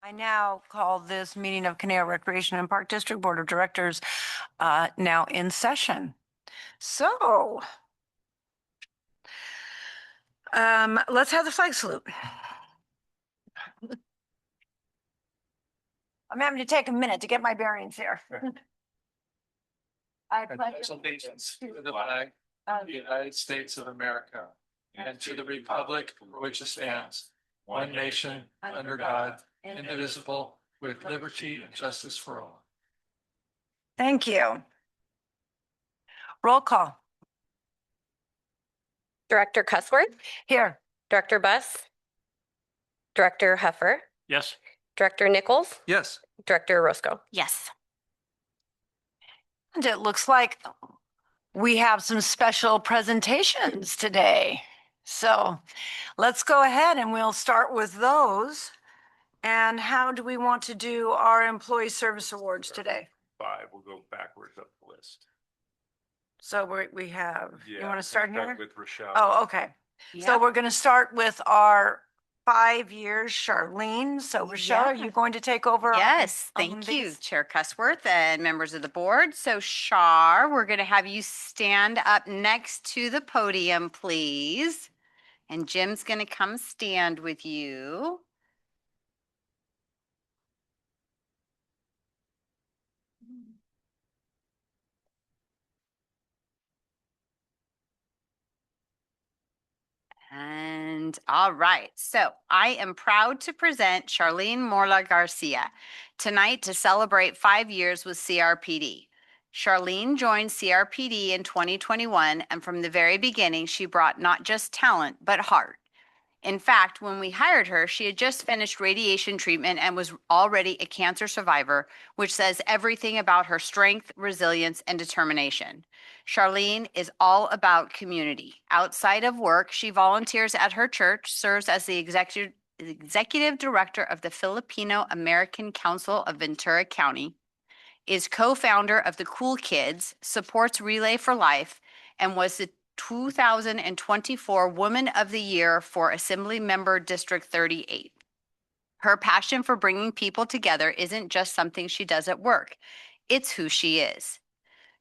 I now call this meeting of Conejo Recreation and Park District Board of Directors now in session. So let's have the flag salute. I'm having to take a minute to get my bearings here. I pledge allegiance to the flag of the United States of America and to the republic for which it stands, one nation, under God, indivisible, with liberty and justice for all. Thank you. Roll call. Director Cussworth, Here. Director Buss, Director Huffer, Yes. Director Nichols, Yes. Director Roscoe. Yes. And it looks like we have some special presentations today. So let's go ahead and we'll start with those. And how do we want to do our employee service awards today? 5, we'll go backwards up the list. So we have, you Yeah, want to start start here? with Rochelle. Oh, okay. So we're going to start with our 5 years, Charlene. So Rochelle, are Yeah. you going to take over? Yes, on thank you, these? Chair Cussworth and members of the board. So Shar, we're going to have you stand up next to the podium, please. And Jim's going to come stand with you. And all right, so I am proud to present Charlene Morla Garcia tonight to celebrate 5 years with CRPD. Charlene joined CRPD in 2021, and from the very beginning, she brought not just talent, but heart. In fact, when we hired her, she had just finished radiation treatment and was already a cancer survivor, which says everything about her strength, resilience, and determination. Charlene is all about community. Outside of work, she volunteers at her church, serves as the executive director of the Filipino American Council of Ventura County, is co-founder of the Cool Kids, supports Relay for Life, and was the 2024 Woman of the Year for Assembly Member District 38. Her passion for bringing people together isn't just something she does at work. It's who she is.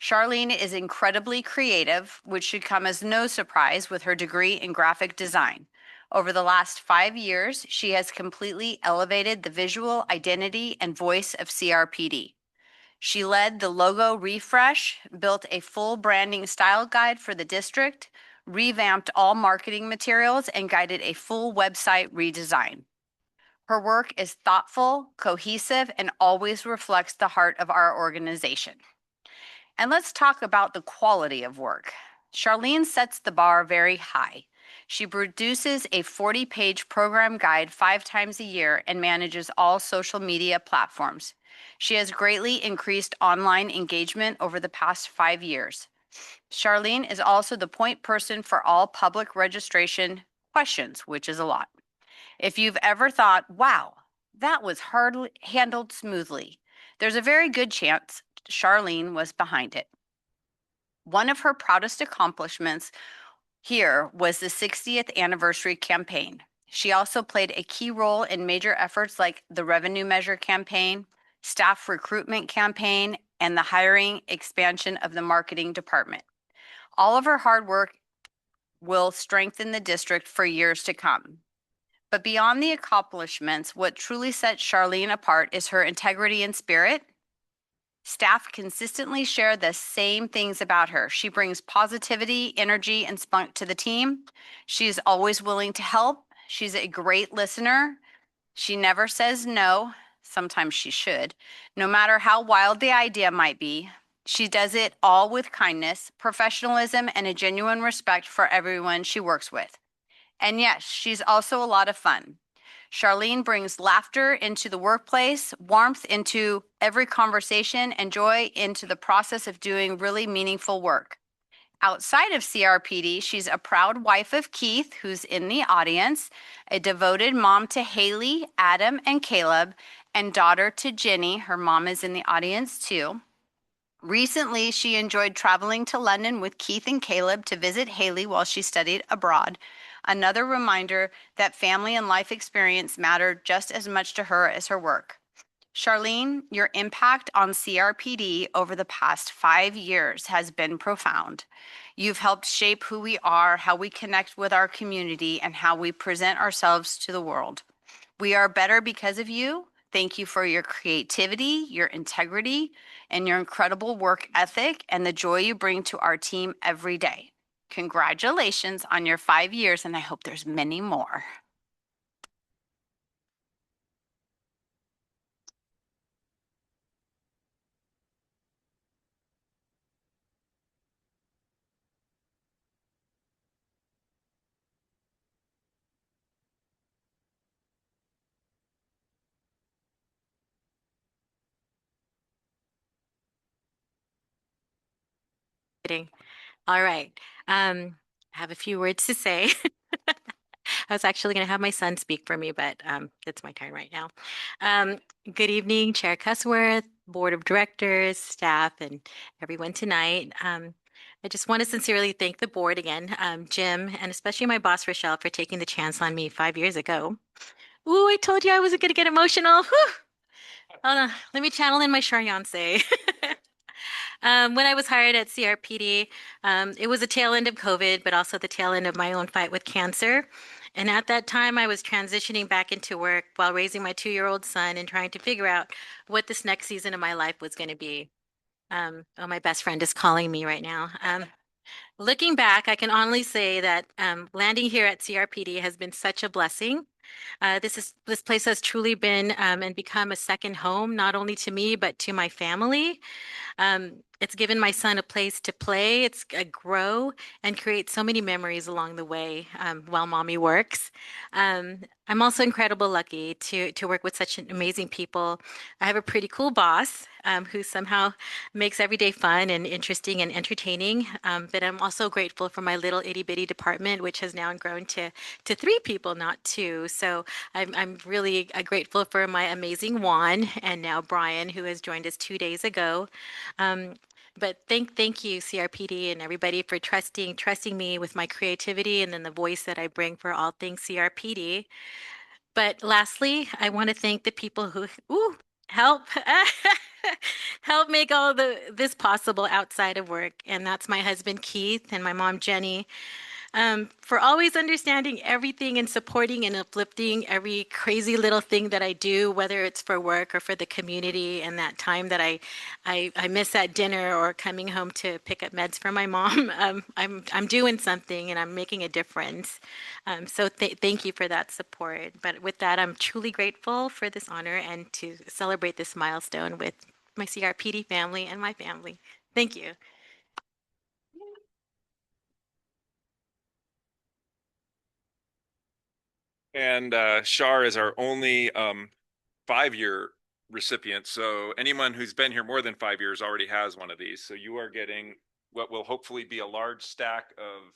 Charlene is incredibly creative, which should come as no surprise with her degree in graphic design. Over the last 5 years, she has completely elevated the visual identity and voice of CRPD. She led the logo refresh, built a full branding style guide for the district, revamped all marketing materials, and guided a full website redesign. Her work is thoughtful, cohesive, and always reflects the heart of our organization. And let's talk about the quality of work. Charlene sets the bar very high. She produces a 40-page program guide 5 times a year and manages all social media platforms. She has greatly increased online engagement over the past 5 years. Charlene is also the point person for all public registration questions, which is a lot. If you've ever thought, wow, that was hardly handled smoothly, there's a very good chance Charlene was behind it. One of her proudest accomplishments here was the 60th anniversary campaign. She also played a key role in major efforts like the Revenue Measure campaign, staff recruitment campaign, and the hiring expansion of the marketing department. All of her hard work will strengthen the district for years to come. But beyond the accomplishments, what truly sets Charlene apart is her integrity and spirit. Staff consistently share the same things about her. She brings positivity, energy, and spunk to the team. She is always willing to help. She's a great listener. She never says no. Sometimes she should. No matter how wild the idea might be, she does it all with kindness, professionalism, and a genuine respect for everyone she works with. And yes, she's also a lot of fun. Charlene brings laughter into the workplace, warmth into every conversation, and joy into the process of doing really meaningful work. Outside of CRPD, she's a proud wife of Keith, who's in the audience, a devoted mom to Haley, Adam, and Caleb, and daughter to Jenny. Her mom is in the audience too. Recently, she enjoyed traveling to London with Keith and Caleb to visit Haley while she studied abroad. Another reminder that family and life experience matter just as much to her as her work. Charlene, your impact on CRPD over the past 5 years has been profound. You've helped shape who we are, how we connect with our community, and how we present ourselves to the world. We are better because of you. Thank you for your creativity, your integrity, and your incredible work ethic and the joy you bring to our team every day. Congratulations on your 5 years, and I hope there's many more. Kidding. All right. I have a few words to say. I was actually going to have my son speak for me, but it's my turn right now. Um, Good evening, Chair Cussworth, Board of Directors, staff, and everyone tonight. I just want to sincerely thank the board again, Jim, and especially my boss, Rochelle, for taking the chance on me 5 years ago. Ooh, I told you I wasn't going to get emotional. Whew. Hold on, let me channel in my Chariance. When I was hired at CRPD, it was the tail end of COVID, but also the tail end of my own fight with cancer. And at that time, I was transitioning back into work while raising my 2-year-old son and trying to figure out what this next season of my life was going to be. Oh, my best friend is calling me right now. Looking back, I can honestly say that landing here at CRPD has been such a blessing. This place has truly been and become a second home, not only to me, but to my family. It's given my son a place to play, it's grow and create so many memories along the way while mommy works. I'm also incredibly lucky to work with such amazing people. I have a pretty cool boss who somehow makes every day fun and interesting and entertaining. But I'm also grateful for my little itty bitty department, which has now grown to 3 people, not 2. So I'm really grateful for my amazing Juan and now Brian, who has joined us 2 days ago. Um, but thank you, CRPD and everybody for trusting me with my creativity and then the voice that I bring for all things CRPD. But lastly, I want to thank the people who help help make all this possible outside of work, and that's my husband Keith and my mom Jenny, for always understanding everything and supporting and uplifting every crazy little thing that I do, whether it's for work or for the community. And that time that I miss at dinner or coming home to pick up meds for my mom, I'm doing something and I'm making a difference. So thank you for that support. But with that, I'm truly grateful for this honor and to celebrate this milestone with my CRPD family and my family. Thank you. And Shar is our only 5-year recipient. So anyone who's been here more than 5 years already has one of these. So you are getting what will hopefully be a large stack of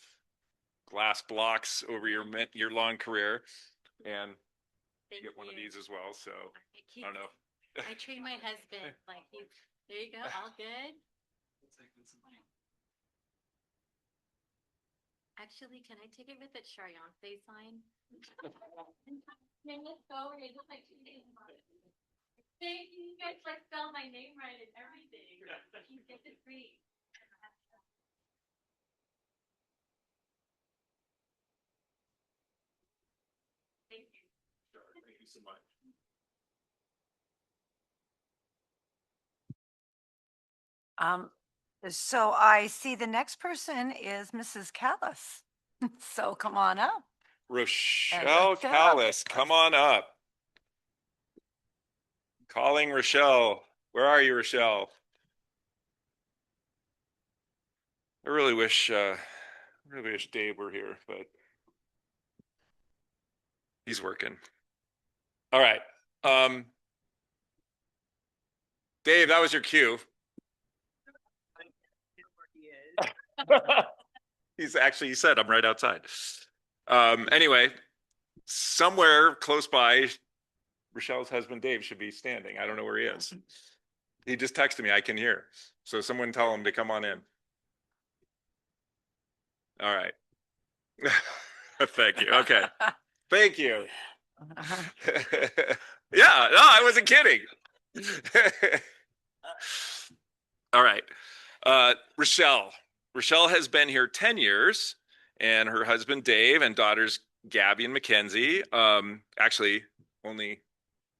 glass blocks over your long career, and you get one of these as well. So I don't know. I treat my husband like he. There you go. All good. Actually, can I take it with that Chariance sign? Let's go. Thank you. You guys like spell my name right and everything. You get the free. Thank you. Sure. Thank you so much. So I see the next person is Mrs. Callis. So come on up. Rochelle Rochelle. Callis, come on up. Calling Rochelle. Where are you, Rochelle? I really wish Dave were here, but he's working. All right. Dave, that was your cue. He said, I'm right outside. Anyway, somewhere close by, Rochelle's husband, Dave, should be standing. I don't know where he is. He just texted me. I can hear. So someone tell him to come on in. All right. Thank you. Okay. Thank you. Yeah, no, I wasn't kidding. All right. Rochelle. Rochelle has been here 10 years, and her husband Dave and daughters Gabby and Mackenzie. Actually, only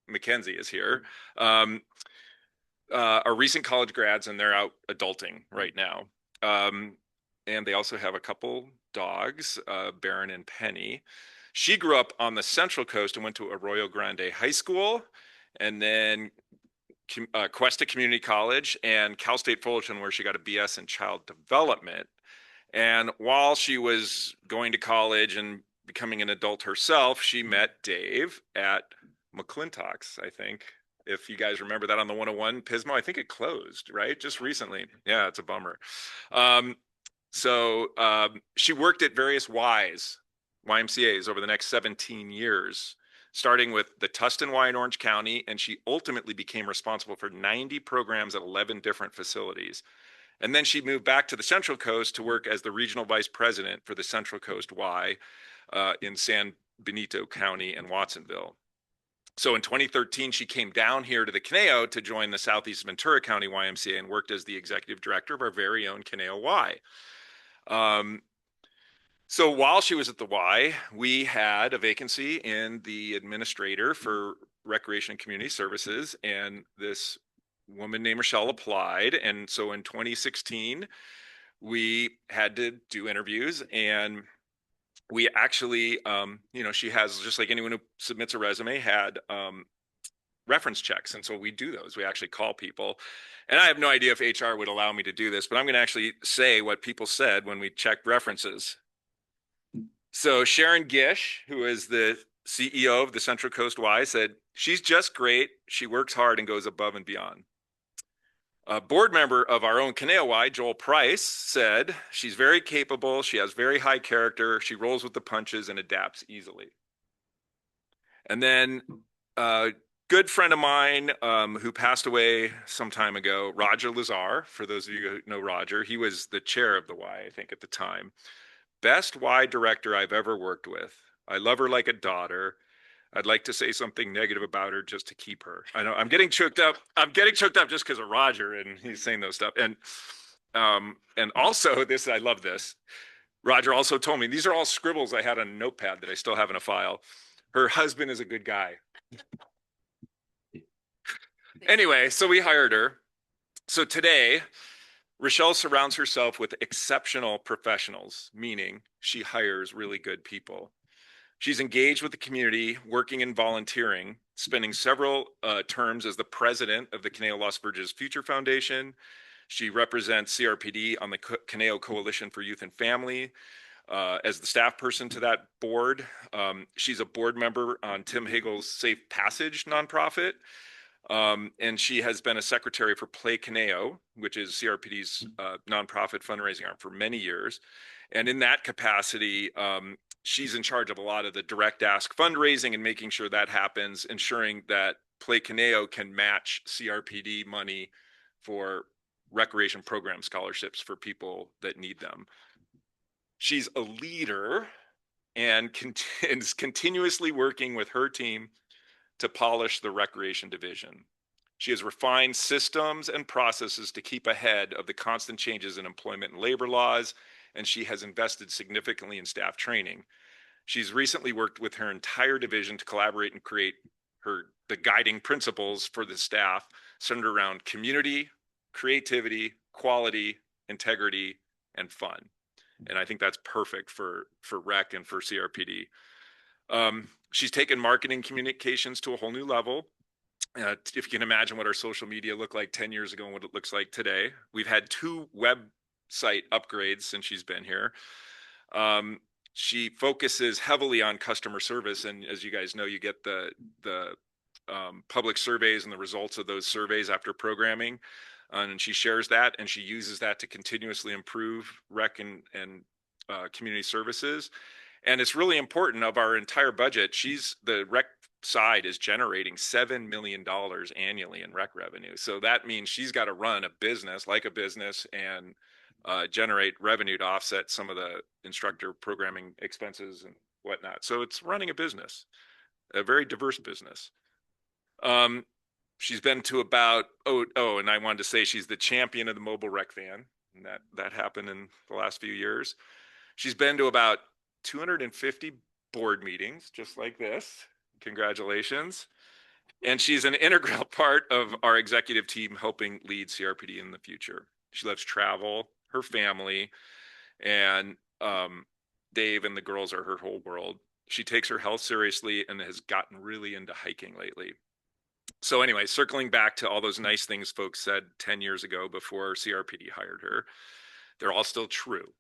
Mackenzie is here. Are recent college grads, and they're out adulting right now. And they also have a couple dogs, Baron and Penny. She grew up on the Central Coast and went to Arroyo Grande High School, and then Cuesta Community College and Cal State Fullerton, where she got a BS in child development. And while she was going to college and becoming an adult herself, she met Dave at McClintock's, I think. If you guys remember that on the 101 Pismo, I think it closed, right? Just recently. Yeah, it's a bummer. She worked at various YMCAs over the next 17 years, starting with the Tustin Y in Orange County, and she ultimately became responsible for 90 programs at 11 different facilities. And then she moved back to the Central Coast to work as the regional vice president for the Central Coast Y in San Benito County and Watsonville. So in 2013, she came down here to the Conejo to join the Southeast Ventura County YMCA and worked as the executive director of our very own Conejo Y. So while she was at the Y, we had a vacancy in the administrator for Recreation and Community Services, and this woman named Rochelle applied. And so in 2016, we had to do interviews, and we actually, she has, just like anyone who submits a resume, had reference checks. And so we do those. We actually call people. And I have no idea if HR would allow me to do this, but I'm going to actually say what people said when we checked references. So Sharon Gish, who is the CEO of the Central Coast Y, said, "She's just great. She works hard and goes above and beyond." A board member of our own Conejo Y, Joel Price, said, "She's very capable. She has very high character. She rolls with the punches and adapts easily." And then a good friend of mine who passed away some time ago, Roger Lazar, for those of you who know Roger, he was the chair of the Y, I think, at the time. "Best Y director I've ever worked with. I love her like a daughter. I'd like to say something negative about her just to keep her." I know I'm getting choked up. I'm getting choked up just because of Roger and he's saying those stuff. And also this, I love this. Roger also told me, these are all scribbles I had on a notepad that I still have in a file. Her husband is a good guy. Anyway, so we hired her. So today, Rochelle surrounds herself with exceptional professionals, meaning she hires really good people. She's engaged with the community, working and volunteering, spending several terms as the president of the Conejo Las Virgenes Future Foundation. She represents CRPD on the Conejo Coalition for Youth and Family as the staff person to that board. She's a board member on Tim Hagel's Safe Passage nonprofit. And she has been a secretary for Play Conejo, which is CRPD's nonprofit fundraising arm, for many years. And in that capacity, she's in charge of a lot of the direct ask fundraising and making sure that happens, ensuring that Play Conejo can match CRPD money for recreation program scholarships for people that need them. She's a leader and is continuously working with her team to polish the recreation division. She has refined systems and processes to keep ahead of the constant changes in employment and labor laws, and she has invested significantly in staff training. She's recently worked with her entire division to collaborate and create the guiding principles for the staff centered around community, creativity, quality, integrity, and fun. And I think that's perfect for rec and for CRPD. She's taken marketing communications to a whole new level. If you can imagine what our social media looked like 10 years ago and what it looks like today. We've had 2 website upgrades since she's been here. She focuses heavily on customer service. And as you guys know, you get the public surveys and the results of those surveys after programming. And she shares that, and she uses that to continuously improve rec and community services. And it's really important. Of our entire budget, the rec side is generating $7 million annually in rec revenue. So that means she's got to run a business like a business and generate revenue to offset some of the instructor programming expenses and whatnot. So it's running a business, a very diverse business. She's been to about, and I wanted to say she's the champion of the mobile rec van. And that happened in the last few years. She's been to about 250 board meetings, just like this. Congratulations. And she's an integral part of our executive team helping lead CRPD in the future. She loves travel, her family, and Dave and the girls are her whole world. She takes her health seriously and has gotten really into hiking lately. So anyway, circling back to all those nice things folks said 10 years ago before CRPD hired her, they're all still true.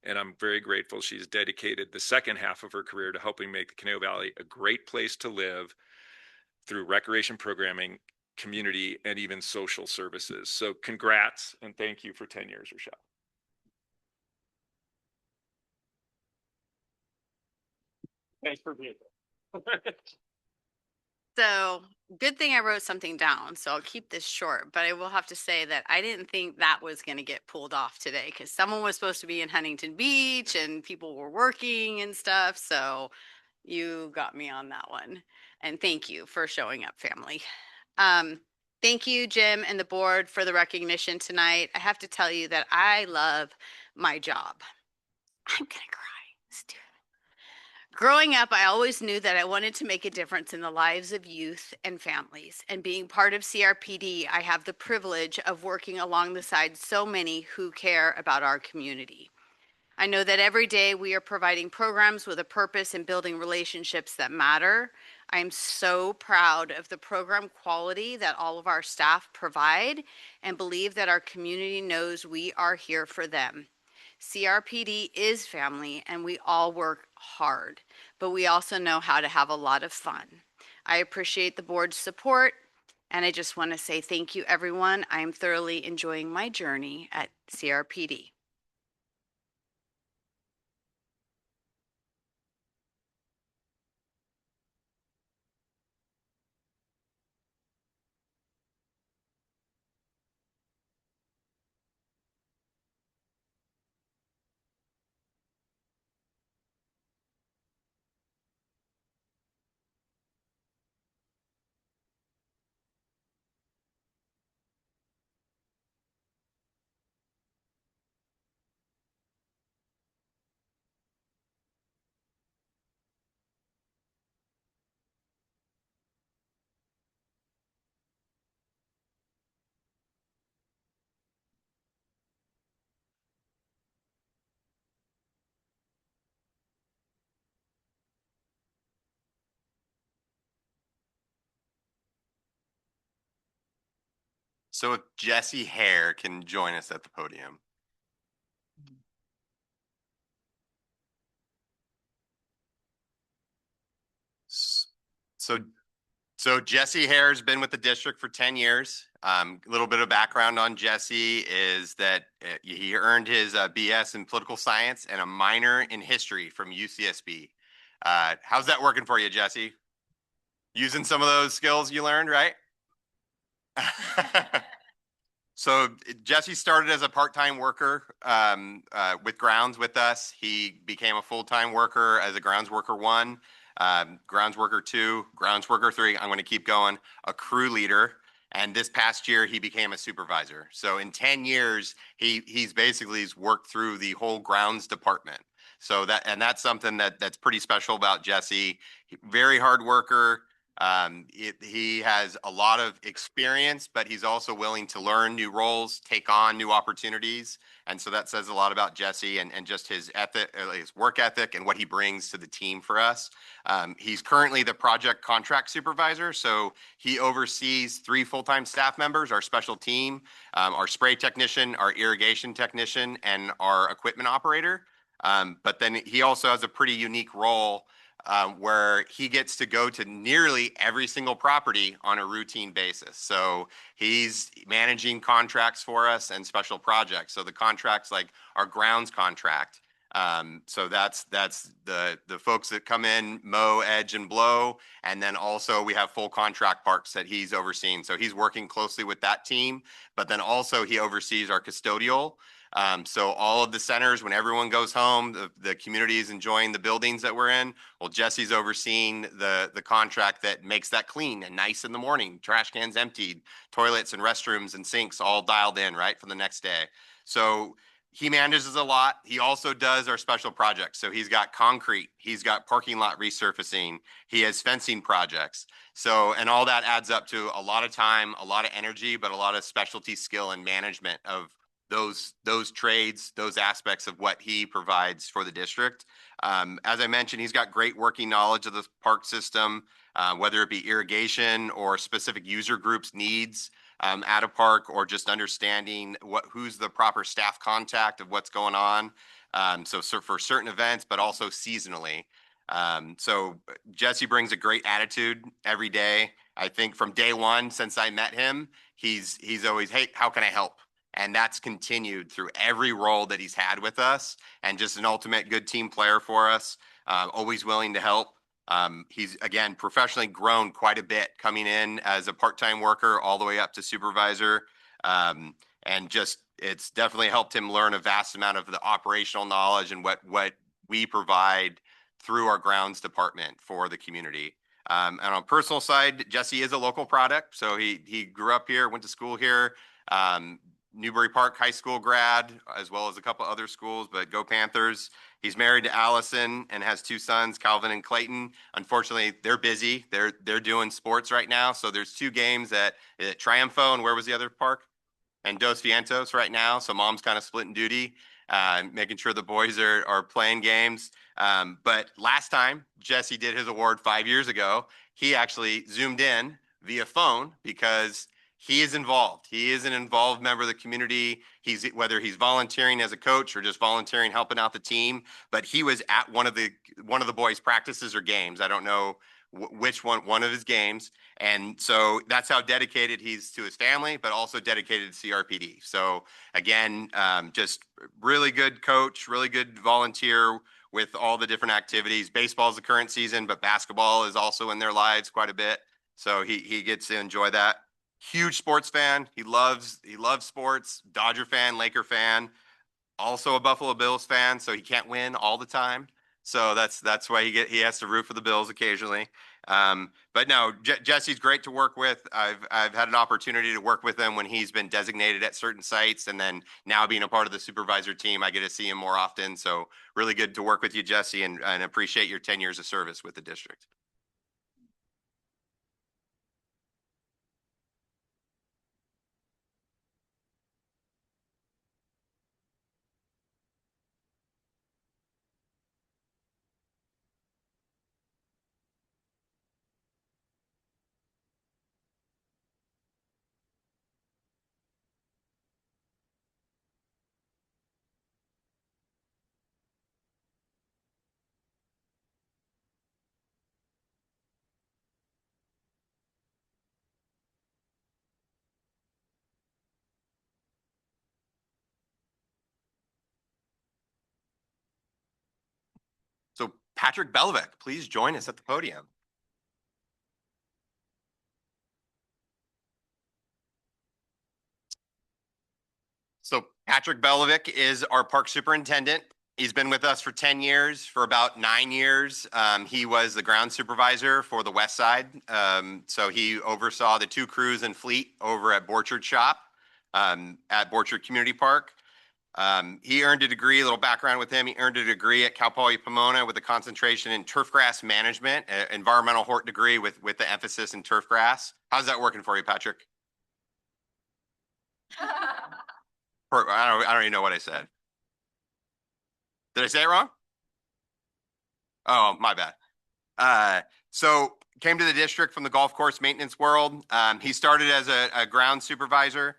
And I'm very grateful she's dedicated the second half of her career to helping make the Conejo Valley a great place to live through recreation programming, community, and even social services. So congrats and thank you for 10 years, Rochelle. Thanks for being there. So good thing I wrote something down, so I'll keep this short, but I will have to say that I didn't think that was going to get pulled off today because someone was supposed to be in Huntington Beach and people were working and stuff. So you got me on that one. And thank you for showing up, family. Thank you, Jim and the board, for the recognition tonight. I have to tell you that I love my job. I'm going to cry. Stupid. Growing up, I always knew that I wanted to make a difference in the lives of youth and families. And being part of CRPD, I have the privilege of working alongside so many who care about our community. I know that every day we are providing programs with a purpose and building relationships that matter. I am so proud of the program quality that all of our staff provide and believe that our community knows we are here for them. CRPD is family and we all work hard, but we also know how to have a lot of fun. I appreciate the board's support and I just want to say thank you, everyone. I am thoroughly enjoying my journey at CRPD. So if Jesse Hare can join us at the podium. So Jesse Hare has been with the district for 10 years. A little bit of background on Jesse is that he earned his BS in political science and a minor in history from UCSB. How's that working for you, Jesse? Using some of those skills you learned, right? So Jesse started as a part-time worker with grounds with us. He became a full-time worker as a grounds worker 1, grounds worker 2, grounds worker 3. I'm going to keep going. A crew leader, and this past year he became a supervisor. So in 10 years, he's basically worked through the whole grounds department. So that's something that's pretty special about Jesse. Very hard worker. He has a lot of experience, but he's also willing to learn new roles, take on new opportunities. And so that says a lot about Jesse and just his ethic, his work ethic and what he brings to the team for us. He's currently the project contract supervisor. So he oversees 3 full-time staff members, our special team, our spray technician, our irrigation technician, and our equipment operator. But then he also has a pretty unique role where he gets to go to nearly every single property on a routine basis. So he's managing contracts for us and special projects. So the contracts like our grounds contract. So that's the folks that come in, mow, edge, and blow. And then also we have full contract parks that he's overseeing. So he's working closely with that team, but then also he oversees our custodial. So all of the centers, when everyone goes home, the community is enjoying the buildings that we're in. Well, Jesse's overseeing the contract that makes that clean and nice in the morning, trash cans emptied, toilets and restrooms and sinks all dialed in, right, for the next day. So he manages a lot. He also does our special projects. So he's got concrete, he's got parking lot resurfacing, he has fencing projects. So, and all that adds up to a lot of time, a lot of energy, but a lot of specialty skill and management of those trades, those aspects of what he provides for the district. As I mentioned, he's got great working knowledge of the park system, whether it be irrigation or specific user groups needs at a park, or just understanding who's the proper staff contact of what's going on. So for certain events, but also seasonally. So Jesse brings a great attitude every day. I think from day one, since I met him, he's always, hey, how can I help? And that's continued through every role that he's had with us, and just an ultimate good team player for us, always willing to help. He's, again, professionally grown quite a bit, coming in as a part-time worker all the way up to supervisor. And just, it's definitely helped him learn a vast amount of the operational knowledge and what we provide through our grounds department for the community. And on a personal side, Jesse is a local product. So he grew up here, went to school here. Newbury Park High School grad, as well as a couple other schools, but go Panthers. He's married to Allison and has two sons, Calvin and Clayton. Unfortunately, they're busy. They're doing sports right now. So there's two games at Triumpho, and where was the other park? And Dos Vientos right now. So mom's kind of splitting duty, making sure the boys are playing games. But last time Jesse did his award 5 years ago, he actually zoomed in via phone because he is involved. He is an involved member of the community. Whether he's volunteering as a coach or just volunteering, helping out the team. But he was at one of the boys' practices or games. I don't know which one of his games. And so that's how dedicated he's to his family, but also dedicated to CRPD. So again, just really good coach, really good volunteer with all the different activities. Baseball is the current season, but basketball is also in their lives quite a bit. So he gets to enjoy that. Huge sports fan. He loves sports. Dodger fan, Laker fan, also a Buffalo Bills fan. So he can't win all the time. So that's why he has to root for the Bills occasionally. But no, Jesse's great to work with. I've had an opportunity to work with him when he's been designated at certain sites, and then now being a part of the supervisor team, I get to see him more often. So really good to work with you, Jesse, and appreciate your 10 years of service with the district. So Patrick Belvik, please join us at the podium. So Patrick Belovic is our park superintendent. He's been with us for 10 years. For about 9 years, he was the ground supervisor for the West Side. So he oversaw the 2 crews and fleet over at Borchard Shop at Borchard Community Park. He earned a degree, a little background with him. He earned a degree at Cal Poly Pomona with a concentration in turfgrass management, an environmental hort degree with the emphasis in turfgrass. How's that working for you, Patrick? I don't even know what I said. Did I say it wrong? Oh, my bad. So came to the district from the golf course maintenance world. He started as a ground supervisor.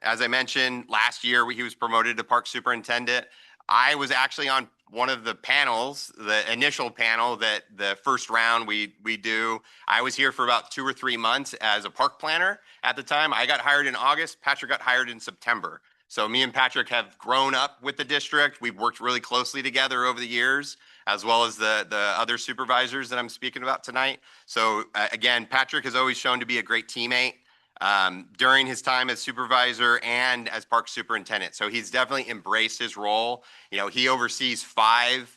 As I mentioned, last year he was promoted to park superintendent. I was actually on one of the panels, the initial panel that the first round we do. I was here for about 2 or 3 months as a park planner at the time. I got hired in August. Patrick got hired in September. So me and Patrick have grown up with the district. We've worked really closely together over the years, as well as the other supervisors that I'm speaking about tonight. So again, Patrick has always shown to be a great teammate. during his time as supervisor and as park superintendent. So he's definitely embraced his role. You know, he oversees 5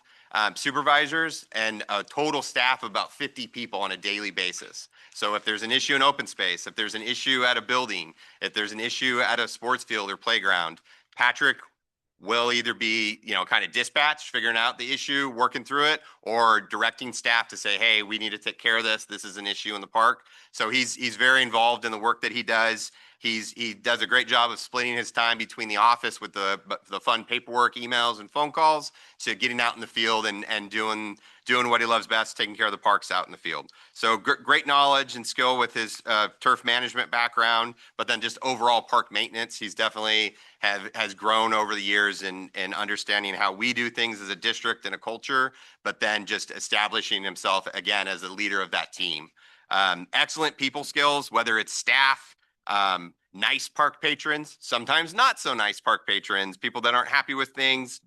supervisors and a total staff of about 50 people on a daily basis. So if there's an issue in open space, if there's an issue at a building, if there's an issue at a sports field or playground, Patrick will either be, you know, kind of dispatched, figuring out the issue, working through it, or directing staff to say, hey, we need to take care of this. This is an issue in the park. So he's very involved in the work that he does. He does a great job of splitting his time between the office with the fun paperwork, emails, and phone calls to getting out in the field and doing what he loves best, taking care of the parks out in the field. So great knowledge and skill with his turf management background, but then just overall park maintenance. He's definitely has grown over the years in understanding how we do things as a district and a culture, but then just establishing himself again as a leader of that team. Excellent people skills, whether it's staff, nice park patrons, sometimes not so nice park patrons, people that aren't happy with things,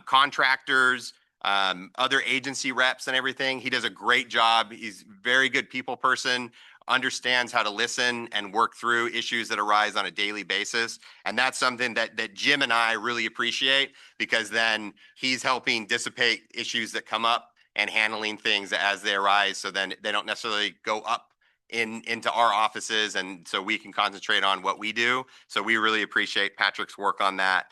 contractors, other agency reps and everything. He does a great job. He's a very good people person, understands how to listen and work through issues that arise on a daily basis. And that's something that Jim and I really appreciate, because then he's helping dissipate issues that come up and handling things as they arise, so then they don't necessarily go up into our offices, and so we can concentrate on what we do. So we really appreciate Patrick's work on that.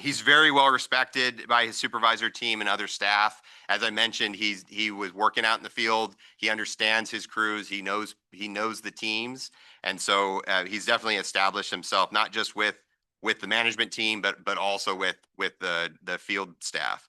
He's very well respected by his supervisor team and other staff. As I mentioned, he was working out in the field. He understands his crews. He knows the teams, and so he's definitely established himself not just with the management team, but also with the field staff.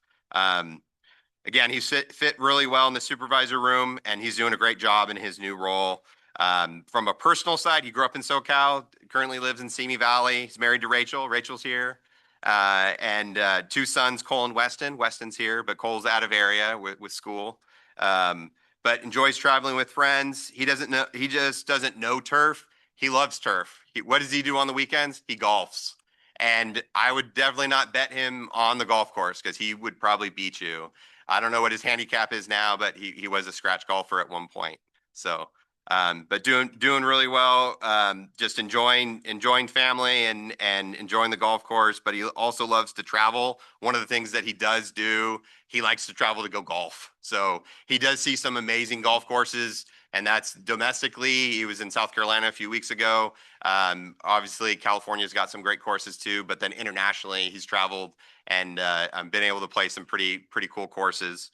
Again, he's fit really well in the supervisor room, and he's doing a great job in his new role. From a personal side, he grew up in SoCal, currently lives in Simi Valley. He's married to Rachel. Rachel's here. And 2 sons, Cole and Weston. Weston's here, but Cole's out of area with school. But enjoys traveling with friends. He just doesn't know turf. He loves turf. What does he do on the weekends? He golfs. And I would definitely not bet him on the golf course, because he would probably beat you. I don't know what his handicap is now, but he was a scratch golfer at one point. So, but doing really well. Just enjoying family and enjoying the golf course. But he also loves to travel. One of the things that he does do, he likes to travel to go golf. So he does see some amazing golf courses, and that's domestically. He was in South Carolina a few weeks ago. Obviously, California's got some great courses too, but then internationally, he's traveled and been able to play some pretty cool courses.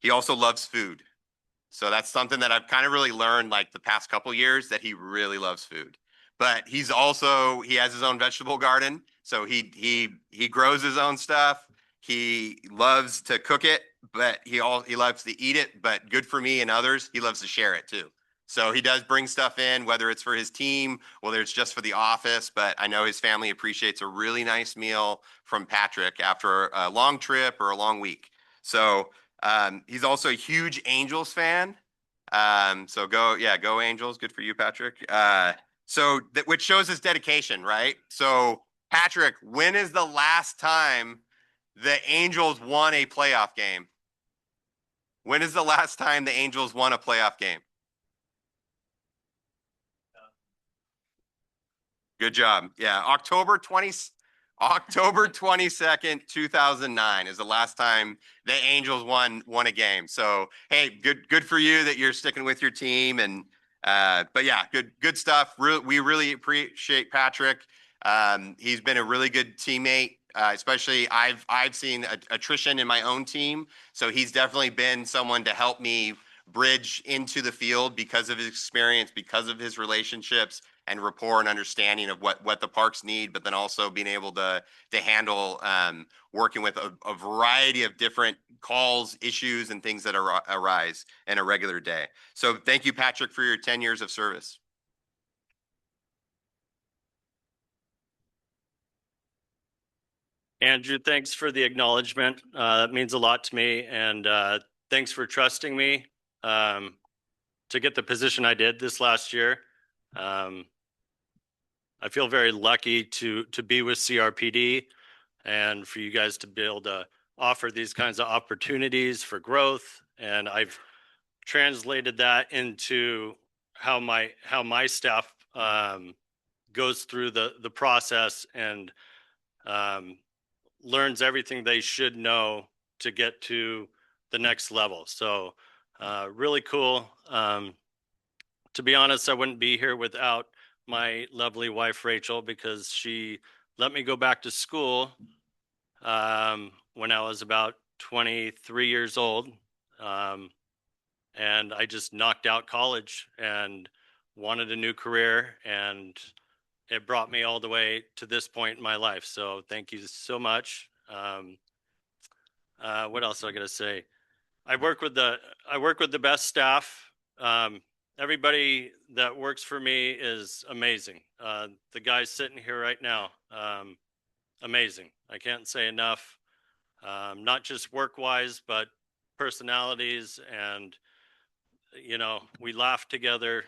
He also loves food. So that's something that I've kind of really learned like the past couple years, that he really loves food. But he has his own vegetable garden. So he grows his own stuff. He loves to cook it, but he loves to eat it, but good for me and others, he loves to share it too. So he does bring stuff in, whether it's for his team, whether it's just for the office, but I know his family appreciates a really nice meal from Patrick after a long trip or a long week. So he's also a huge Angels fan. So go Angels. Good for you, Patrick. Which shows his dedication, right? So Patrick, when is the last time the Angels won a playoff game? When is the last time the Angels won a playoff game? Good job. Yeah, October 22nd, 2009 is the last time the Angels won a game. So, hey, good for you that you're sticking with your team. And but yeah, good stuff. We really appreciate Patrick. He's been a really good teammate. Especially I've seen attrition in my own team. So he's definitely been someone to help me bridge into the field because of his experience, because of his relationships and rapport and understanding of what the parks need, but then also being able to handle working with a variety of different calls, issues, and things that arise in a regular day. So thank you, Patrick, for your 10 years of service. Andrew, thanks for the acknowledgement. That means a lot to me, and thanks for trusting me to get the position I did this last year. I feel very lucky to be with CRPD and for you guys to be able to offer these kinds of opportunities for growth. And I've translated that into how my staff goes through the process and learns everything they should know to get to the next level. So really cool. To be honest, I wouldn't be here without my lovely wife, Rachel, because she let me go back to school when I was about 23 years old. And I just knocked out college and wanted a new career, and it brought me all the way to this point in my life. So thank you so much. What else I gotta say? I work with the best staff. Everybody that works for me is amazing. The guys sitting here right now, amazing. I can't say enough. Not just work-wise, but personalities, and we laugh together.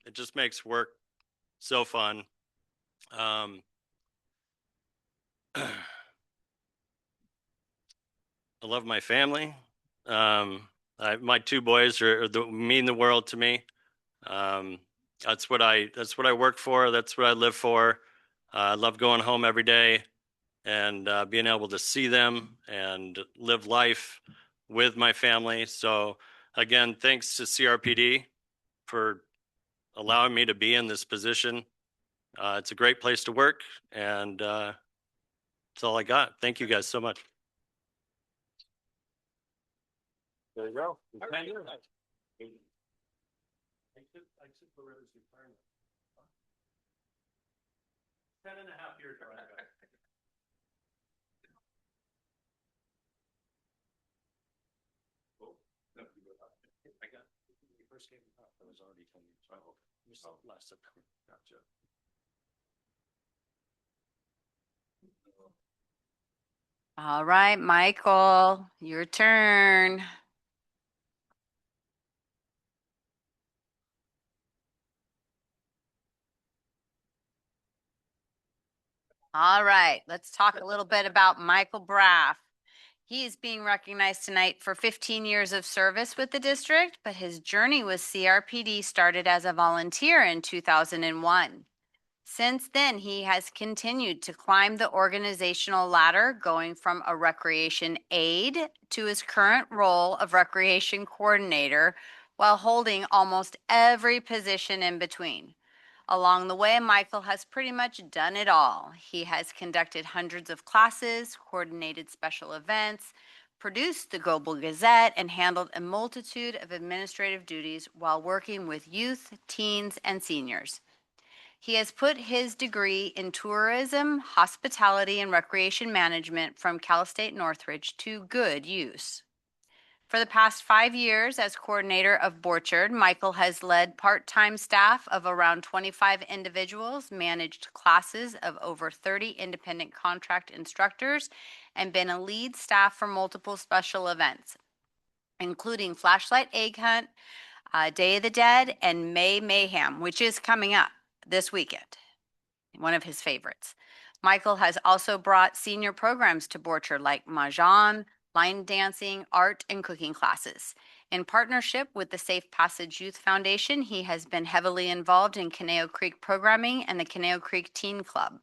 It just makes work so fun. I love my family. My two boys mean the world to me. That's what I work for. That's what I live for. I love going home every day and being able to see them and live life with my family. So again, thanks to CRPD for allowing me to be in this position. It's a great place to work, and that's all I got. Thank you guys so much. There you go. Ten and a half years. I got when you first came up, I was already 10 years old. Last September. Gotcha. All right, Michael, your turn. All right, let's talk a little bit about Michael Braff. He is being recognized tonight for 15 years of service with the district, but his journey with CRPD started as a volunteer in 2001. Since then, he has continued to climb the organizational ladder, going from a recreation aide to his current role of recreation coordinator, while holding almost every position in between. Along the way, Michael has pretty much done it all. He has conducted hundreds of classes, coordinated special events, produced the Global Gazette, and handled a multitude of administrative duties while working with youth, teens, and seniors. He has put his degree in tourism, hospitality, and recreation management from Cal State Northridge to good use. For the past 5 years as coordinator of Borchard, Michael has led part-time staff of around 25 individuals, managed classes of over 30 independent contract instructors, and been a lead staff for multiple special events, including Flashlight Egg Hunt, Day of the Dead, and May Mayhem, which is coming up this weekend. One of his favorites. Michael has also brought senior programs to Borchard like Mahjong, line dancing, art, and cooking classes. In partnership with the Safe Passage Youth Foundation, he has been heavily involved in Conejo Creek programming and the Conejo Creek Teen Club.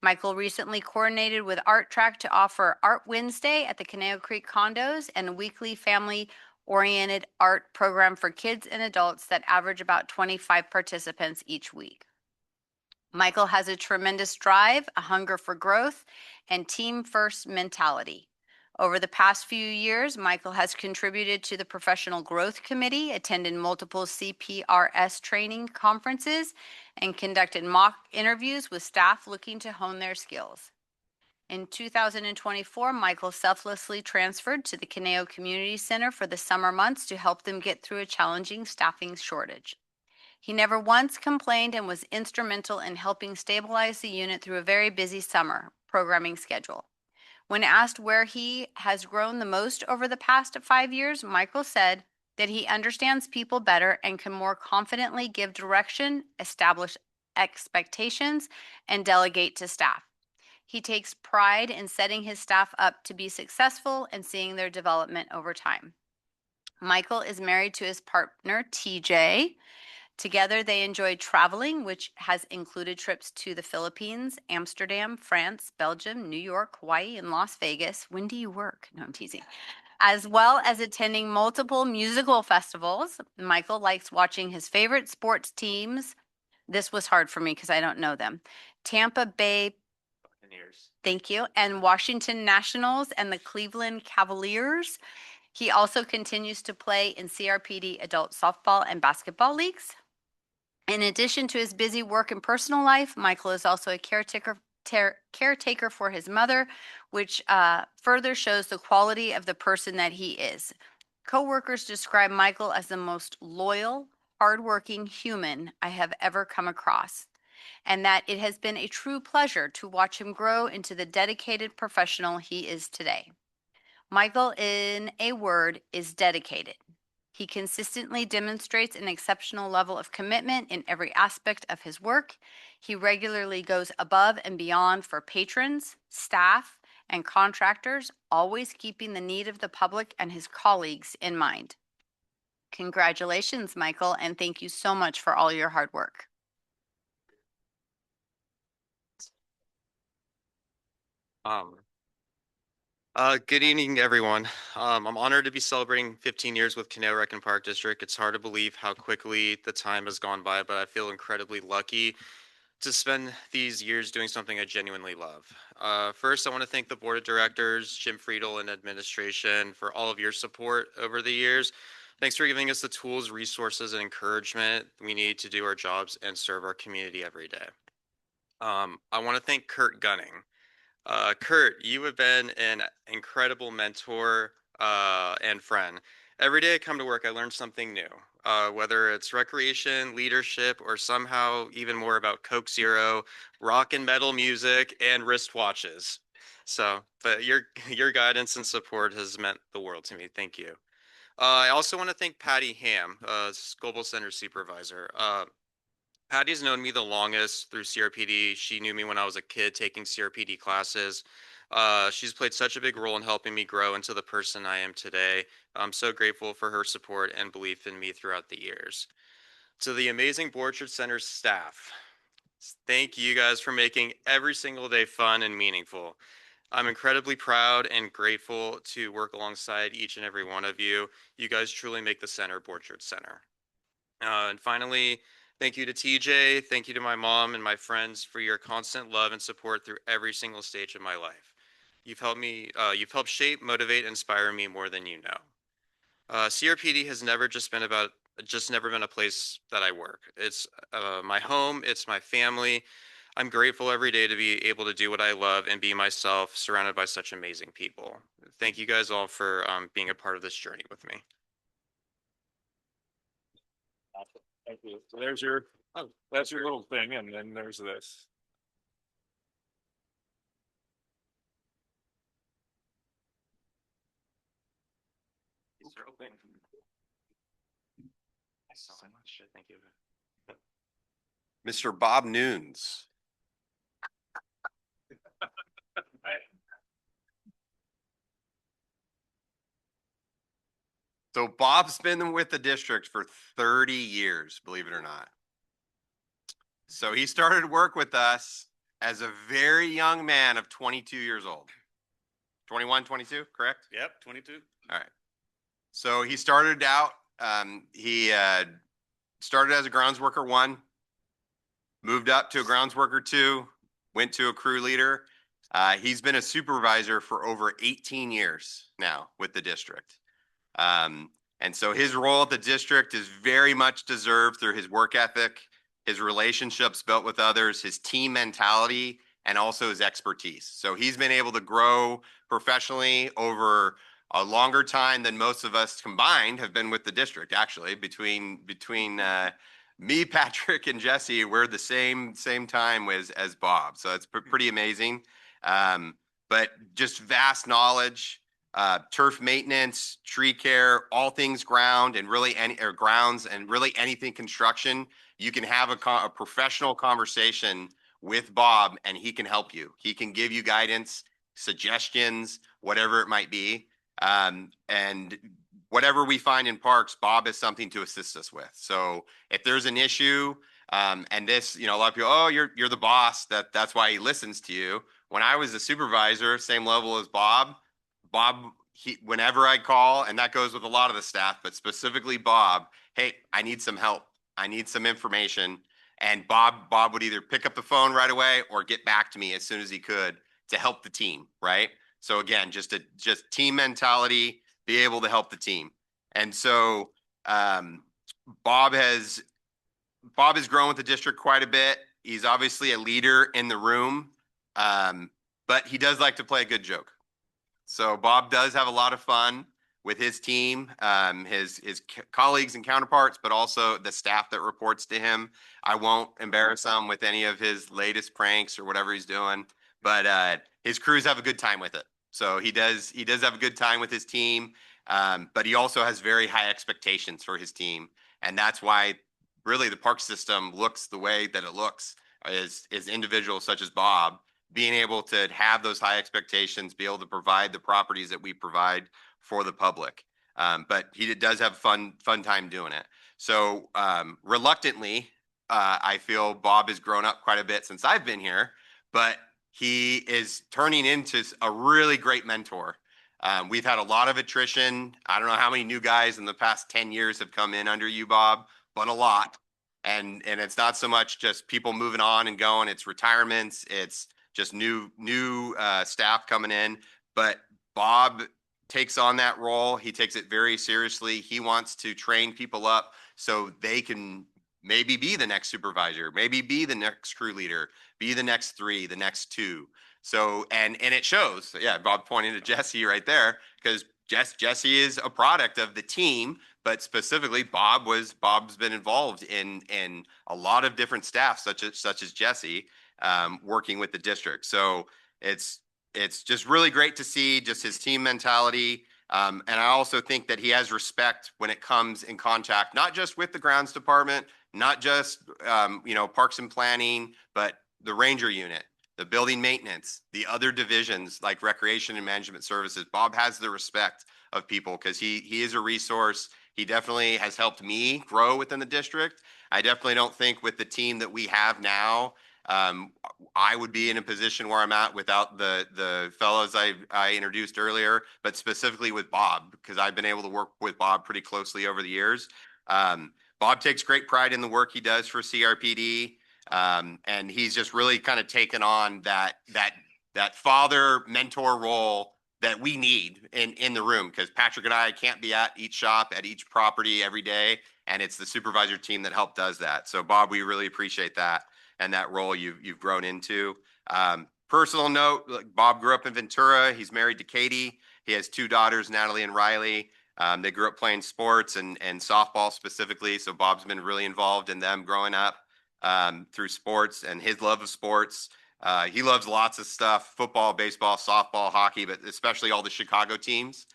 Michael recently coordinated with Art Track to offer Art Wednesday at the Conejo Creek condos and a weekly family-oriented art program for kids and adults that average about 25 participants each week. Michael has a tremendous drive, a hunger for growth, and team-first mentality. Over the past few years, Michael has contributed to the Professional Growth Committee, attended multiple CPRS training conferences, and conducted mock interviews with staff looking to hone their skills. In 2024, Michael selflessly transferred to the Conejo Community Center for the summer months to help them get through a challenging staffing shortage. He never once complained and was instrumental in helping stabilize the unit through a very busy summer programming schedule. When asked where he has grown the most over the past 5 years, Michael said that he understands people better and can more confidently give direction, establish expectations, and delegate to staff. He takes pride in setting his staff up to be successful and seeing their development over time. Michael is married to his partner, TJ. Together, they enjoyed traveling, which has included trips to the Philippines, Amsterdam, France, Belgium, New York, Hawaii, and Las Vegas. When do you work? No, I'm teasing. As well as attending multiple musical festivals. Michael likes watching his favorite sports teams. This was hard for me because I don't know them. Tampa Bay, thank you, and Washington Nationals and the Cleveland Cavaliers. He also continues to play in CRPD adult softball and basketball leagues. In addition to his busy work and personal life, Michael is also a caretaker for his mother, which further shows the quality of the person that he is. Coworkers describe Michael as the most loyal, hardworking human I have ever come across, and that it has been a true pleasure to watch him grow into the dedicated professional he is today. Michael, in a word, is dedicated. He consistently demonstrates an exceptional level of commitment in every aspect of his work. He regularly goes above and beyond for patrons, staff, and contractors, always keeping the need of the public and his colleagues in mind. Congratulations, Michael, and thank you so much for all your hard work. Good evening, everyone. I'm honored to be celebrating 15 years with Conejo Rec and Park District. It's hard to believe how quickly the time has gone by, but I feel incredibly lucky to spend these years doing something I genuinely love. First, I want to thank the board of directors, Jim Friedel, and administration for all of your support over the years. Thanks for giving us the tools, resources, and encouragement we need to do our jobs and serve our community every day. I want to thank Kurt Gunning. Kurt, you have been an incredible mentor and friend. Every day I come to work, I learn something new, whether it's recreation, leadership, or somehow even more about Coke Zero, rock and metal music, and wristwatches. But your guidance and support has meant the world to me. Thank you. I also want to thank Patty Ham, Global Center Supervisor. Patty's known me the longest through CRPD. She knew me when I was a kid taking CRPD classes. She's played such a big role in helping me grow into the person I am today. I'm so grateful for her support and belief in me throughout the years. To the amazing Borchard Center staff, thank you guys for making every single day fun and meaningful. I'm incredibly proud and grateful to work alongside each and every one of you. You guys truly make the center Borchard Center. And finally, thank you to TJ. Thank you to my mom and my friends for your constant love and support through every single stage of my life. You've helped shape, motivate, inspire me more than you know. CRPD has never been a place that I work. It's my home. It's my family. I'm grateful every day to be able to do what I love and be myself, surrounded by such amazing people. Thank you guys all for being a part of this journey with me. Thank you. So there's your, oh, that's your little thing, and then there's this. So much. Thank you. Mr. Bob Nunes. So Bob's been with the district for 30 years, believe it or not. So he started work with us as a very young man of 22 years old. 21, 22, correct? Yep, 22. All right. So he started out, he started as a grounds worker 1, moved up to a grounds worker 2, went to a crew leader. He's been a supervisor for over 18 years now with the district. And so his role at the district is very much deserved through his work ethic, his relationships built with others, his team mentality, and also his expertise. So he's been able to grow professionally over a longer time than most of us combined have been with the district. Actually, between me, Patrick, and Jesse, we're the same time as Bob. So it's pretty amazing. But just vast knowledge, turf maintenance, tree care, all things grounds and really anything construction. You can have a professional conversation with Bob and he can help you. He can give you guidance, suggestions, whatever it might be. And whatever we find in parks, Bob is something to assist us with. So if there's an issue, and this, a lot of people, oh, you're the boss. That's why he listens to you. When I was a supervisor, same level as Bob, whenever I call, and that goes with a lot of the staff, but specifically Bob, hey, I need some help. I need some information. And Bob would either pick up the phone right away or get back to me as soon as he could to help the team, right? So again, just team mentality, be able to help the team. And so Bob has grown with the district quite a bit. He's obviously a leader in the room, but he does like to play a good joke. So Bob does have a lot of fun with his team, his colleagues and counterparts, but also the staff that reports to him. I won't embarrass him with any of his latest pranks or whatever he's doing, but his crews have a good time with it. So he does have a good time with his team, but he also has very high expectations for his team, and that's why really the park system looks the way that it looks. Is individuals such as Bob being able to have those high expectations, be able to provide the properties that we provide for the public. But he does have fun time doing it. So reluctantly, I feel Bob has grown up quite a bit since I've been here, but he is turning into a really great mentor. We've had a lot of attrition. I don't know how many new guys in the past 10 years have come in under you, Bob, but a lot. And it's not so much just people moving on and going, it's retirements, it's just new staff coming in. But Bob takes on that role. He takes it very seriously. He wants to train people up so they can maybe be the next supervisor, maybe be the next crew leader, be the next 3, the next 2. So, and it shows. Yeah, Bob pointing to Jesse right there, because Jesse is a product of the team, but specifically Bob's been involved in a lot of different staff, such as Jesse, working with the district. So it's just really great to see just his team mentality. And I also think that he has respect when it comes in contact, not just with the grounds department, not just, parks and planning, but the ranger unit, the building maintenance, the other divisions like recreation and management services. Bob has the respect of people because he is a resource. He definitely has helped me grow within the district. I definitely don't think with the team that we have now, I would be in a position where I'm at without the fellows I introduced earlier, but specifically with Bob, because I've been able to work with Bob pretty closely over the years. Bob takes great pride in the work he does for CRPD. And he's just really kind of taken on that father mentor role that we need in the room, because Patrick and I can't be at each shop, at each property every day. And it's the supervisor team that helped does that. So Bob, we really appreciate that and that role you've grown into. Personal note, Bob grew up in Ventura. He's married to Katie. He has 2 daughters, Natalie and Riley. They grew up playing sports and softball specifically. So Bob's been really involved in them growing up through sports and his love of sports. He loves lots of stuff: football, baseball, softball, hockey, but especially all the Chicago teams.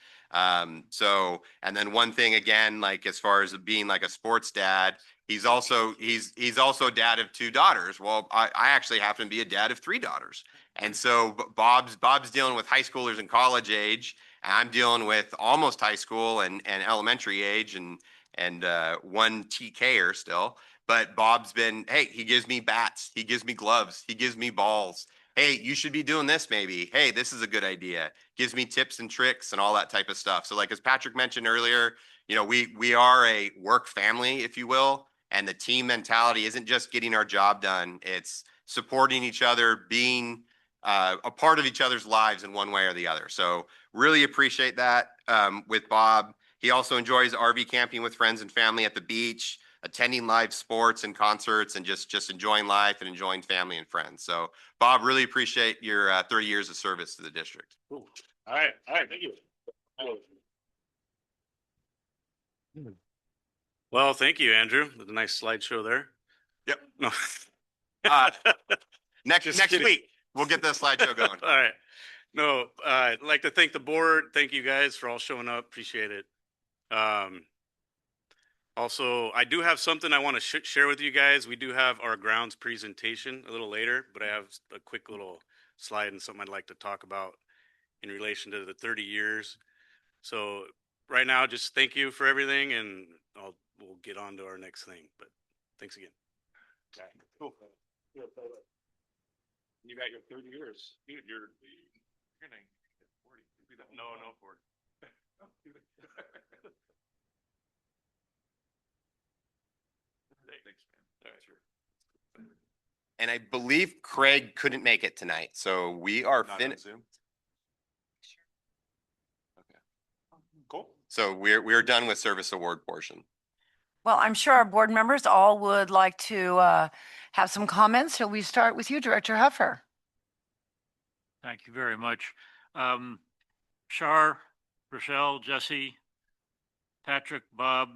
So, and then one thing again, like as far as being like a sports dad, he's also a dad of 2 daughters. Well, I actually happen to be a dad of 3 daughters. And so Bob's dealing with high schoolers and college age. And I'm dealing with almost high school and elementary age and one TKer still. But Bob's been, hey, he gives me bats, he gives me gloves, he gives me balls. Hey, you should be doing this maybe. Hey, this is a good idea. Gives me tips and tricks and all that type of stuff. So like as Patrick mentioned earlier, we are a work family, if you will, and the team mentality isn't just getting our job done. It's supporting each other, being a part of each other's lives in one way or the other. So really appreciate that with Bob. He also enjoys RV camping with friends and family at the beach, attending live sports and concerts, and just enjoying life and enjoying family and friends. So Bob, really appreciate your 30 years of service to the district. Cool. All right, thank you. Well, thank you, Andrew. With a nice slideshow there. Yep. No. Next kidding. week, we'll get the slideshow going. All right. No, I'd like to thank the board. Thank you guys for all showing up. Appreciate it. Also, I do have something I want to share with you guys. We do have our grounds presentation a little later, but I have a quick little slide and something I'd like to talk about in relation to the 30 years. So right now, just thank you for everything, and we'll get on to our next thing. But thanks again. Okay, cool. You got your 30 years. Dude, you're gonna get 40. No, 40. Thanks, man. All right, sure. And I believe Craig couldn't make it tonight, so we are Not on finished. Zoom? Okay. Cool. So we're done with service award portion. Well, I'm sure our board members all would like to have some comments. So we start with you, Director Huffer. Thank you very much. Shar, Rochelle, Jesse, Patrick, Bob,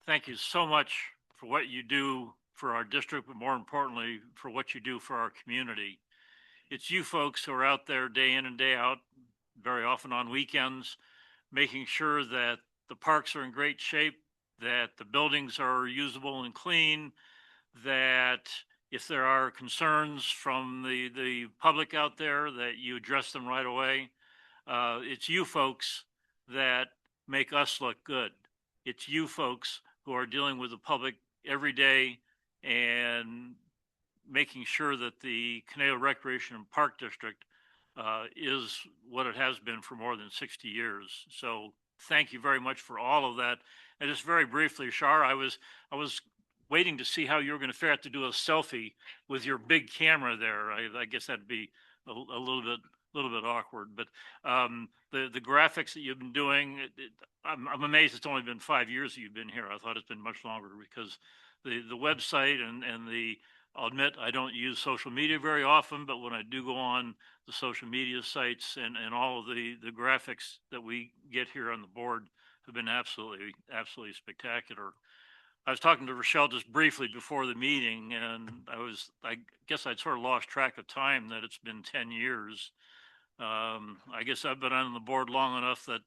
thank you so much for what you do for our district, but more importantly, for what you do for our community. It's you folks who are out there day in and day out, very often on weekends, making sure that the parks are in great shape, that the buildings are usable and clean, that if there are concerns from the public out there, that you address them right away. It's you folks that make us look good. It's you folks who are dealing with the public every day and making sure that the Conejo Recreation and Park District is what it has been for more than 60 years. So thank you very much for all of that. And just very briefly, Shar, I was waiting to see how you were going to figure out to do a selfie with your big camera there. I guess that'd be a little bit awkward, but the graphics that you've been doing, I'm amazed it's only been 5 years that you've been here. I thought it's been much longer because the website and I'll admit I don't use social media very often, but when I do go on the social media sites and all of the graphics that we get here on the board have been absolutely spectacular. I was talking to Rochelle just briefly before the meeting, and I guess I'd sort of lost track of time that it's been 10 years. I guess I've been on the board long enough that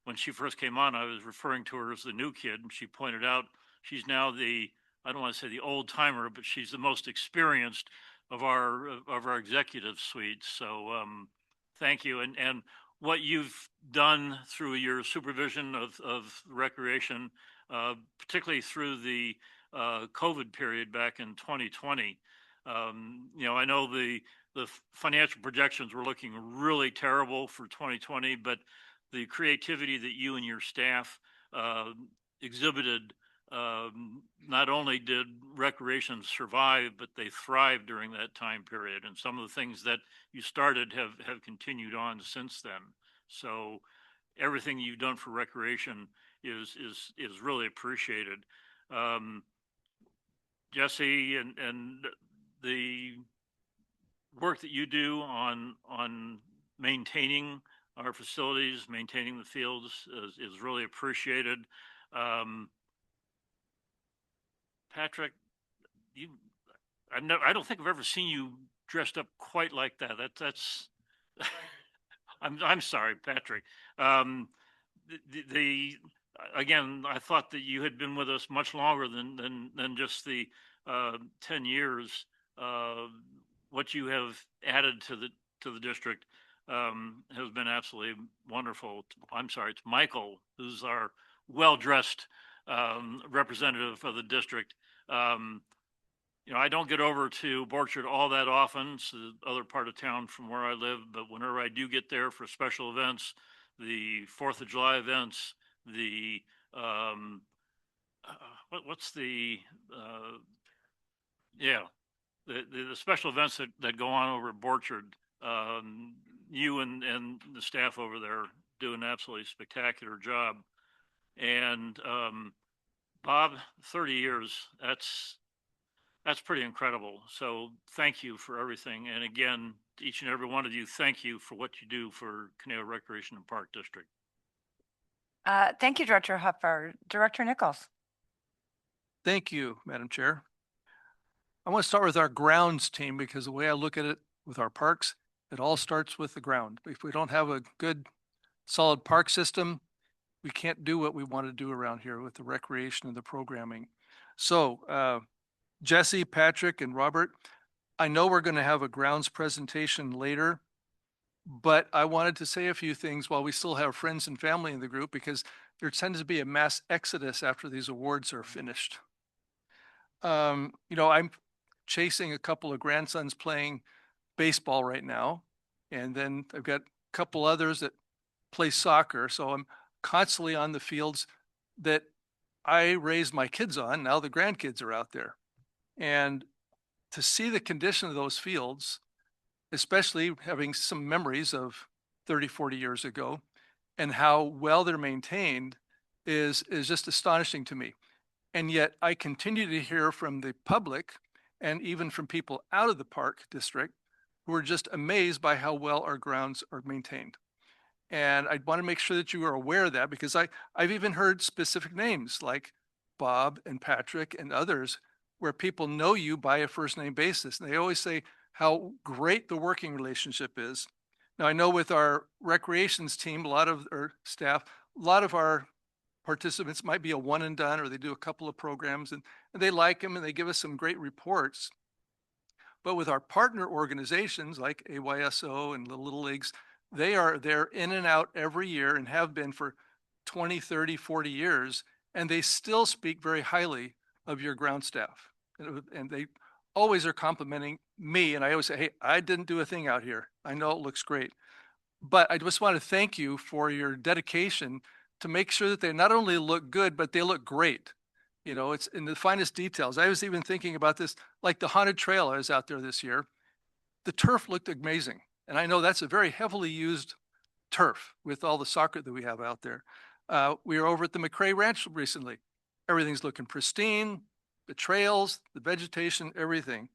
when she first came on, I was referring to her as the new kid, and she pointed out she's now I don't want to say the old timer, but she's the most experienced of our executive suite. So thank you. And what you've done through your supervision of recreation, particularly through the COVID period back in 2020. I know the financial projections were looking really terrible for 2020, but the creativity that you and your staff exhibited, not only did recreation survive, but they thrived during that time period. And some of the things that you started have continued on since then. So everything you've done for recreation is really appreciated. Jesse, and the work that you do on maintaining our facilities, maintaining the fields is really appreciated. Patrick, I don't think I've ever seen you dressed up quite like that. That's I'm sorry, Patrick. Again, I thought that you had been with us much longer than just the 10 years. What you have added to the district has been absolutely wonderful. I'm sorry, it's Michael, who's our well-dressed representative of the district. I don't get over to Borchard all that often. It's the other part of town from where I live, but whenever I do get there for special events, the 4th of July events, the the special events that go on over at Borchard, you and the staff over there do an absolutely spectacular job. And Bob, 30 years, that's pretty incredible. So thank you for everything. And again, each and every one of you, thank you for what you do for Conejo Recreation and Park District. Thank you, Director Huffer. Director Nichols. Thank you, Madam Chair. I want to start with our grounds team because the way I look at it with our parks, it all starts with the ground. If we don't have a good, solid park system, we can't do what we want to do around here with the recreation and the programming. So Jesse, Patrick, and Robert, I know we're going to have a grounds presentation later, but I wanted to say a few things while we still have friends and family in the group, because there tends to be a mass exodus after these awards are finished. I'm chasing a couple of grandsons playing baseball right now. And then I've got a couple others that play soccer. So I'm constantly on the fields that I raised my kids on. Now the grandkids are out there. And to see the condition of those fields, especially having some memories of 30, 40 years ago and how well they're maintained is just astonishing to me. And yet I continue to hear from the public and even from people out of the park district who are just amazed by how well our grounds are maintained. And I want to make sure that you are aware of that because I've even heard specific names like Bob and Patrick and others where people know you by a first name basis. And they always say how great the working relationship is. Now, I know with our recreations team, a lot of our staff, a lot of our participants might be a one and done, or they do a couple of programs and they like them and they give us some great reports. But with our partner organizations like AYSO and the Little Leagues, they're in and out every year and have been for 20, 30, 40 years. And they still speak very highly of your ground staff. And they always are complimenting me. And I always say, hey, I didn't do a thing out here. I know it looks great. But I just want to thank you for your dedication to make sure that they not only look good, but they look great. It's in the finest details. I was even thinking about this, like the haunted trail I was out there this year. The turf looked amazing. And I know that's a very heavily used turf with all the soccer that we have out there. We were over at the McRae Ranch recently. Everything's looking pristine, the trails, the vegetation, everything.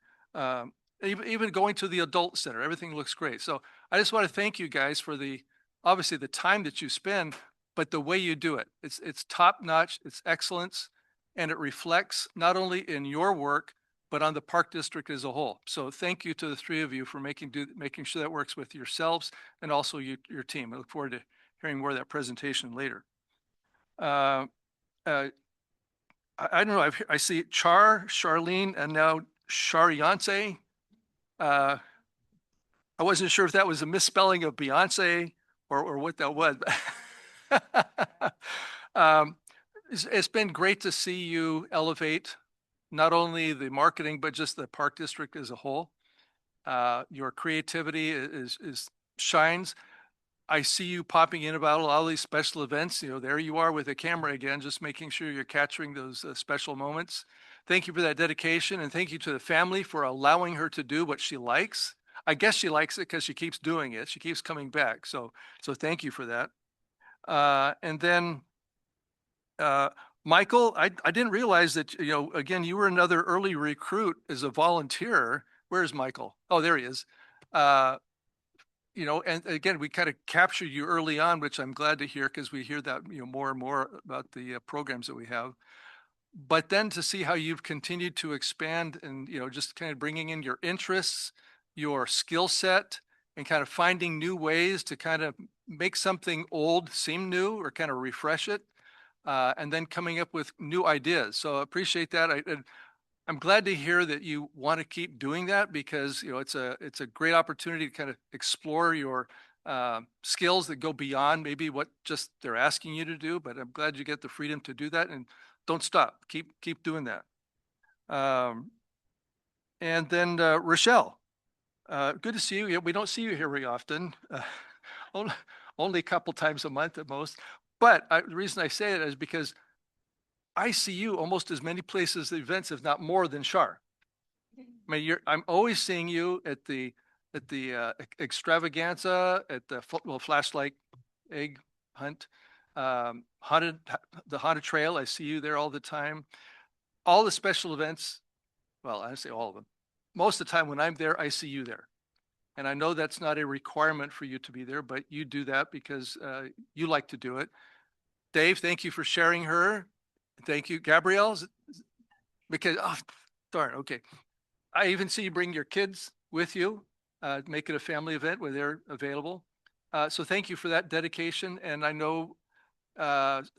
Even going to the adult center, everything looks great. So I just want to thank you guys for obviously the time that you spend, but the way you do it. It's top notch, it's excellence, and it reflects not only in your work, but on the park district as a whole. So thank you to the three of you for making sure that works with yourselves and also your team. I look forward to hearing more of that presentation later. I don't know, I see Charlene, and now Shariance. I wasn't sure if that was a misspelling of Beyonce or what that was. It's been great to see you elevate not only the marketing, but just the park district as a whole. Your creativity shines. I see you popping in about a lot of these special events. There you are with a camera again, just making sure you're capturing those special moments. Thank you for that dedication, and thank you to the family for allowing her to do what she likes. I guess she likes it because she keeps doing it. She keeps coming back. So thank you for that. And then Michael, I didn't realize that, again, you were another early recruit as a volunteer. Where's Michael? Oh, there he is. And again, we kind of captured you early on, which I'm glad to hear because we hear that, more and more about the programs that we have. But then to see how you've continued to expand and, just kind of bringing in your interests, your skill set, and kind of finding new ways to kind of make something old seem new or kind of refresh it. And then coming up with new ideas. So I appreciate that. I'm glad to hear that you want to keep doing that because it's a great opportunity to kind of explore your skills that go beyond maybe what just they're asking you to do. But I'm glad you get the freedom to do that and don't stop. Keep doing that. And then Rochelle, good to see you. We don't see you here very often. Only a couple times a month at most. But the reason I say it is because I see you almost as many places, events, if not more than Shar. I mean, I'm always seeing you at the extravaganza, at the flashlight egg hunt, the haunted trail. I see you there all the time. All the special events. Well, I say all of them. Most of the time when I'm there, I see you there. And I know that's not a requirement for you to be there, but you do that because you like to do it. Dave, thank you for sharing her. Thank you, Gabrielle. Because, oh, darn, okay. I even see you bring your kids with you, make it a family event where they're available. So thank you for that dedication. And I know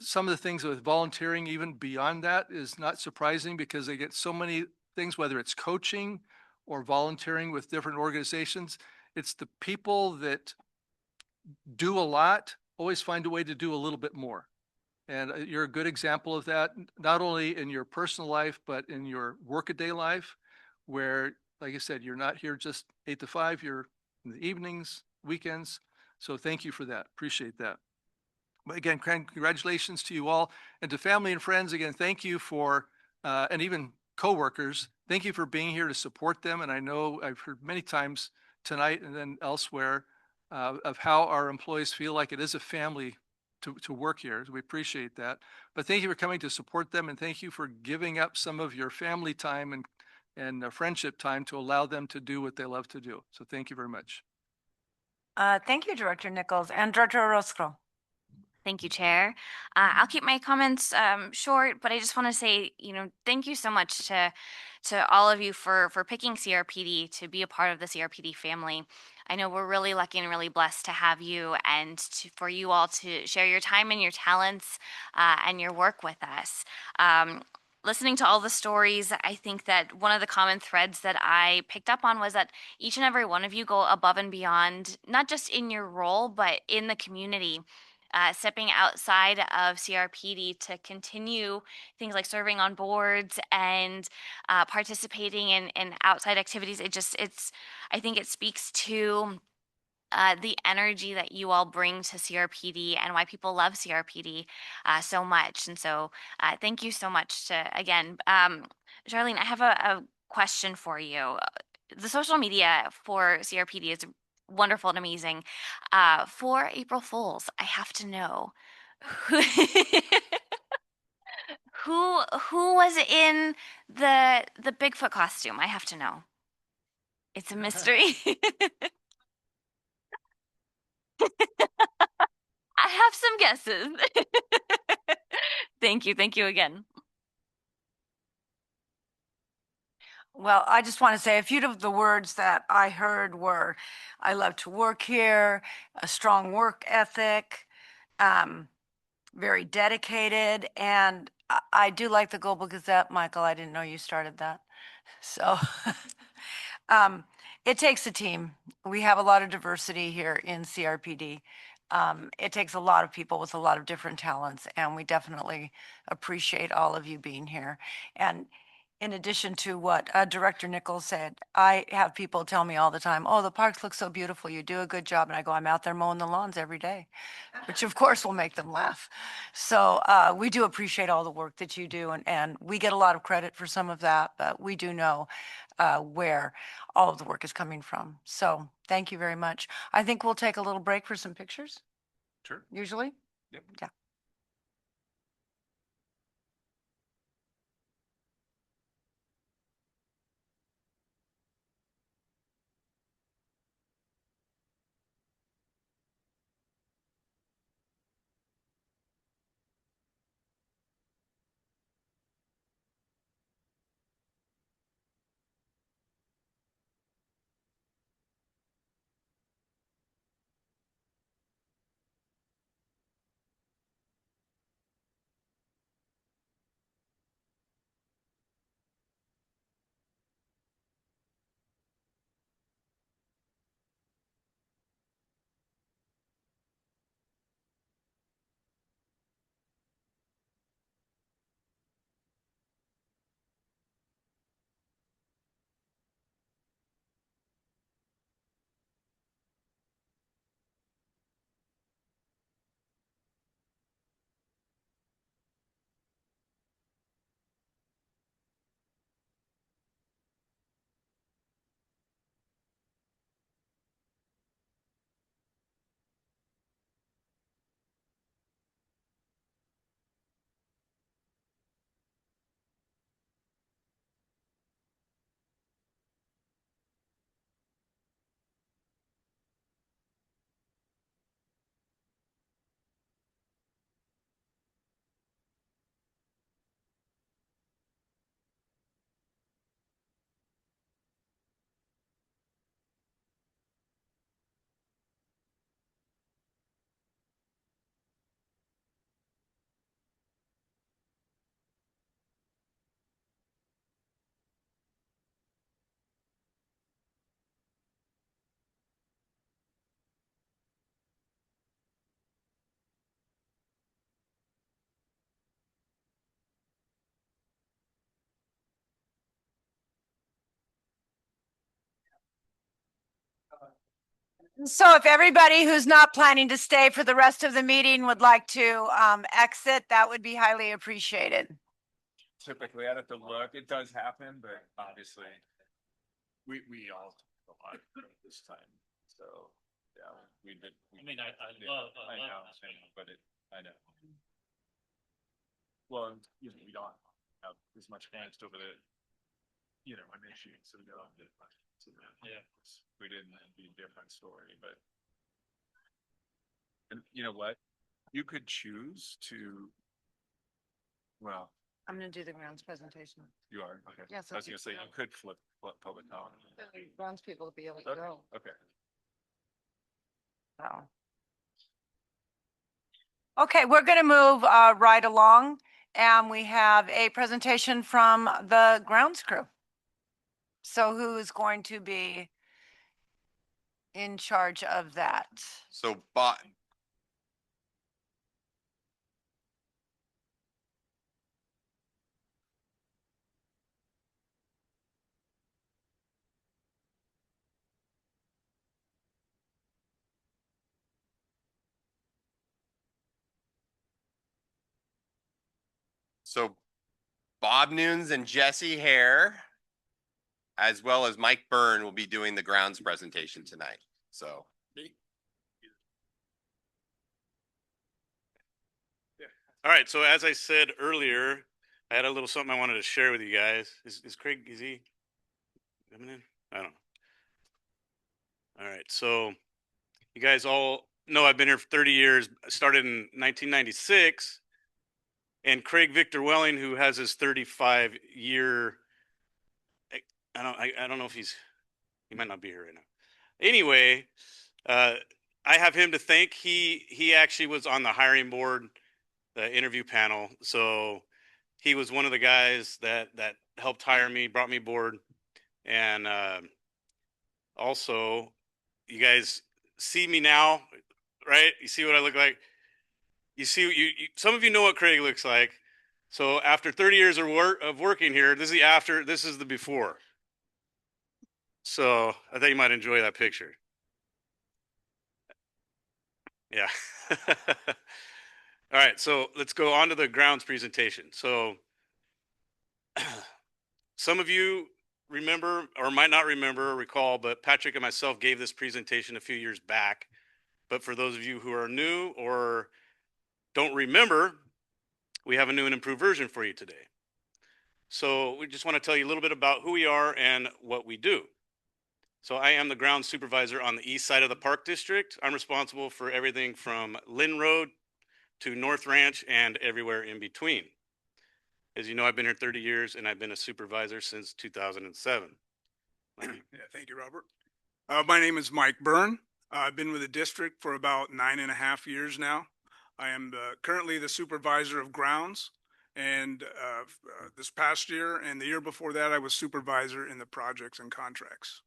some of the things with volunteering, even beyond that, is not surprising because they get so many things, whether it's coaching or volunteering with different organizations. It's the people that do a lot always find a way to do a little bit more. And you're a good example of that, not only in your personal life, but in your workaday life, where, like I said, you're not here just 8 to 5, you're in the evenings, weekends. So thank you for that. Appreciate that. But again, congratulations to you all, and to family and friends. Again, thank you for, and even coworkers, thank you for being here to support them. And I know I've heard many times tonight and then elsewhere of how our employees feel like it is a family to work here. We appreciate that. But thank you for coming to support them, and thank you for giving up some of your family time and friendship time to allow them to do what they love to do. So thank you very much. Thank you, Director Nichols and Director Orozco. Thank you, Chair. I'll keep my comments short, but I just want to say, thank you so much to all of you for picking CRPD to be a part of the CRPD family. I know we're really lucky and really blessed to have you, and for you all to share your time and your talents and your work with us. Listening to all the stories, I think that one of the common threads that I picked up on was that each and every one of you go above and beyond, not just in your role, but in the community. Stepping outside of CRPD to continue things like serving on boards and participating in outside activities. I think it speaks to the energy that you all bring to CRPD and why people love CRPD so much. And so thank you so much again. Charlene, I have a question for you. The social media for CRPD is wonderful and amazing. For April Fools, I have to know who who was in the Bigfoot costume. I have to know. It's a mystery. I have some guesses. Thank you again. Well, I just want to say a few of the words that I heard were, I love to work here, a strong work ethic, very dedicated, and I do like the Global Gazette, Michael. I didn't know you started that. So it takes a team. We have a lot of diversity here in CRPD. It takes a lot of people with a lot of different talents, and we definitely appreciate all of you being here. And in addition to what Director Nichols said, I have people tell me all the time, oh, the parks look so beautiful. You do a good job. And I go, I'm out there mowing the lawns every day, which of course will make them laugh. So we do appreciate all the work that you do. And we get a lot of credit for some of that, but we do know where all of the work is coming from. So thank you very much. I think we'll take a little break for some pictures. Sure. Usually. Yep. Yeah. So if everybody who's not planning to stay for the rest of the meeting would like to exit, that would be highly appreciated. Typically, I'd have to look. It does happen, but obviously, we all took a lot this time. So, yeah, we did. I mean, I yeah, love, I know, but I know. Well, you know, we don't have as much angst over the, an issue, so we don't have much. Yeah. We didn't, it'd be a different story, but. And you know what? You could choose to. Well, I'm going to do the grounds presentation. you are, okay. Yes, I was gonna say, you could flip public comment. Grounds people to be able to Okay, go. okay. So. Okay, we're going to move right along, and we have a presentation from the grounds crew. So who's going to be in charge of that? So Bob Nunes and Jesse Hare, as well as Mike Byrne, will be doing the grounds presentation tonight. So. All right, so as I said earlier, I had a little something I wanted to share with you guys. Is Craig, is he coming in? I don't know. All right, so you guys all know I've been here for 30 years. I started in 1996, and Craig Victor Welling, who has his 35-year, I don't know if he might not be here right now. Anyway, I have him to thank. He actually was on the hiring board, the interview panel. So he was one of the guys that helped hire me, brought me aboard. And also, you guys see me now, right? You see what I look like? You see, some of you know what Craig looks like. So after 30 years of working here, this is the after, this is the before. So I thought you might enjoy that picture. Yeah. All right, so let's go on to the grounds presentation. So some of you remember or might not remember or recall, but Patrick and myself gave this presentation a few years back. But for those of you who are new or don't remember, we have a new and improved version for you today. So we just want to tell you a little bit about who we are and what we do. So I am the ground supervisor on the east side of the Park District. I'm responsible for everything from Lynn Road to North Ranch and everywhere in between. As you know, I've been here 30 years and I've been a supervisor since 2007. Yeah, thank you, Robert. My name is Mike Byrne. I've been with the district for about 9.5 years now. I am currently the supervisor of grounds, and this past year and the year before that, I was supervisor in the projects and contracts.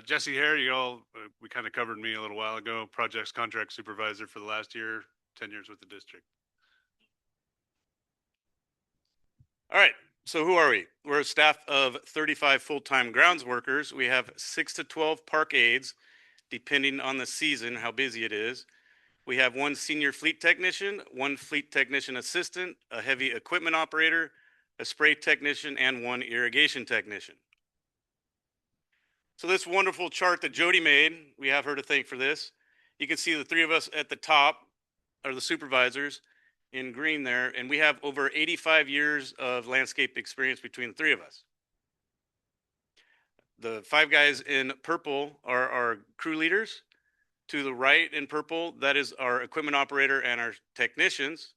Jesse Hare, we kind of covered me a little while ago, projects contract supervisor for the last year, 10 years with the district. All right, so who are we? We're a staff of 35 full-time grounds workers. We have 6 to 12 park aides, depending on the season, how busy it is. We have 1 senior fleet technician, 1 fleet technician assistant, a heavy equipment operator, a spray technician, and 1 irrigation technician. So this wonderful chart that Jody made, we have her to thank for this. You can see the 3 of us at the top are the supervisors in green there, and we have over 85 years of landscape experience between the 3 of us. The 5 guys in purple are our crew leaders. To the right in purple, that is our equipment operator and our technicians.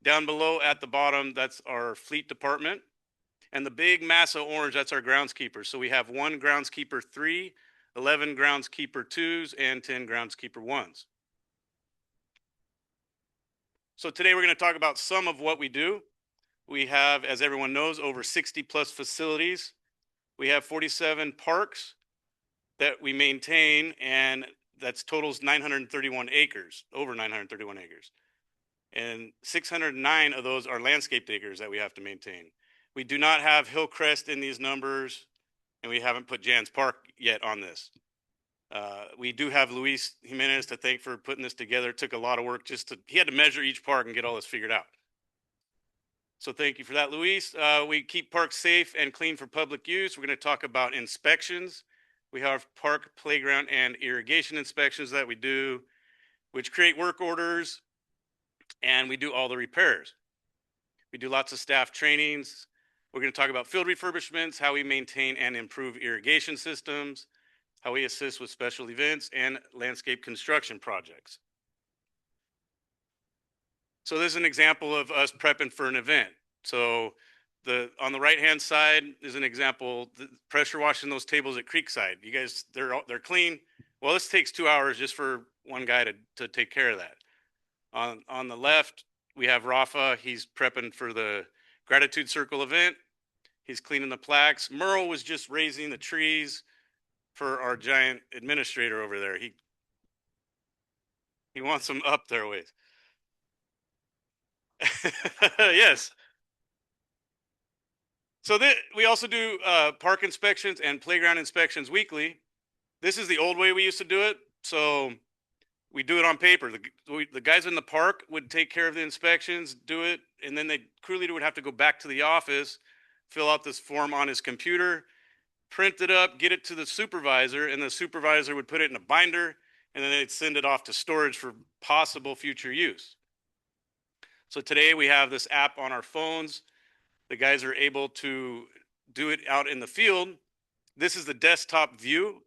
Down below at the bottom, that's our fleet department. And the big mass of orange, that's our groundskeepers. So we have 1 groundskeeper 3, 11 groundskeeper 2s, and 10 groundskeeper 1s. So today we're going to talk about some of what we do. We have, as everyone knows, over 60 plus facilities. We have 47 parks that we maintain, and that's totals 931 acres, over 931 acres. And 609 of those are landscaped acres that we have to maintain. We do not have Hillcrest in these numbers, and we haven't put Jan's Park yet on this. We do have Luis Jimenez to thank for putting this together. It took a lot of work he had to measure each park and get all this figured out. So thank you for that, Luis. We keep parks safe and clean for public use. We're going to talk about inspections. We have park, playground, and irrigation inspections that we do, which create work orders, and we do all the repairs. We do lots of staff trainings. We're going to talk about field refurbishments, how we maintain and improve irrigation systems, how we assist with special events and landscape construction projects. So this is an example of us prepping for an event. So on the right-hand side is an example, pressure washing those tables at Creekside. You guys, they're clean. Well, this takes 2 hours just for one guy to take care of that. On the left, we have Rafa. He's prepping for the Gratitude Circle event. He's cleaning the plaques. Merle was just raising the trees for our giant administrator over there. He wants them up their ways. Yes. So we also do park inspections and playground inspections weekly. This is the old way we used to do it. So we do it on paper. The guys in the park would take care of the inspections, do it, and then the crew leader would have to go back to the office, fill out this form on his computer, print it up, get it to the supervisor, and the supervisor would put it in a binder, and then they'd send it off to storage for possible future use. So today we have this app on our phones. The guys are able to do it out in the field. This is the desktop view.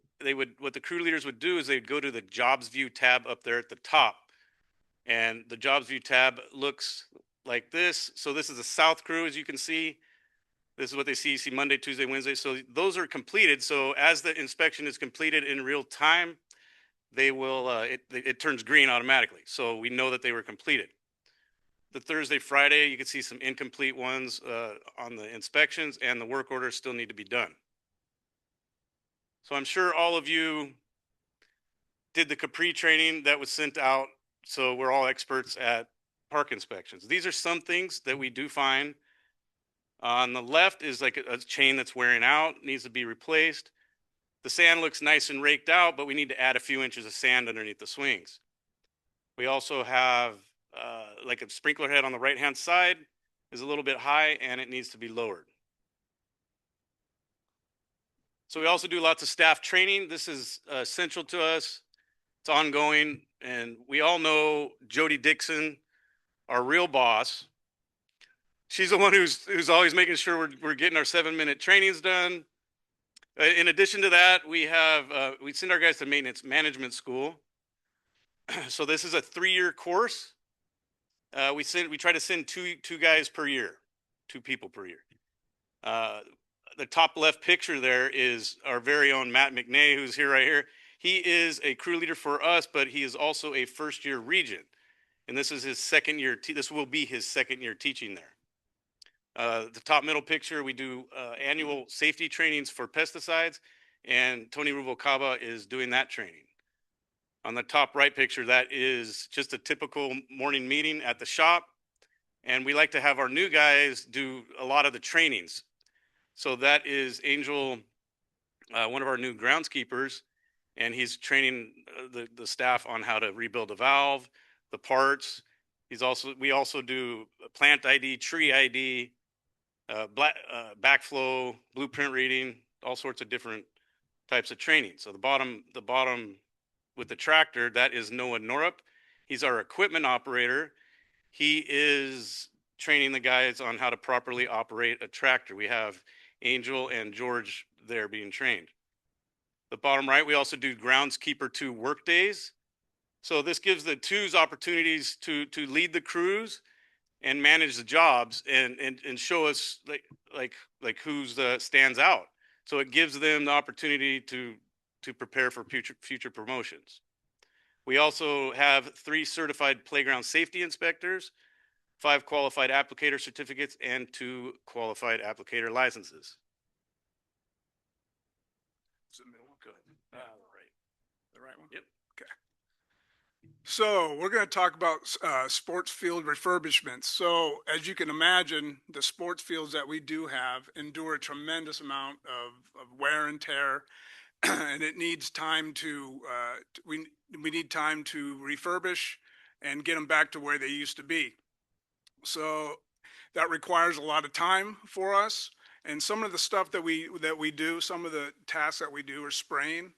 What the crew leaders would do is they'd go to the Jobs View tab up there at the top. And the Jobs View tab looks like this. So this is the South crew, as you can see. This is what they see. You see Monday, Tuesday, Wednesday. So those are completed. So as the inspection is completed in real time, they will, it turns green automatically. So we know that they were completed. The Thursday, Friday, you can see some incomplete ones on the inspections, and the work orders still need to be done. So I'm sure all of you did the Capri training that was sent out. So we're all experts at park inspections. These are some things that we do find. On the left is like a chain that's wearing out, needs to be replaced. The sand looks nice and raked out, but we need to add a few inches of sand underneath the swings. We also have like a sprinkler head on the right-hand side is a little bit high and it needs to be lowered. So we also do lots of staff training. This is essential to us. It's ongoing, and we all know Jody Dixon, our real boss. She's the one who's always making sure we're getting our 7-minute trainings done. In addition to that, we send our guys to maintenance management school. So this is a 3-year course. We try to send two guys per year, 2 people per year. The top left picture there is our very own Matt McNay, who's here right here. He is a crew leader for us, but he is also a first-year regent, and this is his second year. This will be his second year teaching there. The top middle picture, we do annual safety trainings for pesticides, and Tony Rubalcaba is doing that training. On the top right picture, that is just a typical morning meeting at the shop. And we like to have our new guys do a lot of the trainings. So that is Angel, one of our new groundskeepers, and he's training the staff on how to rebuild a valve, the parts. We also do plant ID, tree ID, backflow, blueprint reading, all sorts of different types of training. So the bottom with the tractor, that is Noah Norup. He's our equipment operator. He is training the guys on how to properly operate a tractor. We have Angel and George there being trained. The bottom right, we also do groundskeeper 2 work days. So this gives the 2s opportunities to lead the crews and manage the jobs and show us like who's stands out. So it gives them the opportunity to prepare for future promotions. We also have 3 certified playground safety inspectors, 5 qualified applicator certificates, and 2 qualified applicator licenses. Is it middle one? Good. The right one? Yep. Okay. So we're going to talk about sports field refurbishments. So as you can imagine, the sports fields that we do have endure a tremendous amount of wear and tear. and it needs time to, we need time to refurbish and get them back to where they used to be. So that requires a lot of time for us. And some of the stuff that we do, some of the tasks that we do are spraying,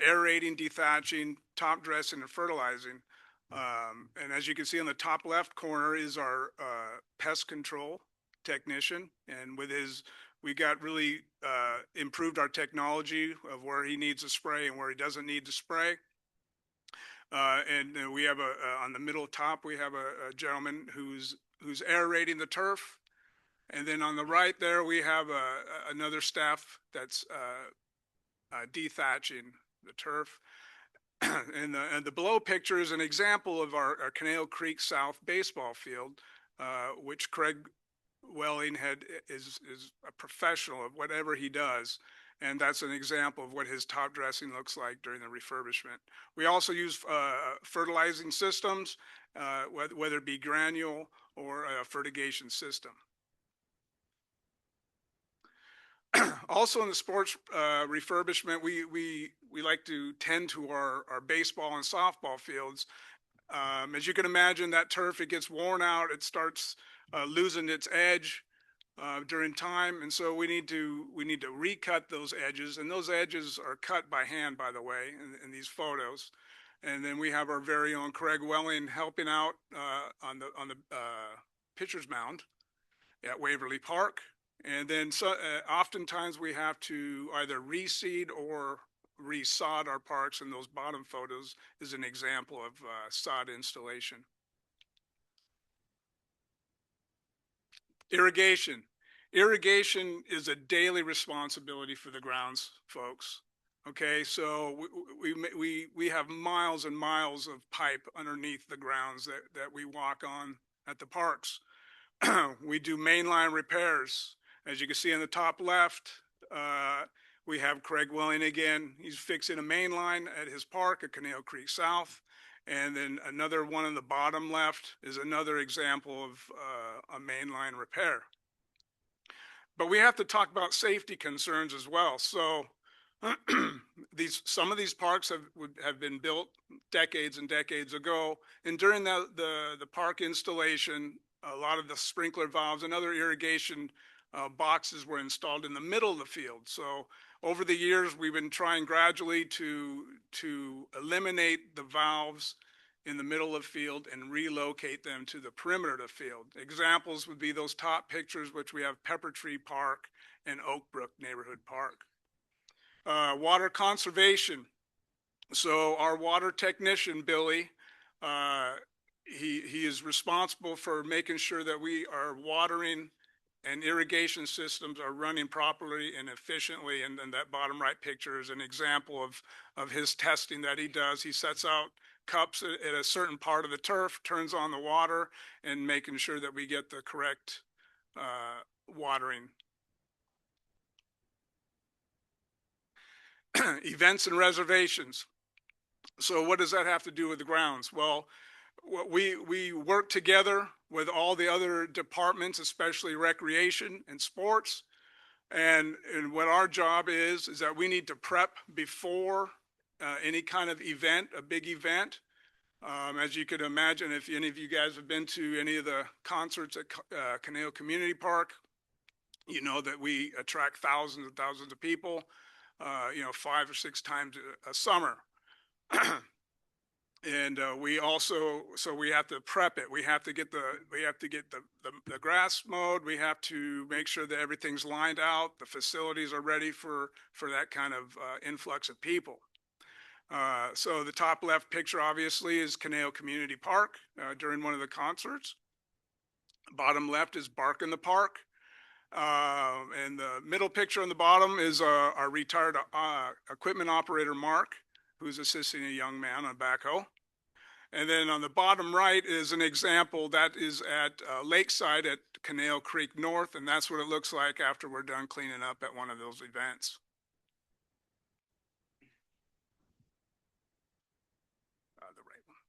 aerating, dethatching, top dressing, and fertilizing. And as you can see on the top left corner is our pest control technician. And with his, we got really improved our technology of where he needs to spray and where he doesn't need to spray. And we have on the middle top, we have a gentleman who's aerating the turf. And then on the right there, we have another staff that's dethatching the turf. And the below picture is an example of our Conejo Creek South baseball field, which Craig Welling is a professional of whatever he does. And that's an example of what his top dressing looks like during the refurbishment. We also use fertilizing systems, whether it be granule or a fertigation system. Also in the sports refurbishment, we like to tend to our baseball and softball fields. As you can imagine, that turf, it gets worn out, it starts losing its edge during time, and so we need to recut those edges, and those edges are cut by hand, by the way, in these photos. And then we have our very own Craig Welling helping out on the pitcher's mound at Waverly Park. And then oftentimes we have to either reseed or resod our parks, and those bottom photos is an example of sod installation. Irrigation. Irrigation is a daily responsibility for the grounds folks. Okay, so we have miles and miles of pipe underneath the grounds that we walk on at the parks. We do mainline repairs. As you can see in the top left, we have Craig Welling again. He's fixing a main line at his park at Conejo Creek South. And then another one in the bottom left is another example of a mainline repair. But we have to talk about safety concerns as well. So some of these parks have been built decades and decades ago. And during the park installation, a lot of the sprinkler valves and other irrigation boxes were installed in the middle of the field. So over the years, we've been trying gradually to eliminate the valves in the middle of the field and relocate them to the perimeter of the field. Examples would be those top pictures, which we have Pepper Tree Park and Oak Brook Neighborhood Park. Water conservation. So our water technician, Billy, he is responsible for making sure that we are watering and irrigation systems are running properly and efficiently. And then that bottom right picture is an example of his testing that he does. He sets out cups at a certain part of the turf, turns on the water, and making sure that we get the correct watering. Events and reservations. So what does that have to do with the grounds? Well, we work together with all the other departments, especially recreation and sports. And what our job is that we need to prep before any kind of event, a big event. As you could imagine, if any of you guys have been to any of the concerts at Conejo Community Park, you know that we attract thousands and thousands of people, 5 or 6 times a summer. And we also, so we have to prep it. We have to get the grass mowed. We have to make sure that everything's lined out. The facilities are ready for that kind of influx of people. So the top left picture obviously is Conejo Community Park during one of the concerts. Bottom left is Bark in the Park. And the middle picture on the bottom is our retired equipment operator, Mark, who's assisting a young man on backhoe. And then on the bottom right is an example that is at Lakeside at Conejo Creek North, and that's what it looks like after we're done cleaning up at one of those events. The right one.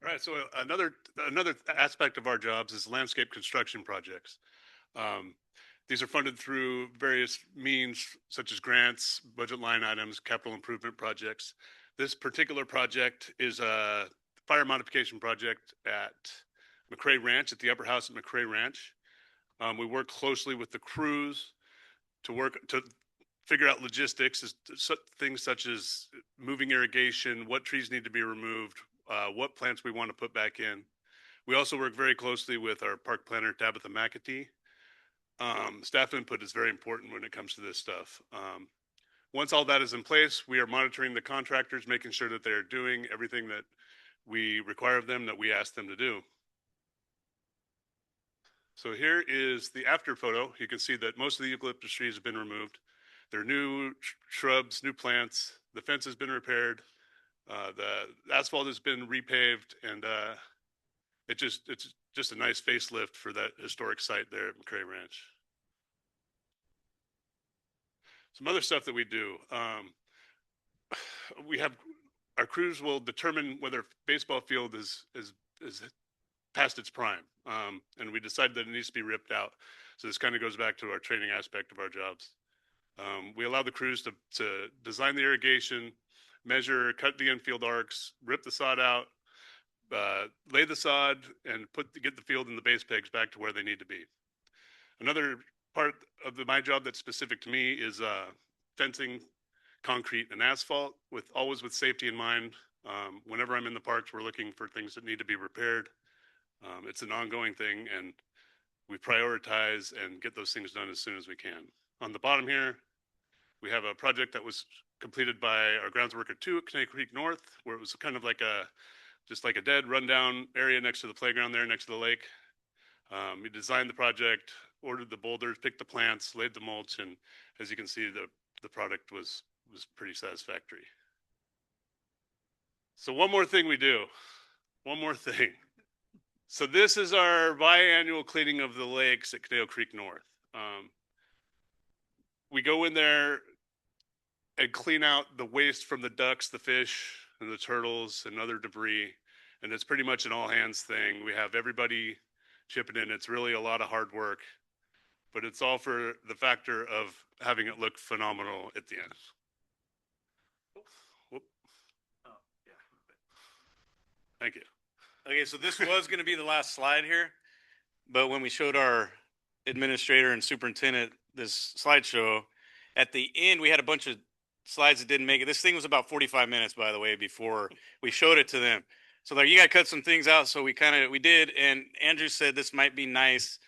All right, so another aspect of our jobs is landscape construction projects. These are funded through various means such as grants, budget line items, capital improvement projects. This particular project is a fire modification project at McCray Ranch, at the upper house at McCray Ranch. We work closely with the crews to figure out logistics, things such as moving irrigation, what trees need to be removed, what plants we want to put back in. We also work very closely with our park planner, Tabitha McAtee. Staff input is very important when it comes to this stuff. Once all that is in place, we are monitoring the contractors, making sure that they are doing everything that we require of them, that we ask them to do. So here is the after photo. You can see that most of the eucalyptus trees have been removed. There are new shrubs, new plants. The fence has been repaired. The asphalt has been repaved, and it's just a nice facelift for that historic site there at McCray Ranch. Some other stuff that we do. We have our crews will determine whether baseball field is past its prime, and we decided that it needs to be ripped out. So this kind of goes back to our training aspect of our jobs. We allow the crews to design the irrigation, measure, cut the infield arcs, rip the sod out, lay the sod, and get the field and the base pegs back to where they need to be. Another part of my job that's specific to me is fencing, concrete, and asphalt, always with safety in mind. Whenever I'm in the parks, we're looking for things that need to be repaired. It's an ongoing thing, and we prioritize and get those things done as soon as we can. On the bottom here, we have a project that was completed by our grounds worker 2 at Conejo Creek North, where it was kind of like just like a dead rundown area next to the playground there, next to the lake. We designed the project, ordered the boulders, picked the plants, laid the mulch, and as you can see, the product was pretty satisfactory. So one more thing we do. One more thing. So this is our biannual cleaning of the lakes at Conejo Creek North. We go in there and clean out the waste from the ducks, the fish, and the turtles, and other debris. And it's pretty much an all hands thing. We have everybody chipping in. It's really a lot of hard work, but it's all for the factor of having it look phenomenal at the end. Whoop. Oh, yeah. Thank you. Okay, so this was going to be the last slide here, but when we showed our administrator and superintendent this slideshow, at the end we had a bunch of slides that didn't make it. This thing was about 45 minutes, by the way, before we showed it to them. So like, you got to cut some things out. So we did, and Andrew said this might be nice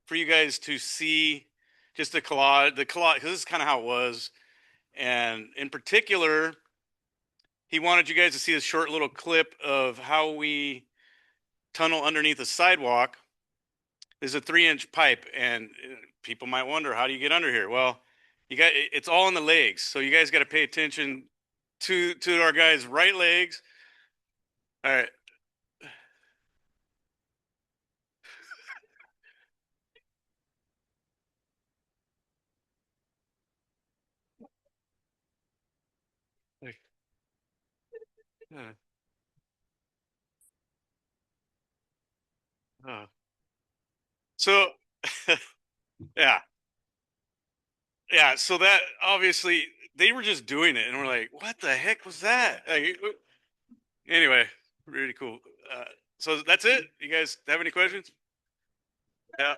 for you guys to see just the collage, because this is kind of how it was. And in particular, he wanted you guys to see a short little clip of how we tunnel underneath a sidewalk. There's a 3-inch pipe, and people might wonder, how do you get under here? Well, it's all in the legs. So you guys got to pay attention to our guys' right legs. All right. So, yeah. Yeah, so that obviously they were just doing it, and we're like, "What the heck was that?" Like, anyway, really cool. So that's it. You guys have any questions? Yeah.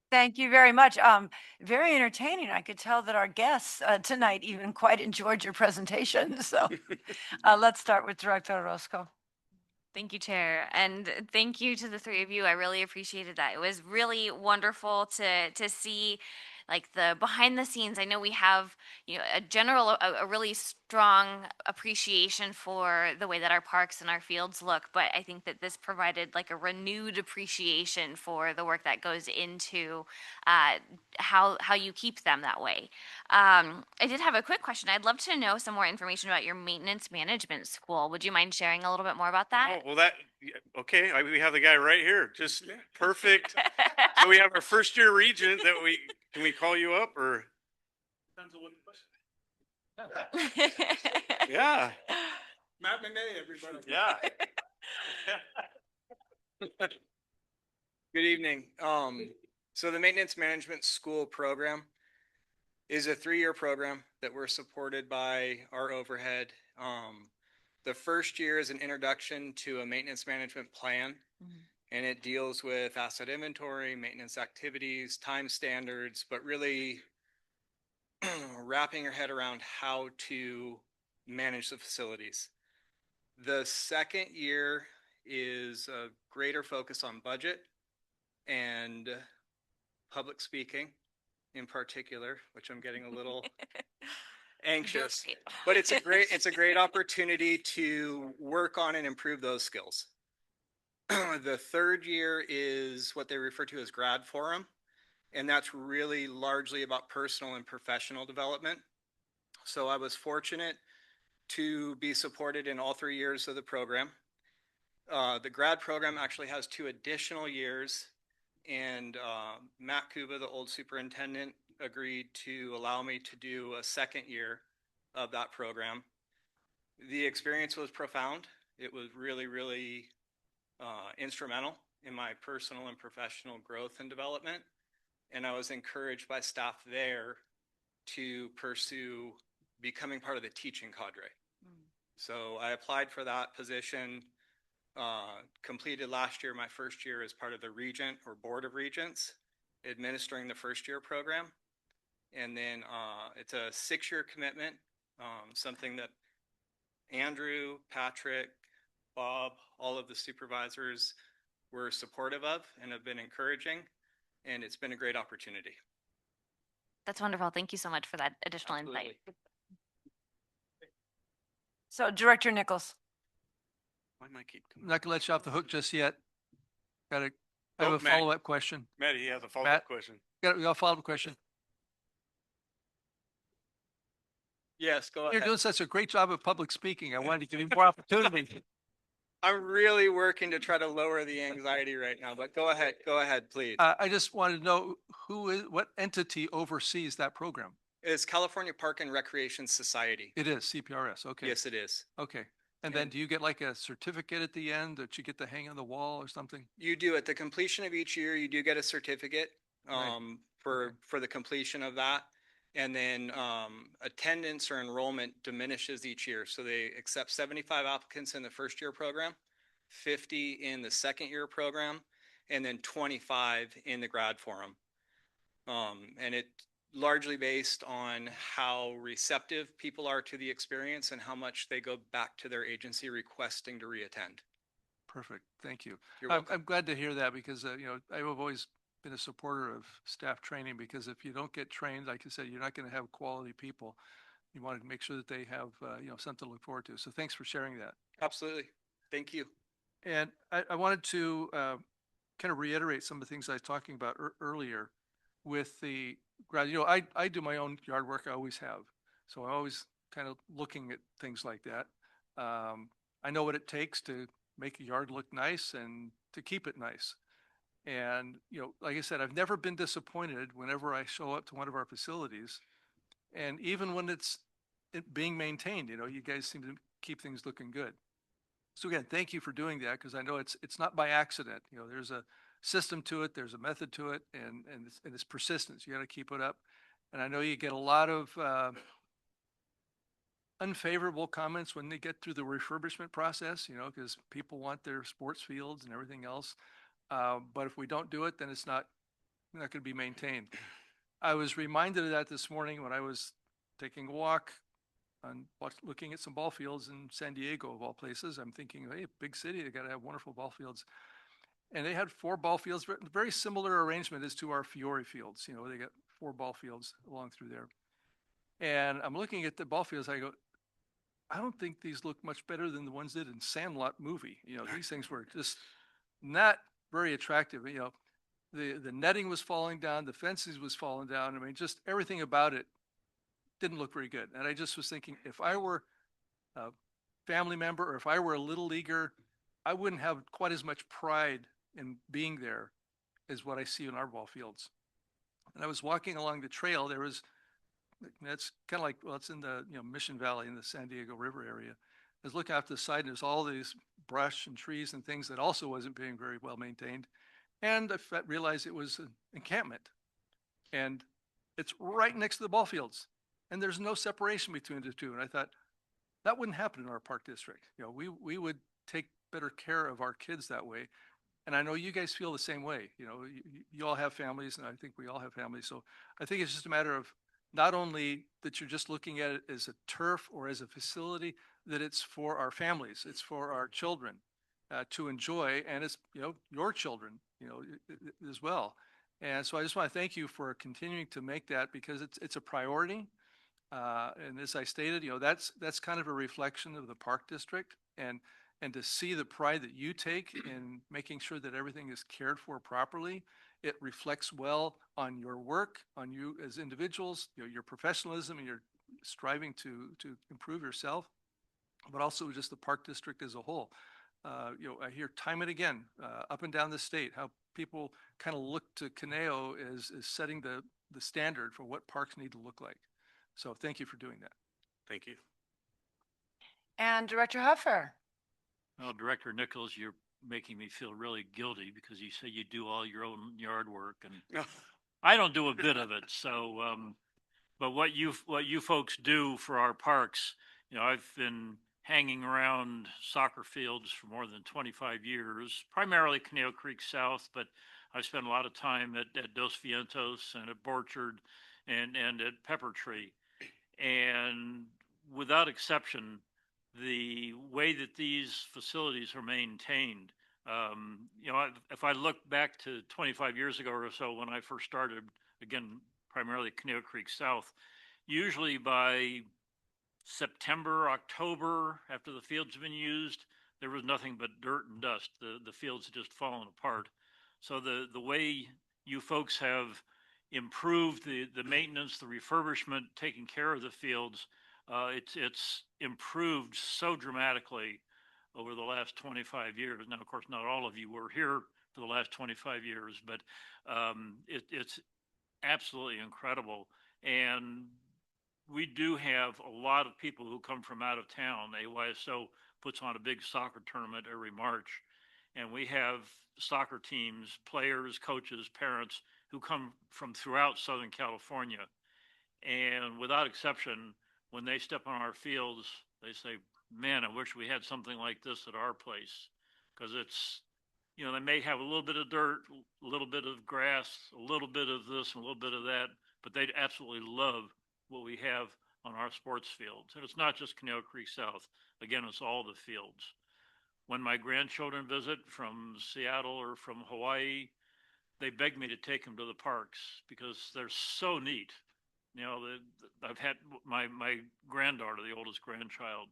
Thank you very much. Very entertaining. I could tell that our guests tonight even quite enjoyed your presentation. So let's start with Director Orozco. Thank you, Chair, and thank you to the three of you. I really appreciated that. It was really wonderful to see like the behind the scenes. I know we have, a really strong appreciation for the way that our parks and our fields look, but I think that this provided like a renewed appreciation for the work that goes into how you keep them that way. I did have a quick question. I'd love to know some more information about your maintenance management school. Would you mind sharing a little bit more about that? Oh, well, okay. We have the guy right here. Just perfect. So we have our first year regent can we call you up or? Depends on what the question. Yeah. Matt Monet, everybody. Yeah. Good evening. So the Maintenance Management School program is a 3-year program that we're supported by our overhead. The first year is an introduction to a maintenance management plan, and it deals with asset inventory, maintenance activities, time standards, but really wrapping your head around how to manage the facilities. The second year is a greater focus on budget and public speaking in particular, which I'm getting a little anxious, but it's a great opportunity to work on and improve those skills. The third year is what they refer to as grad forum, and that's really largely about personal and professional development. So I was fortunate to be supported in all 3 years of the program. The grad program actually has 2 additional years, and Matt Kuba, the old superintendent, agreed to allow me to do a second year of that program. The experience was profound. It was really, really instrumental in my personal and professional growth and development. And I was encouraged by staff there to pursue becoming part of the teaching cadre. So I applied for that position, completed last year, my first year as part of the regent or board of regents, administering the first year program. And then it's a 6-year commitment, something that Andrew, Patrick, Bob, all of the supervisors were supportive of and have been encouraging, and it's been a great opportunity. That's wonderful. Thank you so much for that additional insight. So Director Nichols. Why am I keep? I'm not gonna let you off the hook just yet. I have a Matt. follow-up question. Maddie, he has a Matt? follow-up question. Got a follow-up question. Yes, go You're ahead. doing such a great job of public speaking. I wanted to give you more opportunity. I'm really working to try to lower the anxiety right now, but go ahead, please. I just wanted to know what entity oversees that program? It's California Park and Recreation Society. It is CPRS. Okay. Yes, it is. Okay. And then do you get like a certificate at the end that you get to hang on the wall or something? You do. At the completion of each year, you do get a certificate Right. for the completion of that. And then attendance or enrollment diminishes each year. So they accept 75 applicants in the first year program, 50 in the second year program, and then 25 in the grad forum. And it largely based on how receptive people are to the experience and how much they go back to their agency requesting to reattend. Perfect. Thank you. You're I'm, welcome. I'm glad to hear that because, I've always been a supporter of staff training because if you don't get trained, like you said, you're not going to have quality people. You want to make sure that they have, something to look forward to. So thanks for sharing that. Absolutely. Thank you. And I wanted to kind of reiterate some of the things I was talking about earlier with the grad. I do my own yard work. I always have. So I'm always kind of looking at things like that. I know what it takes to make a yard look nice and to keep it nice. And, like I said, I've never been disappointed whenever I show up to one of our facilities. And even when it's being maintained, you guys seem to keep things looking good. So again, thank you for doing that because I know it's not by accident. There's a system to it, there's a method to it, and it's persistence. You got to keep it up. And I know you get a lot of unfavorable comments when they get through the refurbishment process, because people want their sports fields and everything else. But if we don't do it, then it's not going to be maintained. I was reminded of that this morning when I was taking a walk and looking at some ball fields in San Diego, of all places. I'm thinking, hey, big city, they got to have wonderful ball fields. And they had 4 ball fields, very similar arrangement as to our Fiore fields. They got 4 ball fields along through there. And I'm looking at the ball fields. I go, I don't think these look much better than the ones did in Sandlot movie. These things were just not very attractive. The netting was falling down, the fences was falling down. I mean, just everything about it didn't look very good. And I just was thinking, if I were a family member or if I were a little leaguer, I wouldn't have quite as much pride in being there as what I see in our ball fields. And I was walking along the trail. That's kind of like, well, it's in the Mission Valley in the San Diego River area. I was looking off to the side and there's all these brush and trees and things that also wasn't being very well maintained. And I realized it was an encampment. And it's right next to the ball fields. And there's no separation between the two. And I thought, that wouldn't happen in our park district. You know, we would take better care of our kids that way. And I know you guys feel the same way. You know, you all have families, and I think we all have families. So I think it's just a matter of not only that you're just looking at it as a turf or as a facility, that it's for our families, it's for our children to enjoy, and it's, you know, your children, you know, as well. And so I just want to thank you for continuing to make that, because it's a priority. And as I stated, you know, that's kind of a reflection of the park district, and to see the pride that you take in making sure that everything is cared for properly, it reflects well on your work, on you as individuals, you know, your professionalism, and your striving to improve yourself, but also just the park district as a whole. You know, I hear time and again, up and down the state, how people kind of look to Conejo as setting the standard for what parks need to look like. So thank you for doing that. Thank you. And Director Huffer. Well, Director Nichols, you're making me feel really guilty because you say you do all your own yard work, and I don't do a bit of it. So, but what you folks do for our parks, you know, I've been hanging around soccer fields for more than 25 years, primarily Conejo Creek South, but I spent a lot of time at Dos Vientos and at Borchard and at Pepper Tree. And without exception, the way that these facilities are maintained, you know, if I look back to 25 years ago or so when I first started, again, primarily Conejo Creek South, usually by September, October, after the fields have been used, there was nothing but dirt and dust. The fields had just fallen apart. So the way you folks have improved the maintenance, the refurbishment, taking care of the fields, it's improved so dramatically over the last 25 years. Now, of course, not all of you were here for the last 25 years, but it's absolutely incredible. And we do have a lot of people who come from out of town. AYSO puts on a big soccer tournament every March, and we have soccer teams, players, coaches, parents who come from throughout Southern California. And without exception, when they step on our fields, they say, man, I wish we had something like this at our place. Because it's, you know, they may have a little bit of dirt, a little bit of grass, a little bit of this, and a little bit of that, but they absolutely love what we have on our sports fields. And it's not just Conejo Creek South. Again, it's all the fields. When my grandchildren visit from Seattle or from Hawaii, they beg me to take them to the parks because they're so neat. You know, I've had my granddaughter, the oldest grandchild,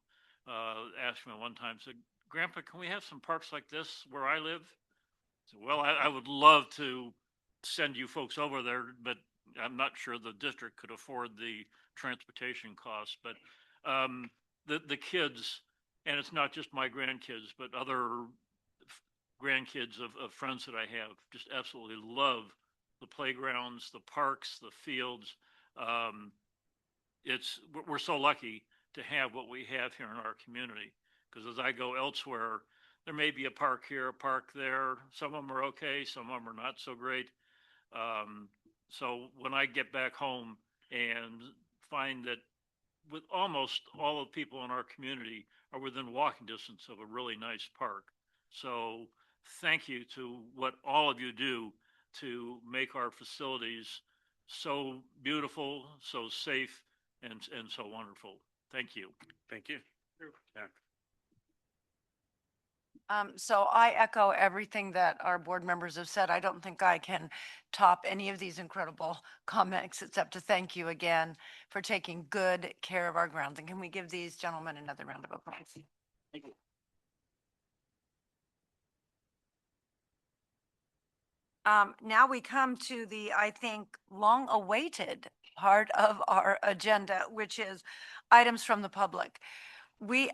asked me one time, said, Grandpa, can we have some parks like this where I live? I said, well, I would love to send you folks over there, but I'm not sure the district could afford the transportation costs. But the kids, and it's not just my grandkids, but other grandkids of friends that I have, just absolutely love the playgrounds, the parks, the fields. We're so lucky to have what we have here in our community, because as I go elsewhere, there may be a park here, a park there. Some of them are okay, some of them are not so great. So when I get back home and find that with almost all the people in our community are within walking distance of a really nice park. So thank you to what all of you do to make our facilities so beautiful, so safe, and so wonderful. Thank you. Thank you. Yeah. So I echo everything that our board members have said. I don't think I can top any of these incredible comments, except to thank you again for taking good care of our grounds. And can we give these gentlemen another round of applause? Thank you. Now we come to the, I think, long-awaited part of our agenda, which is items from the public.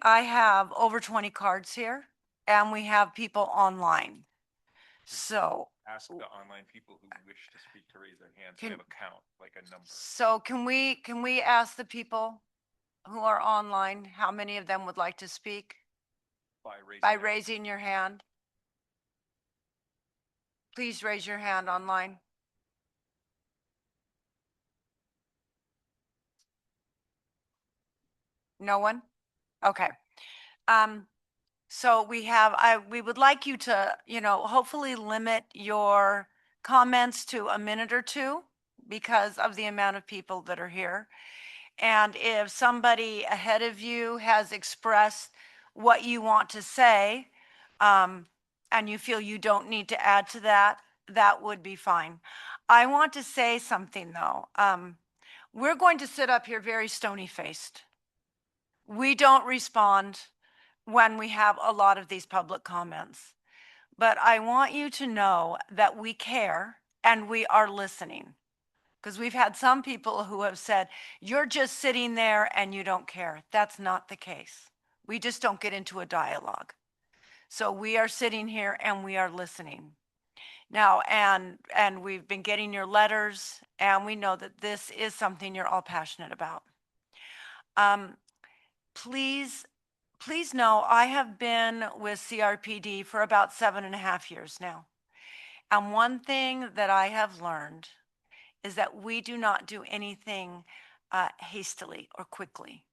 I have over 20 cards here, and we have people online. So, Ask the online people who wish to speak to raise their hands. We Can- have a count, like a number. so can we ask the people who are online, how many of them would like to speak? By raising your hand. Please raise your hand online. No one? Okay. So we would like you to, hopefully limit your comments to a minute or two because of the amount of people that are here. And if somebody ahead of you has expressed what you want to say, and you feel you don't need to add to that, that would be fine. I want to say something though. We're going to sit up here very stony-faced. We don't respond when we have a lot of these public comments. But I want you to know that we care and we are listening. Because we've had some people who have said, you're just sitting there and you don't care. That's not the case. We just don't get into a dialogue. So we are sitting here and we are listening. Now, and we've been getting your letters and we know that this is something you're all passionate about. Please know I have been with CRPD for about 7.5 years now. And one thing that I have learned is that we do not do anything hastily or quickly.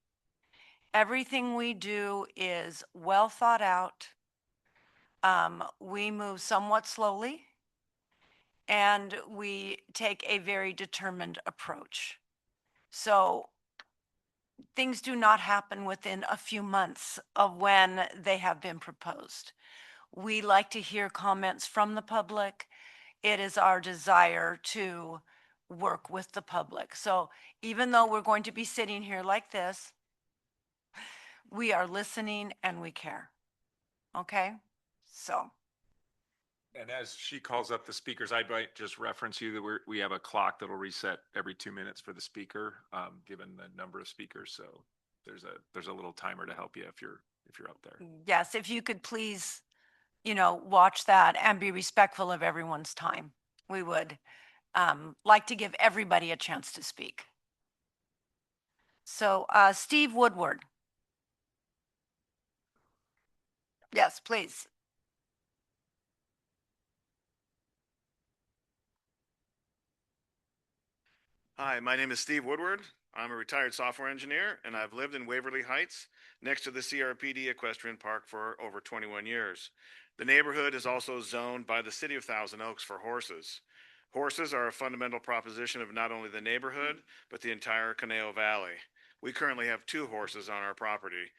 Everything we do is well thought out. We move somewhat slowly and we take a very determined approach. So things do not happen within a few months of when they have been proposed. We like to hear comments from the public. It is our desire to work with the public. So even though we're going to be sitting here like this, we are listening and we care. Okay? So. And as she calls up the speakers, I might just reference you that we have a clock that'll reset every 2 minutes for the speaker, given the number of speakers. So there's a little timer to help you if you're up there. Yes, if you could please, watch that and be respectful of everyone's time. We would like to give everybody a chance to speak. So Steve Woodward. Yes, please. Hi, my name is Steve Woodward. I'm a retired software engineer, and I've lived in Waverly Heights next to the CRPD Equestrian Park for over 21 years. The neighborhood is also zoned by the City of Thousand Oaks for horses. Horses are a fundamental proposition of not only the neighborhood, but the entire Conejo Valley. We currently have 2 horses on our property.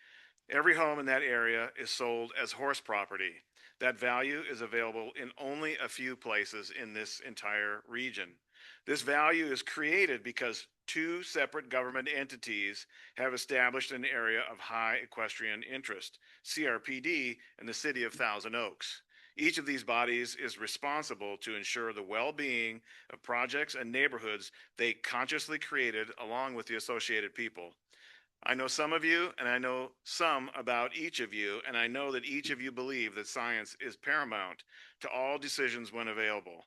Every home in that area is sold as horse property. That value is available in only a few places in this entire region. This value is created because 2 separate government entities have established an area of high equestrian interest, CRPD and the City of Thousand Oaks. Each of these bodies is responsible to ensure the well-being of projects and neighborhoods they consciously created along with the associated people. I know some of you, and I know some about each of you, and I know that each of you believe that science is paramount to all decisions when available.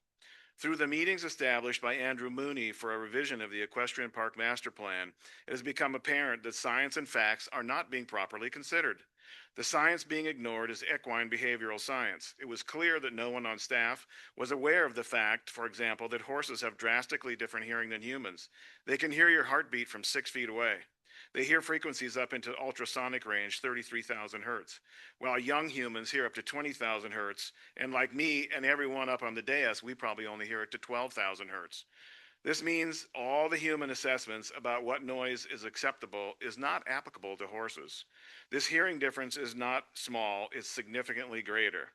Through the meetings established by Andrew Mooney for a revision of the Equestrian Park Master Plan, it has become apparent that science and facts are not being properly considered. The science being ignored is equine behavioral science. It was clear that no one on staff was aware of the fact, for example, that horses have drastically different hearing than humans. They can hear your heartbeat from 6 feet away. They hear frequencies up into ultrasonic range, 33,000 hertz, while young humans hear up to 20,000 hertz, and like me and everyone up on the dais, we probably only hear it to 12,000 hertz. This means all the human assessments about what noise is acceptable is not applicable to horses. This hearing difference is not small, it's significantly greater.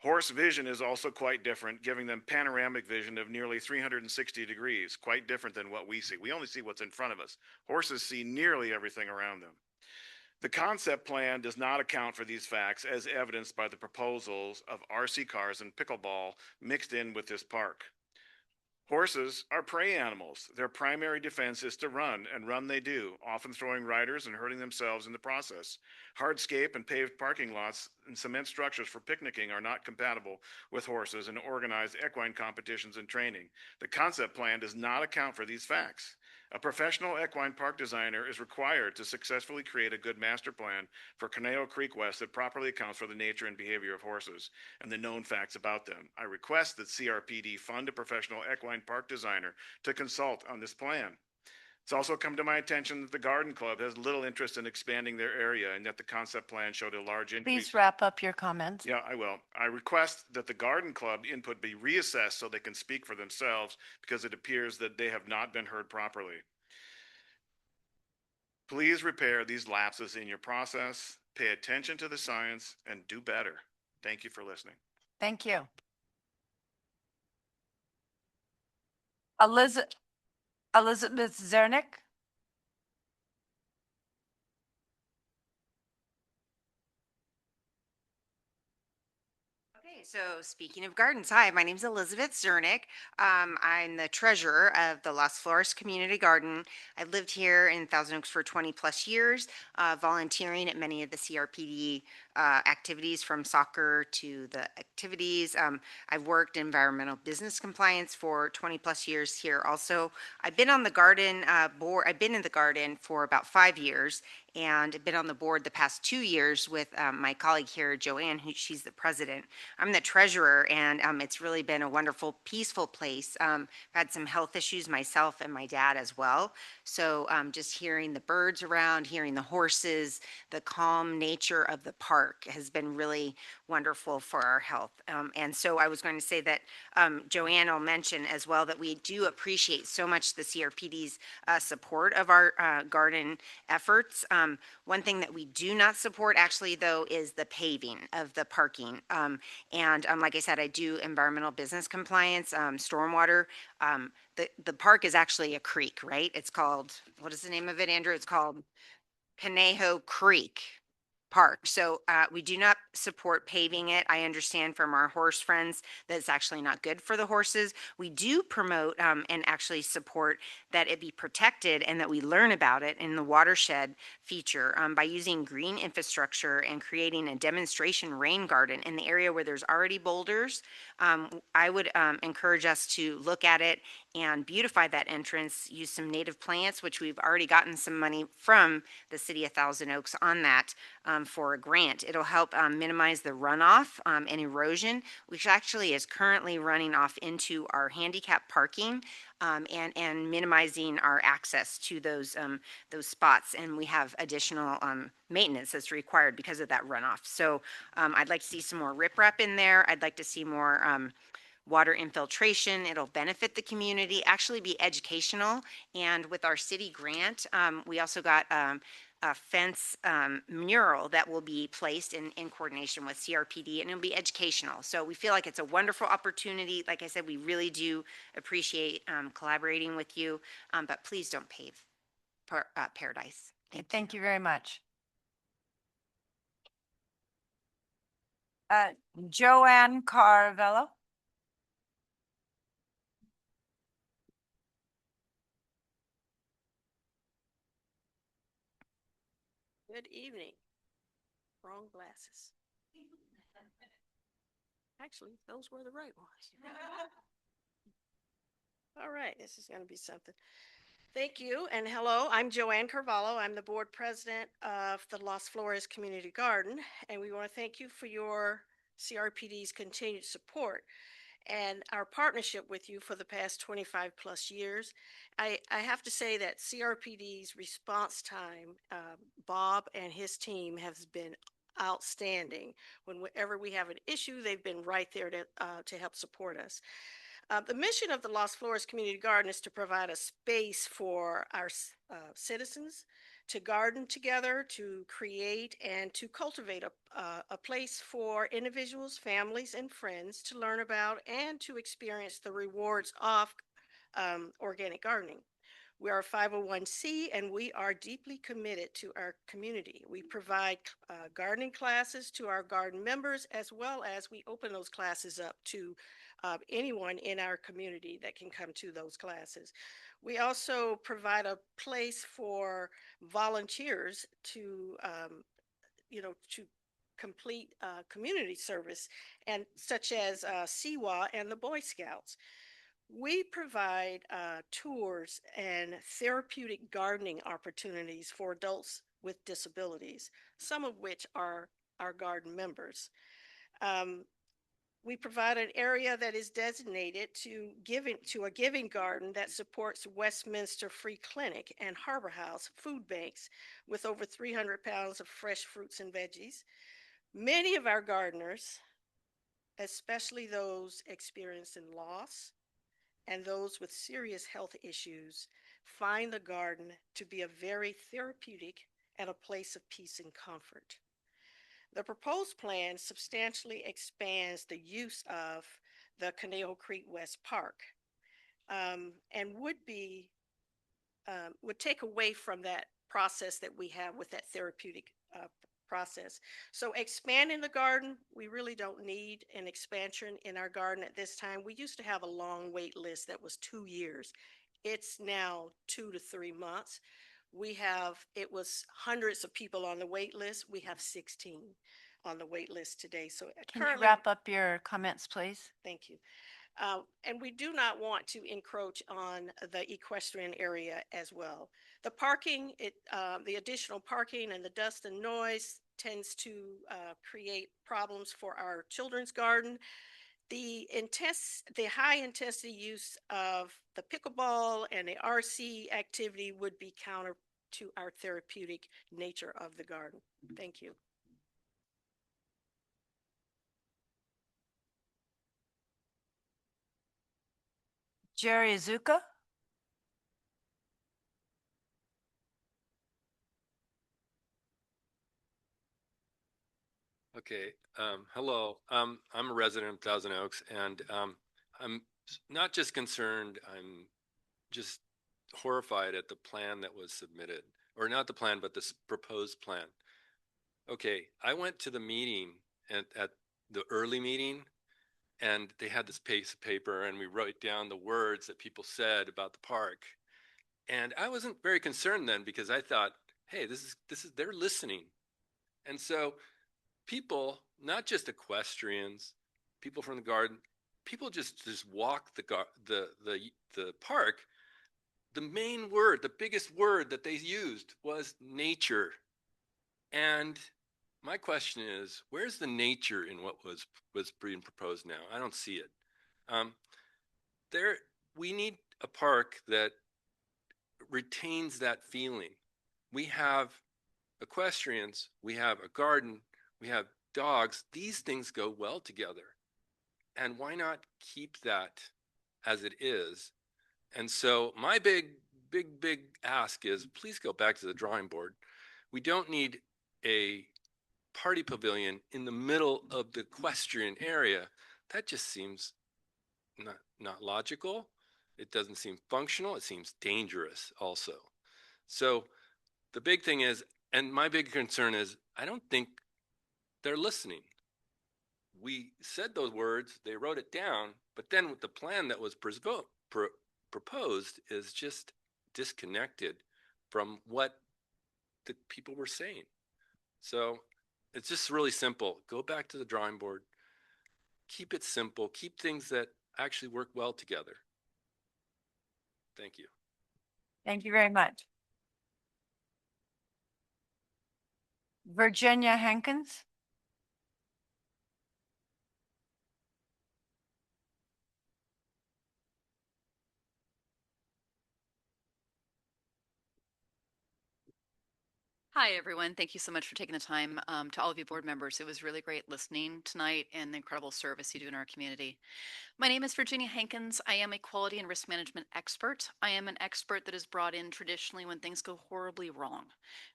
Horse vision is also quite different, giving them panoramic vision of nearly 360 degrees, quite different than what we see. We only see what's in front of us. Horses see nearly everything around them. The concept plan does not account for these facts as evidenced by the proposals of RC cars and pickleball mixed in with this park. Horses are prey animals. Their primary defense is to run, and run they do, often throwing riders and hurting themselves in the process. Hardscape and paved parking lots and cement structures for picnicking are not compatible with horses and organized equine competitions and training. The concept plan does not account for these facts. A professional equine park designer is required to successfully create a good master plan for Conejo Creek West that properly accounts for the nature and behavior of horses and the known facts about them. I request that CRPD fund a professional equine park designer to consult on this plan. It's also come to my attention that the Garden Club has little interest in expanding their area and that the concept plan showed a large increase. Please wrap up your comments. Yeah, I will. I request that the Garden Club input be reassessed so they can speak for themselves because it appears that they have not been heard properly. Please repair these lapses in your process, pay attention to the science, and do better. Thank you for listening. Thank you. Elizabeth Zernick. Okay, so speaking of gardens, hi, my name is Elizabeth Zernick. I'm the treasurer of the Las Flores Community Garden. I've lived here in Thousand Oaks for 20 plus years, volunteering at many of the CRPD activities from soccer to the activities. I've worked in environmental business compliance for 20 plus years here also. I've been on the garden board, I've been in the garden for about 5 years and I've been on the board the past 2 years with my colleague here, Joanne, who she's the president. I'm the treasurer, and it's really been a wonderful, peaceful place. I've had some health issues myself and my dad as well. So just hearing the birds around, hearing the horses, the calm nature of the park has been really wonderful for our health. And so I was going to say that Joanne will mention as well that we do appreciate so much the CRPD's support of our garden efforts. One thing that we do not support actually though is the paving of the parking. And like I said, I do environmental business compliance, stormwater. The park is actually a creek, right? It's called, what is the name of it, Andrew? It's called Conejo Creek Park. So we do not support paving it. I understand from our horse friends that it's actually not good for the horses. We do promote and actually support that it be protected and that we learn about it in the watershed feature by using green infrastructure and creating a demonstration rain garden in the area where there's already boulders. I would encourage us to look at it and beautify that entrance, use some native plants, which we've already gotten some money from the city of Thousand Oaks on that for a grant. It'll help minimize the runoff and erosion, which actually is currently running off into our handicap parking and minimizing our access to those spots. And we have additional maintenance that's required because of that runoff. So I'd like to see some more riprap in there. I'd like to see more water infiltration. It'll benefit the community, actually be educational. And with our city grant, we also got a fence mural that will be placed in coordination with CRPD, and it'll be educational. So we feel like it's a wonderful opportunity. Like I said, we really do appreciate collaborating with you, but please don't pave Paradise. Thank you very much. Joanne Carvello. Good evening. Wrong glasses. Actually, those were the right ones. All right, this is going to be something. Thank you and hello, I'm Joanne Carvalho. I'm the board president of the Las Flores Community Garden, and we want to thank you for your CRPD's continued support and our partnership with you for the past 25 plus years. I have to say that CRPD's response time, Bob and his team has been outstanding. Whenever we have an issue, they've been right there to help support us. The mission of the Las Flores Community Garden is to provide a space for our citizens to garden together, to create and to cultivate a place for individuals, families, and friends to learn about and to experience the rewards of organic gardening. We are a 501c and we are deeply committed to our community. We provide gardening classes to our garden members, as well as we open those classes up to anyone in our community that can come to those classes. We also provide a place for volunteers to, to complete community service, and such as CWA and the Boy Scouts. We provide tours and therapeutic gardening opportunities for adults with disabilities, some of which are our garden members. Um, we provide an area that is designated to a giving garden that supports Westminster Free Clinic and Harbor House food banks with over 300 pounds of fresh fruits and veggies. Many of our gardeners, especially those experiencing loss and those with serious health issues, find the garden to be a very therapeutic and a place of peace and comfort. The proposed plan substantially expands the use of the Conejo Creek West Park, and would take away from that process that we have with that therapeutic process. So expanding the garden, we really don't need an expansion in our garden at this time. We used to have a long wait list that was 2 years. It's now 2 to 3 months. It was hundreds of people on the wait list. We have 16 on the wait list today. So Can you currently, wrap up your comments, please? thank you. And we do not want to encroach on the equestrian area as well. The parking, the additional parking and the dust and noise tends to create problems for our children's garden. The high intensity use of the pickleball and the RC activity would be counter to our therapeutic nature of the garden. Thank you. Jerry Azuka? Okay, hello. I'm a resident of Thousand Oaks, and I'm not just concerned, I'm just horrified at the plan that was submitted, or not the plan, but this proposed plan. Okay, I went to the meeting at the early meeting, and they had this piece of paper, and we wrote down the words that people said about the park. And I wasn't very concerned then because I thought, hey, this is they're listening. And so people, not just equestrians, people from the garden, people just walk the park. The main word, the biggest word that they used was nature. And my question is, where's the nature in what was being proposed now? I don't see it. Um, there, we need a park that retains that feeling. We have equestrians, we have a garden, we have dogs. These things go well together. And why not keep that as it is? And so my big ask is please go back to the drawing board. We don't need a party pavilion in the middle of the equestrian area. That just seems not logical. It doesn't seem functional. It seems dangerous also. So the big thing is, and my big concern is, I don't think they're listening. We said those words, they wrote it down, but then with the plan that was proposed is just disconnected from what the people were saying. So it's just really simple. Go back to the drawing board. Keep it simple. Keep things that actually work well together. Thank you. Thank you very much. Virginia Hankins? Hi, everyone. Thank you so much for taking the time. To all of you board members, it was really great listening tonight and the incredible service you do in our community. My name is Virginia Hankins. I am a quality and risk management expert. I am an expert that is brought in traditionally when things go horribly wrong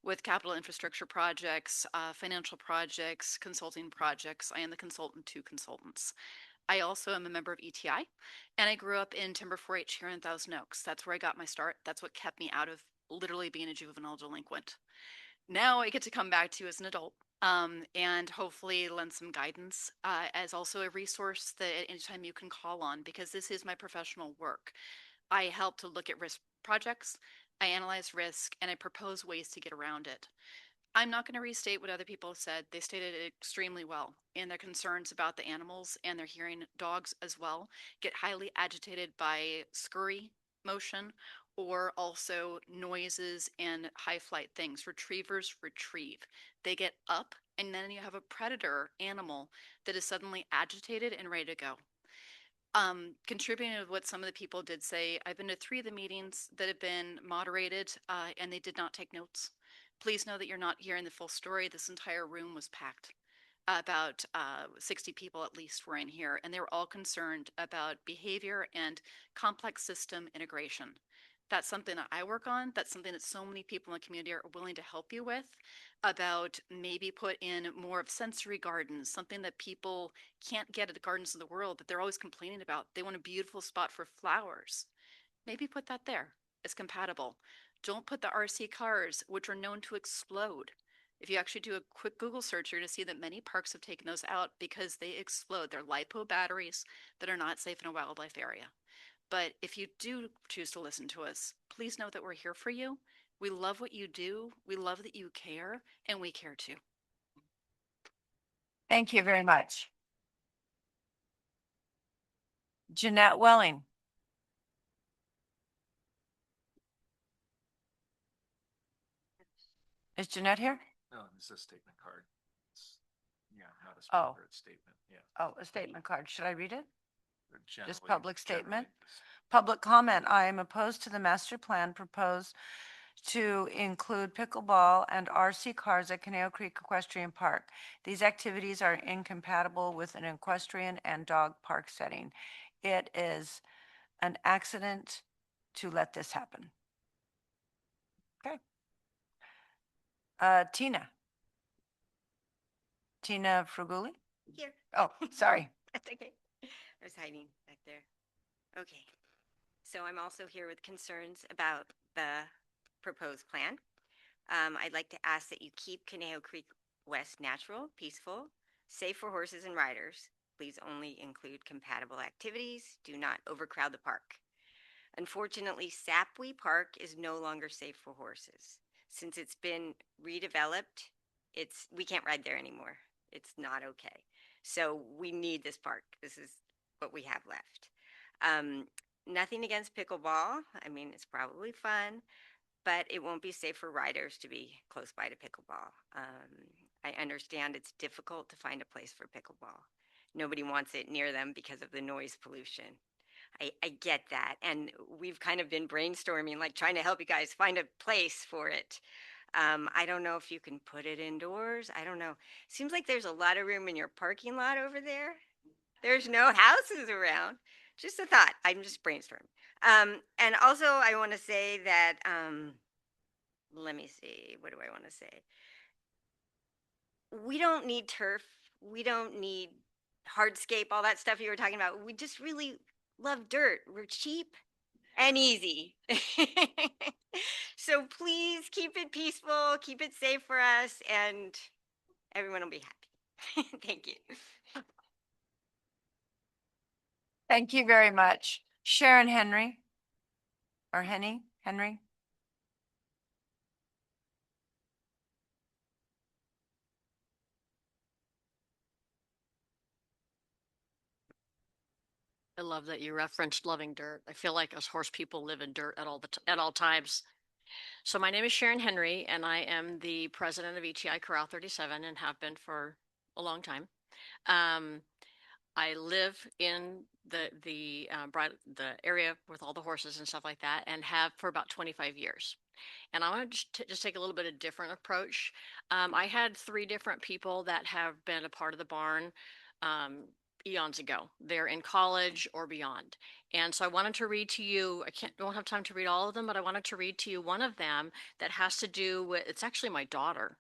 with capital infrastructure projects, financial projects, consulting projects. I am the consultant to consultants. I also am a member of ETI, and I grew up in Timber 4-H here in Thousand Oaks. That's where I got my start. That's what kept me out of literally being a juvenile delinquent. Now I get to come back to you as an adult and hopefully lend some guidance as also a resource that at any time you can call on, because this is my professional work. I help to look at risk projects, I analyze risk, and I propose ways to get around it. I'm not going to restate what other people have said. They stated it extremely well. And their concerns about the animals and their hearing dogs as well get highly agitated by scurry motion or also noises and high flight things. Retrievers retrieve. They get up and then you have a predator animal that is suddenly agitated and ready to go. Contributing to what some of the people did say, I've been to 3 of the meetings that have been moderated, and they did not take notes. Please know that you're not hearing the full story. This entire room was packed. About 60 people at least were in here, and they were all concerned about behavior and complex system integration. That's something that I work on. That's something that so many people in the community are willing to help you with, about maybe put in more of sensory gardens, something that people can't get at the gardens of the world that they're always complaining about. They want a beautiful spot for flowers. Maybe put that there. It's compatible. Don't put the RC cars, which are known to explode. If you actually do a quick Google search, you're going to see that many parks have taken those out because they explode. They're LiPo batteries that are not safe in a wildlife area. But if you do choose to listen to us, please know that we're here for you. We love what you do. We love that you care, and we care too. Thank you very much. Jeanette Welling. Is Jeanette here? No, it's a statement card. Yeah, not a Oh. speaker, it's statement, yeah. Oh, a statement card. Should I read it? Just Generally- public statement? generally. Public comment. I am opposed to the master plan proposed to include pickleball and RC cars at Conejo Creek Equestrian Park. These activities are incompatible with an equestrian and dog park setting. It is an accident to let this happen. Okay. Tina. Tina Fruguli? Here. Oh, sorry. That's okay. I was hiding back there. Okay. So I'm also here with concerns about the proposed plan. I'd like to ask that you keep Conejo Creek West natural, peaceful, safe for horses and riders. Please only include compatible activities. Do not overcrowd the park. Unfortunately, Sapwe Park is no longer safe for horses. Since it's been redeveloped, we can't ride there anymore. It's not okay. So we need this park. This is what we have left. Nothing against pickleball. I mean, it's probably fun, but it won't be safe for riders to be close by to pickleball. I understand it's difficult to find a place for pickleball. Nobody wants it near them because of the noise pollution. I get that. And we've kind of been brainstorming, like trying to help you guys find a place for it. I don't know if you can put it indoors. I don't know. Seems like there's a lot of room in your parking lot over there. There's no houses around. Just a thought. I'm just brainstorming. And also, I want to say that, let me see. What do I want to say? We don't need turf. We don't need hardscape, all that stuff you were talking about. We just really love dirt. We're cheap and easy. So please keep it peaceful, keep it safe for us, and everyone will be happy. Thank you. Thank you very much. Sharon Henry. Or Henry? I love that you referenced loving dirt. I feel like us horse people live in dirt at all times. So my name is Sharon Henry, and I am the president of ETI Corral 37 and have been for a long time. I live in the area with all the horses and stuff like that, and have for about 25 years. And I want to just take a little bit of different approach. I had 3 different people that have been a part of the barn eons ago. They're in college or beyond. And so I wanted to read to you, don't have time to read all of them, but I wanted to read to you one of them that has to do with, it's actually my daughter.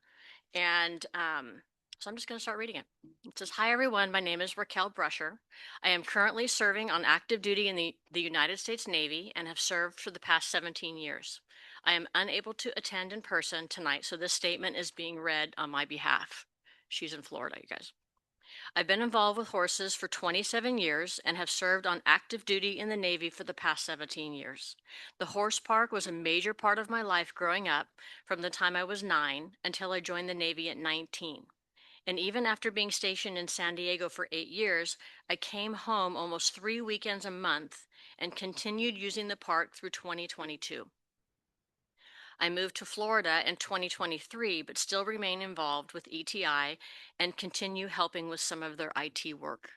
And so I'm just going to start reading it. It says, "Hi, everyone. My name is Raquel Brusher. I am currently serving on active duty in the United States Navy and have served for the past 17 years. I am unable to attend in person tonight, so this statement is being read on my behalf." She's in Florida, you guys. I've been involved with horses for 27 years and have served on active duty in the Navy for the past 17 years. The horse park was a major part of my life growing up from the time I was 9 until I joined the Navy at 19. And even after being stationed in San Diego for 8 years, I came home almost 3 weekends a month and continued using the park through 2022. I moved to Florida in 2023, but still remain involved with ETI and continue helping with some of their IT work.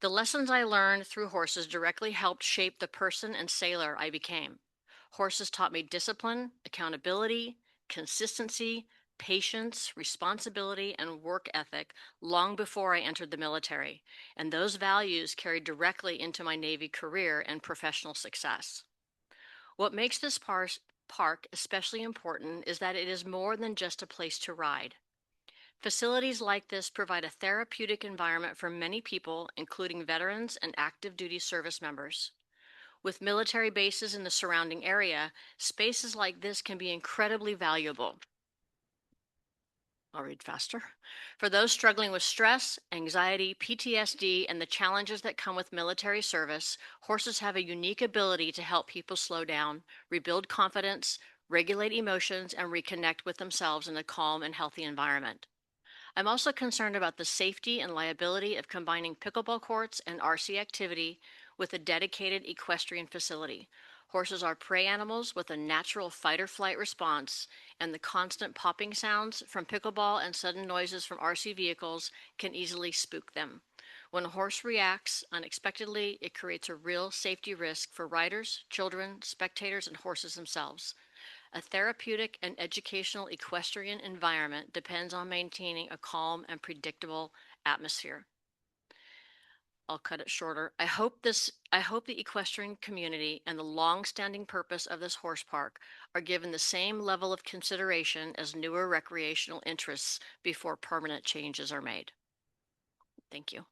The lessons I learned through horses directly helped shape the person and sailor I became. Horses taught me discipline, accountability, consistency, patience, responsibility, and work ethic long before I entered the military, and those values carried directly into my Navy career and professional success. What makes this park especially important is that it is more than just a place to ride. Facilities like this provide a therapeutic environment for many people, including veterans and active duty service members. With military bases in the surrounding area, spaces like this can be incredibly valuable. I'll read faster. For those struggling with stress, anxiety, PTSD, and the challenges that come with military service, horses have a unique ability to help people slow down, rebuild confidence, regulate emotions, and reconnect with themselves in a calm and healthy environment. I'm also concerned about the safety and liability of combining pickleball courts and RC activity with a dedicated equestrian facility. Horses are prey animals with a natural fight or flight response, and the constant popping sounds from pickleball and sudden noises from RC vehicles can easily spook them. When a horse reacts unexpectedly, it creates a real safety risk for riders, children, spectators, and horses themselves. A therapeutic and educational equestrian environment depends on maintaining a calm and predictable atmosphere. I'll cut it shorter. I hope the equestrian community and the long-standing purpose of this horse park are given the same level of consideration as newer recreational interests before permanent changes are made. Thank you.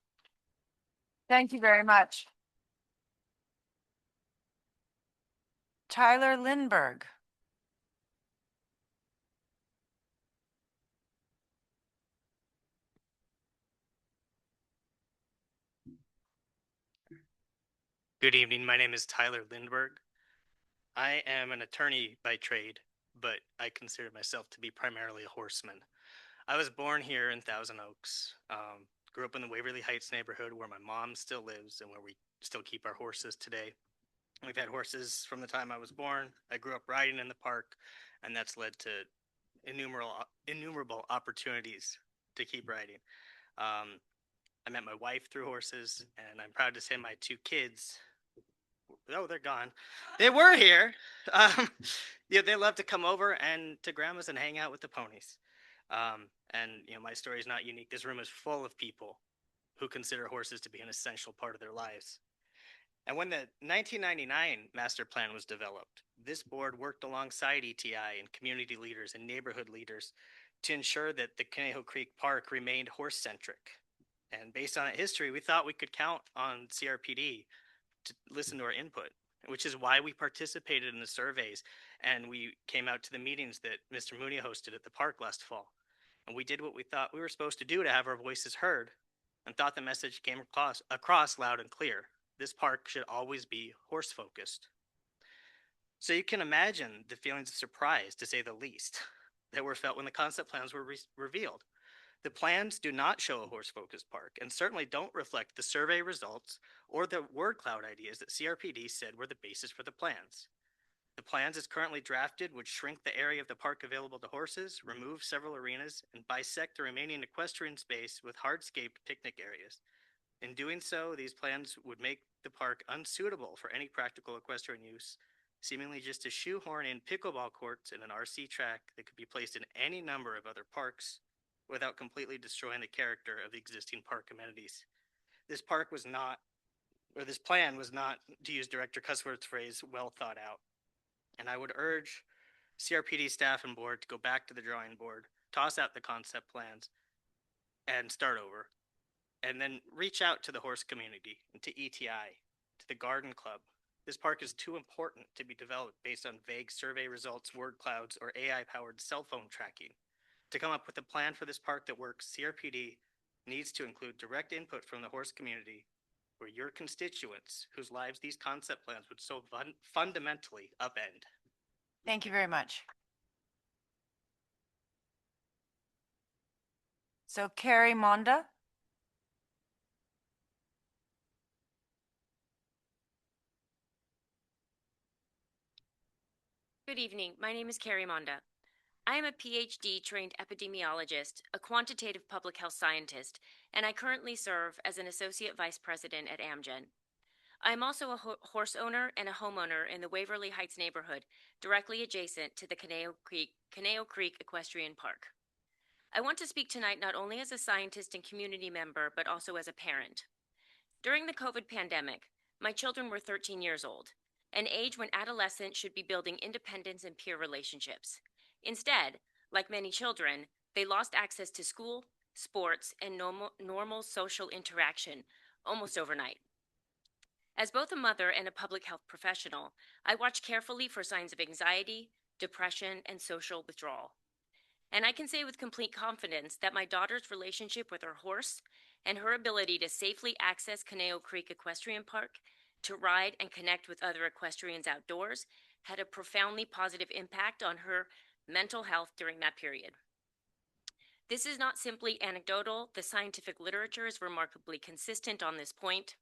Thank you very much. Tyler Lindberg. Good evening. My name is Tyler Lindberg. I am an attorney by trade, but I consider myself to be primarily a horseman. I was born here in Thousand Oaks, grew up in the Waverly Heights neighborhood where my mom still lives and where we still keep our horses today. We've had horses from the time I was born. I grew up riding in the park, and that's led to innumerable opportunities to keep riding. I met my wife through horses, and I'm proud to say my 2 kids, oh, they're gone. They were here. Yeah, they love to come over and to grandma's and hang out with the ponies. And my story is not unique. This room is full of people who consider horses to be an essential part of their lives. And when the 1999 master plan was developed, this board worked alongside ETI and community leaders and neighborhood leaders to ensure that the Conejo Creek Park remained horse-centric. And based on its history, we thought we could count on CRPD to listen to our input, which is why we participated in the surveys and we came out to the meetings that Mr. Mooney hosted at the park last fall. And we did what we thought we were supposed to do to have our voices heard and thought the message came across loud and clear. This park should always be horse focused. So you can imagine the feelings of surprise, to say the least, that were felt when the concept plans were revealed. The plans do not show a horse-focused park and certainly don't reflect the survey results or the word cloud ideas that CRPD said were the basis for the plans. The plans as currently drafted would shrink the area of the park available to horses, remove several arenas, and bisect the remaining equestrian space with hardscaped picnic areas. In doing so, these plans would make the park unsuitable for any practical equestrian use, seemingly just to shoehorn in pickleball courts and an RC track that could be placed in any number of other parks without completely destroying the character of the existing park amenities. This plan was not, to use Director Cussworth's phrase, well thought out. And I would urge CRPD staff and board to go back to the drawing board, toss out the concept plans, and start over. And then reach out to the horse community, and to ETI, to the garden club. This park is too important to be developed based on vague survey results, word clouds, or AI-powered cell phone tracking. To come up with a plan for this park that works, CRPD needs to include direct input from the horse community or your constituents whose lives these concept plans would so fundamentally upend. Thank you very much. So Carrie Monda. Good evening. My name is Carrie Monda. I am a PhD trained epidemiologist, a quantitative public health scientist, and I currently serve as an associate vice president at Amgen. I am also a horse owner and a homeowner in the Waverly Heights neighborhood, directly adjacent to the Conejo Creek Equestrian Park. I want to speak tonight not only as a scientist and community member, but also as a parent. During the COVID pandemic, my children were 13 years old, an age when adolescents should be building independence and peer relationships. Instead, like many children, they lost access to school, sports, and normal social interaction almost overnight. As both a mother and a public health professional, I watch carefully for signs of anxiety, depression, and social withdrawal. And I can say with complete confidence that my daughter's relationship with her horse and her ability to safely access Conejo Creek Equestrian Park, to ride and connect with other equestrians outdoors, had a profoundly positive impact on her mental health during that period. This is not simply anecdotal. The scientific literature is remarkably consistent on this point.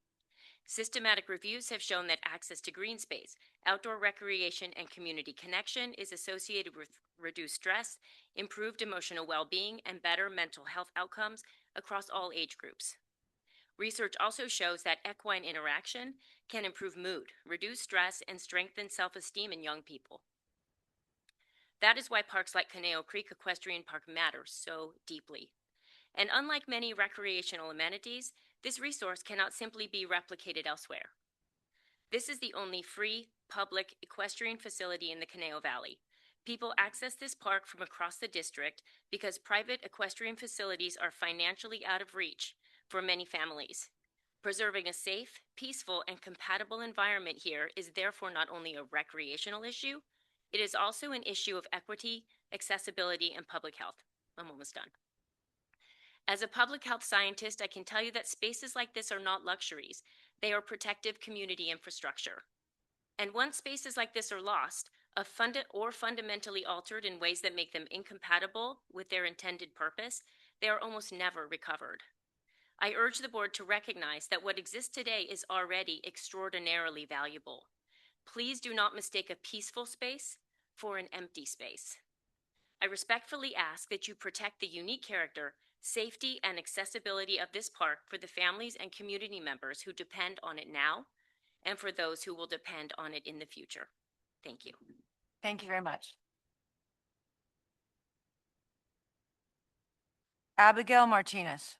Systematic reviews have shown that access to green space, outdoor recreation, and community connection is associated with reduced stress, improved emotional well-being, and better mental health outcomes across all age groups. Research also shows that equine interaction can improve mood, reduce stress, and strengthen self-esteem in young people. That is why parks like Conejo Creek Equestrian Park matter so deeply. And unlike many recreational amenities, this resource cannot simply be replicated elsewhere. This is the only free, public equestrian facility in the Conejo Valley. People access this park from across the district because private equestrian facilities are financially out of reach for many families. Preserving a safe, peaceful, and compatible environment here is therefore not only a recreational issue, it is also an issue of equity, accessibility, and public health. I'm almost done. As a public health scientist, I can tell you that spaces like this are not luxuries. They are protective community infrastructure. And once spaces like this are lost, or fundamentally altered in ways that make them incompatible with their intended purpose, they are almost never recovered. I urge the board to recognize that what exists today is already extraordinarily valuable. Please do not mistake a peaceful space for an empty space. I respectfully ask that you protect the unique character, safety, and accessibility of this park for the families and community members who depend on it now, and for those who will depend on it in the future. Thank you. Thank you very much. Abigail Martinez.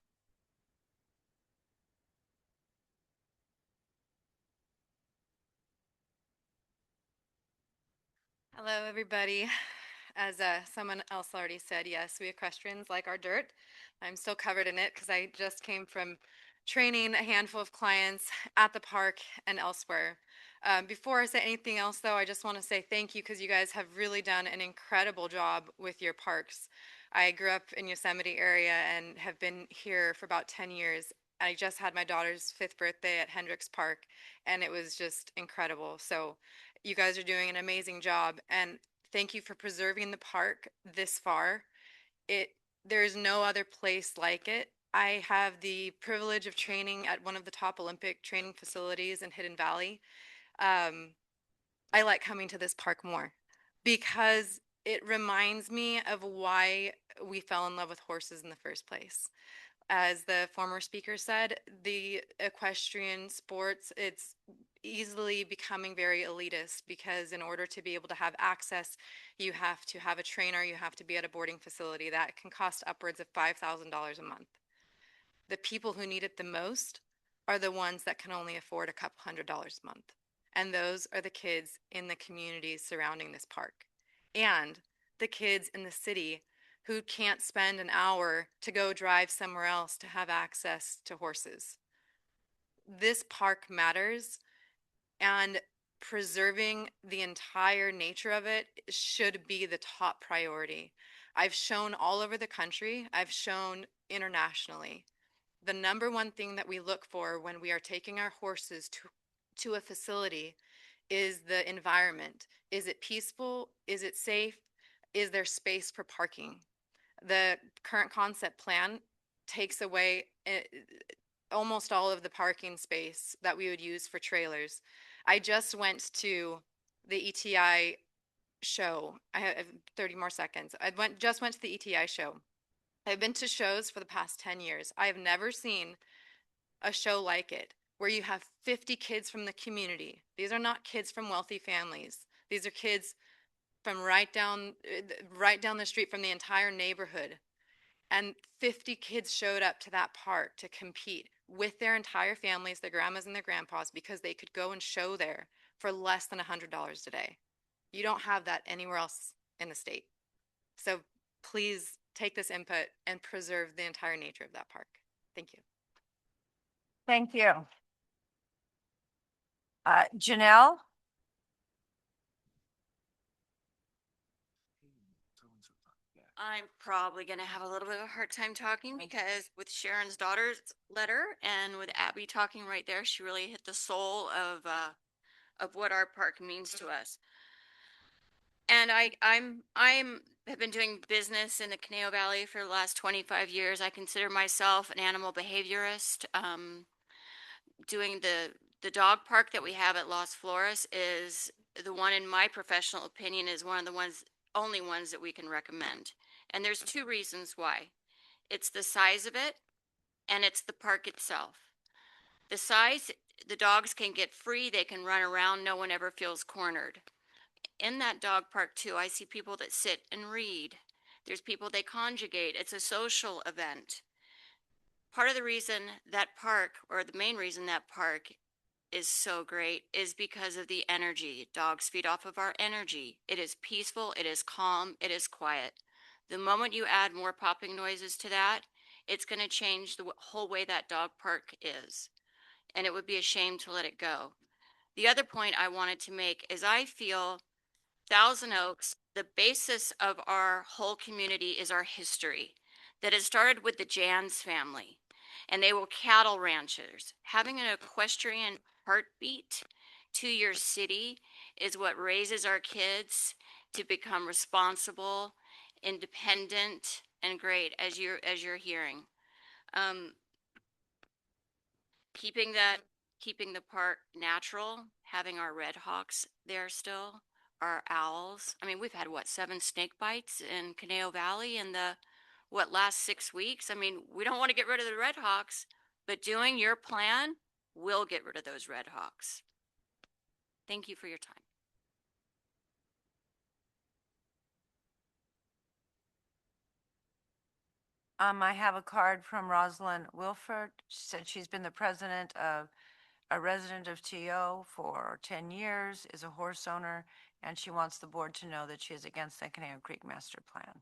Hello, everybody. As someone else already said, yes, we equestrians like our dirt. I'm still covered in it because I just came from training a handful of clients at the park and elsewhere. Before I say anything else, though, I just want to say thank you because you guys have really done an incredible job with your parks. I grew up in Yosemite area and have been here for about 10 years. I just had my daughter's 5th birthday at Hendricks Park, and it was just incredible. So you guys are doing an amazing job, and thank you for preserving the park this far. There's no other place like it. I have the privilege of training at one of the top Olympic training facilities in Hidden Valley. I like coming to this park more because it reminds me of why we fell in love with horses in the first place. As the former speaker said, the equestrian sports, it's easily becoming very elitist because in order to be able to have access, you have to have a trainer, you have to be at a boarding facility that can cost upwards of $5,000 a month. The people who need it the most are the ones that can only afford a couple $100s a month. And those are the kids in the communities surrounding this park and the kids in the city who can't spend an hour to go drive somewhere else to have access to horses. This park matters, and preserving the entire nature of it should be the top priority. I've shown all over the country, I've shown internationally the number one thing that we look for when we are taking our horses to a facility is the environment. Is it peaceful? Is it safe? Is there space for parking? The current concept plan takes away almost all of the parking space that we would use for trailers. I just went to the ETI show. I have 30 more seconds. Just went to the ETI show. I've been to shows for the past 10 years. I have never seen a show like it where you have 50 kids from the community. These are not kids from wealthy families. These are kids from right down the street from the entire neighborhood. And 50 kids showed up to that park to compete with their entire families, their grandmas and their grandpas, because they could go and show there for less than $100 a day. You don't have that anywhere else in the state. So please take this input and preserve the entire nature of that park. Thank you. Thank you. Janelle? I'm probably going to have a little bit of a hard time talking because with Sharon's daughter's letter and with Abby talking right there, she really hit the soul of what our park means to us. And I'm have been doing business in the Conejo Valley for the last 25 years. I consider myself an animal behaviorist. Doing the dog park that we have at Las Flores is the one, in my professional opinion, is one of the only ones that we can recommend. And there's two reasons why. It's the size of it and it's the park itself. The size, the dogs can get free, they can run around, no one ever feels cornered. In that dog park too, I see people that sit and read. There's people they conjugate. It's a social event. Part of the reason that park, or the main reason that park is so great, is because of the energy. Dogs feed off of our energy. It is peaceful, it is calm, it is quiet. The moment you add more popping noises to that, it's going to change the whole way that dog park is. And it would be a shame to let it go. The other point I wanted to make is I feel Thousand Oaks, the basis of our whole community is our history. That it started with the Jans family, and they were cattle ranchers. Having an equestrian heartbeat to your city is what raises our kids to become responsible, independent, and great, as you're hearing. Keeping the park natural, having our red hawks there still, our owls. I mean, we've had what, 7 snake bites in Conejo Valley in the last 6 weeks. I mean, we don't want to get rid of the red hawks, but doing your plan will get rid of those red hawks. Thank you for your time. I have a card from Rosalind Wilford. She said she's been a resident of TO for 10 years, is a horse owner, and she wants the board to know that she is against the Conejo Creek Master Plan.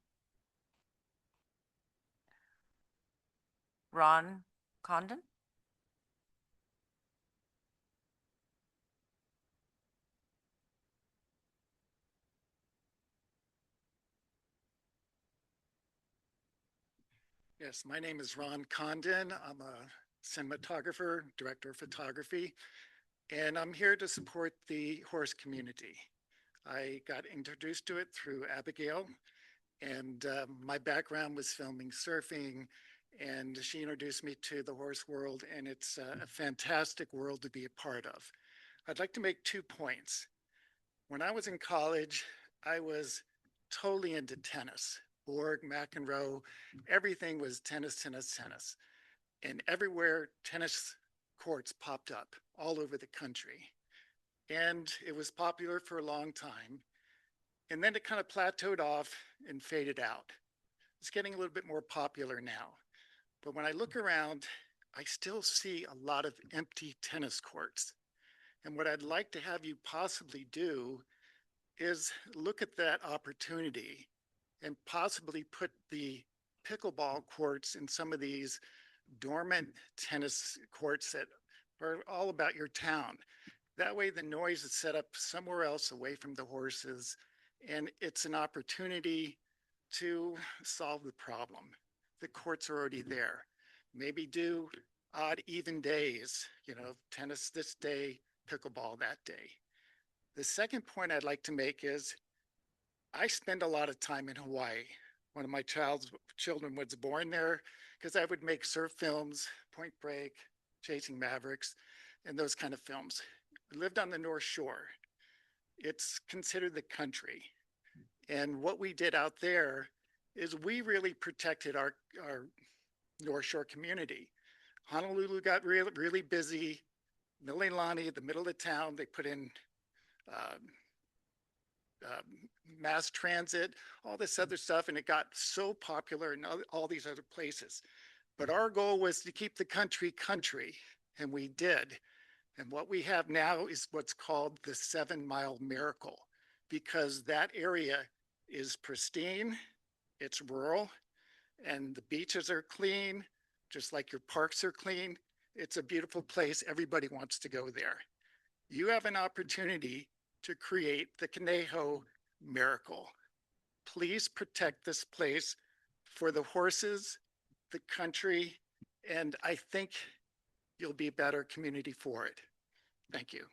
Ron Condon? Yes, my name is Ron Condon. I'm a cinematographer, director of photography, and I'm here to support the horse community. I got introduced to it through Abigail, and my background was filming surfing, and she introduced me to the horse world, and it's a fantastic world to be a part of. I'd like to make 2 points. When I was in college, I was totally into tennis. Borg, McEnroe, everything was tennis, tennis, tennis. And everywhere tennis courts popped up all over the country. And it was popular for a long time. And then it kind of plateaued off and faded out. It's getting a little bit more popular now. But when I look around, I still see a lot of empty tennis courts. And what I'd like to have you possibly do is look at that opportunity and possibly put the pickleball courts in some of these dormant tennis courts that are all about your town. That way the noise is set up somewhere else away from the horses, and it's an opportunity to solve the problem. The courts are already there. Maybe do odd, even days, tennis this day, pickleball that day. The second point I'd like to make is I spend a lot of time in Hawaii. One of my children was born there because I would make surf films, Point Break, Chasing Mavericks, and those kind of films. I lived on the North Shore. It's considered the country. And what we did out there is we really protected our North Shore community. Honolulu got really busy. Mililani, the middle of town, they put in um, mass transit, all this other stuff, and it got so popular in all these other places. But our goal was to keep the country, and we did. And what we have now is what's called the 7 Mile Miracle, because that area is pristine, it's rural, and the beaches are clean, just like your parks are clean. It's a beautiful place. Everybody wants to go there. You have an opportunity to create the Conejo miracle. Please protect this place for the horses, the country, and I think you'll be a better community for it. Thank you.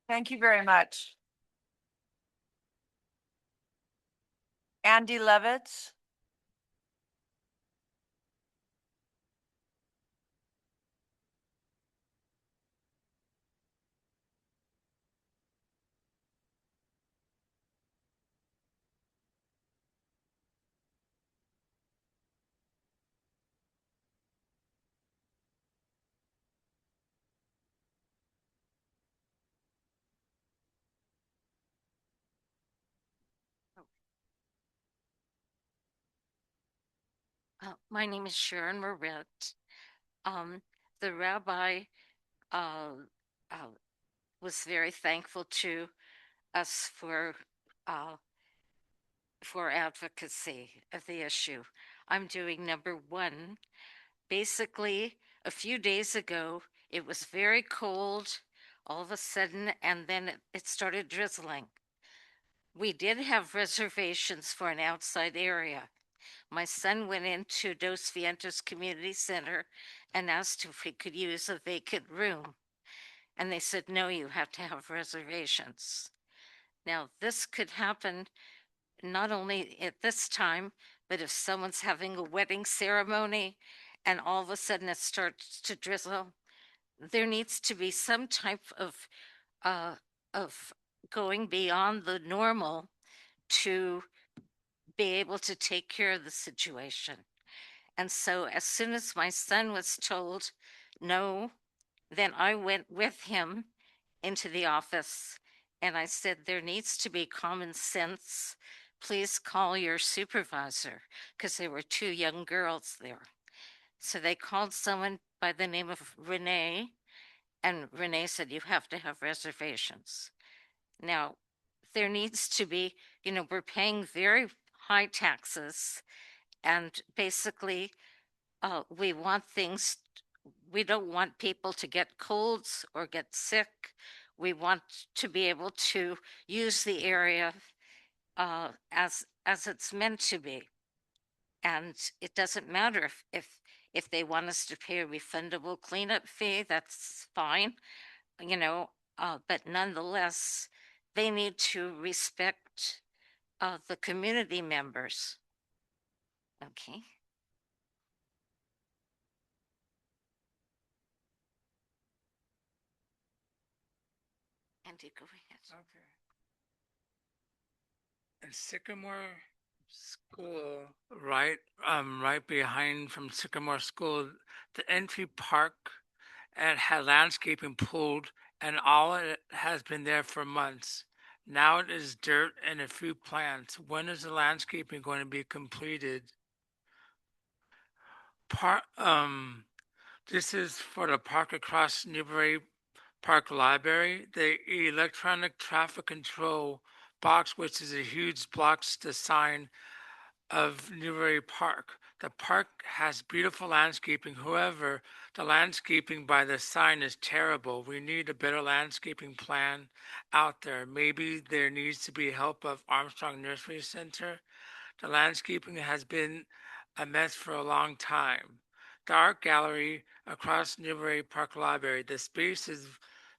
Thank you very much. Andy Levitz. My name is Sharon Moret. The rabbi uh, uh, was very thankful to us uh, for advocacy of the issue. I'm doing number one. Basically, a few days ago, it was very cold all of a sudden, and then it started drizzling. We did have reservations for an outside area. My son went into Dos Vientos Community Center and asked if he could use a vacant room. And they said, no, you have to have reservations. Now, this could happen not only at this time, but if someone's having a wedding ceremony and all of a sudden it starts to drizzle, there needs to be some type uh, of going beyond the normal to be able to take care of the situation. And so as soon as my son was told no, then I went with him into the office and I said, there needs to be common sense. Please call your supervisor, because there were 2 young girls there. So they called someone by the name of Renee, and Renee said, you have to have reservations. Now, there needs to be, we're paying very high taxes, and basically, we want things, we don't want people to get colds or get sick. We want to be able to use the area as it's meant to be. And it doesn't matter if they want us to pay a refundable cleanup fee, that's fine, but nonetheless, they need to respect the community members. Okay. Andy, go ahead. Okay. In Sycamore School, right behind from Sycamore School, the entry park and had landscaping pulled, and all it has been there for months. Now it is dirt and a few plants. When is the landscaping going to be completed? This is for the park across Newbury Park Library. The electronic traffic control box, which is a huge blocks the sign of Newbury Park. The park has beautiful landscaping. However, the landscaping by the sign is terrible. We need a better landscaping plan out there. Maybe there needs to be help of Armstrong Nursery Center. The landscaping has been a mess for a long time. the art gallery across Newbury Park Library. The space is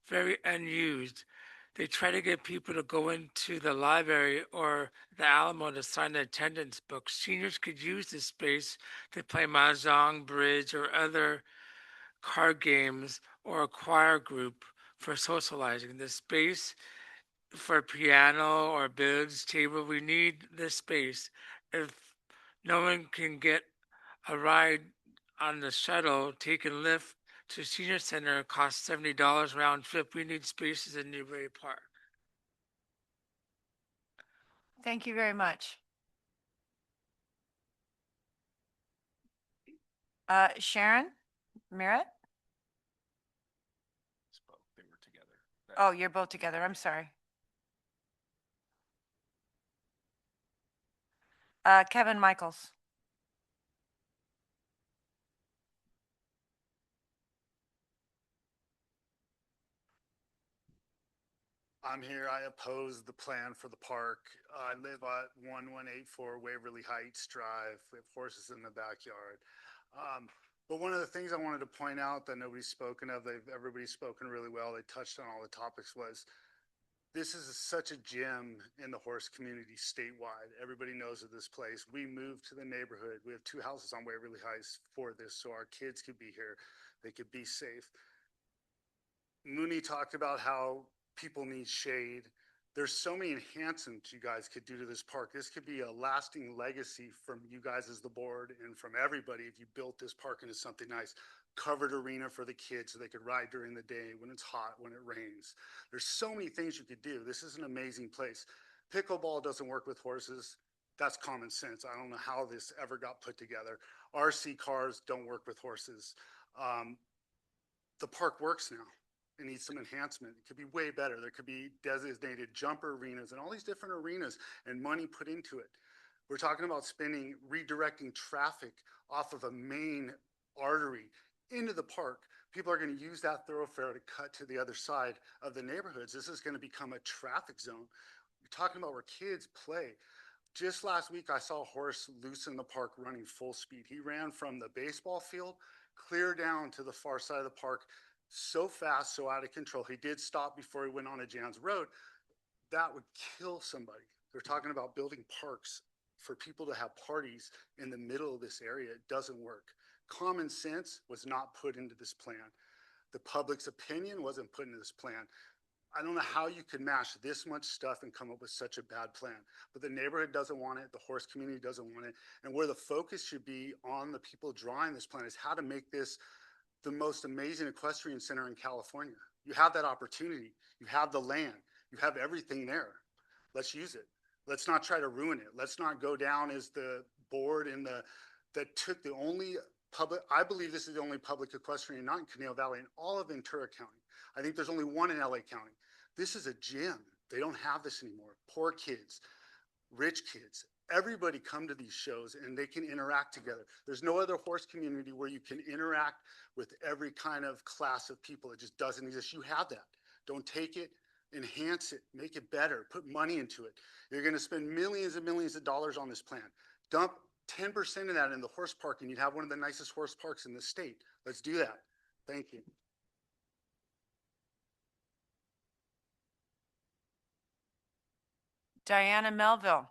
very unused. They try to get people to go into the library or the Alamo to sign attendance books. Seniors could use this space to play mahjong, bridge, or other card games, or a choir group for socializing. The space for piano or billiards table, we need this space. If no one can get a ride on the shuttle, take a lift to senior center, costs $70 round trip. We need spaces in Newbury Park. Thank you very much. Sharon, Merritt? They were together. Oh, you're both together. I'm sorry. Kevin Michaels. I'm here. I oppose the plan for the park. I live at 1184 Waverly Heights Drive. We have horses in the backyard. But one of the things I wanted to point out that nobody's spoken of, everybody's spoken really well, they touched on all the topics, was this is such a gem in the horse community statewide. Everybody knows of this place. We moved to the neighborhood. We have 2 houses on Waverly Heights for this, so our kids could be here. They could be safe. Mooney talked about how people need shade. There's so many enhancements you guys could do to this park. This could be a lasting legacy from you guys as the board and from everybody if you built this park into something nice. Covered arena for the kids so they could ride during the day when it's hot, when it rains. There's so many things you could do. This is an amazing place. Pickleball doesn't work with horses. That's common sense. I don't know how this ever got put together. RC cars don't work with horses. The park works now. It needs some enhancement. It could be way better. There could be designated jumper arenas and all these different arenas and money put into it. We're talking about spending, redirecting traffic off of a main artery into the park. People are going to use that thoroughfare to cut to the other side of the neighborhoods. This is going to become a traffic zone. You're talking about where kids play. Just last week, I saw a horse loose in the park running full speed. He ran from the baseball field clear down to the far side of the park so fast, so out of control. He did stop before he went on a Jan's Road. That would kill somebody. They're talking about building parks for people to have parties in the middle of this area. It doesn't work. Common sense was not put into this plan. The public's opinion wasn't put into this plan. I don't know how you could mash this much stuff and come up with such a bad plan. But the neighborhood doesn't want it. The horse community doesn't want it. And where the focus should be on the people drawing this plan is how to make this the most amazing equestrian center in California. You have that opportunity. You have the land. You have everything there. Let's use it. Let's not try to ruin it. Let's not go down as the board that took the only public, I believe this is the only public equestrian, not in Conejo Valley, in all of Ventura County. I think there's only one in LA County. This is a gym. They don't have this anymore. Poor kids, rich kids, everybody come to these shows and they can interact together. There's no other horse community where you can interact with every kind of class of people. It just doesn't exist. You have that. Don't take it, enhance it, make it better, put money into it. You're going to spend millions and millions of dollars on this plan. Dump 10% of that in the horse park and you'd have one of the nicest horse parks in the state. Let's do that. Thank you. Diana Melville.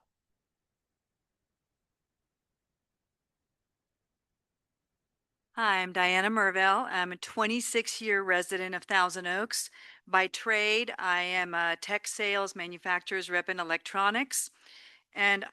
Hi, I'm Diana Merville. I'm a 26-year resident of Thousand Oaks. By trade, I am a tech sales manufacturer's rep in electronics, and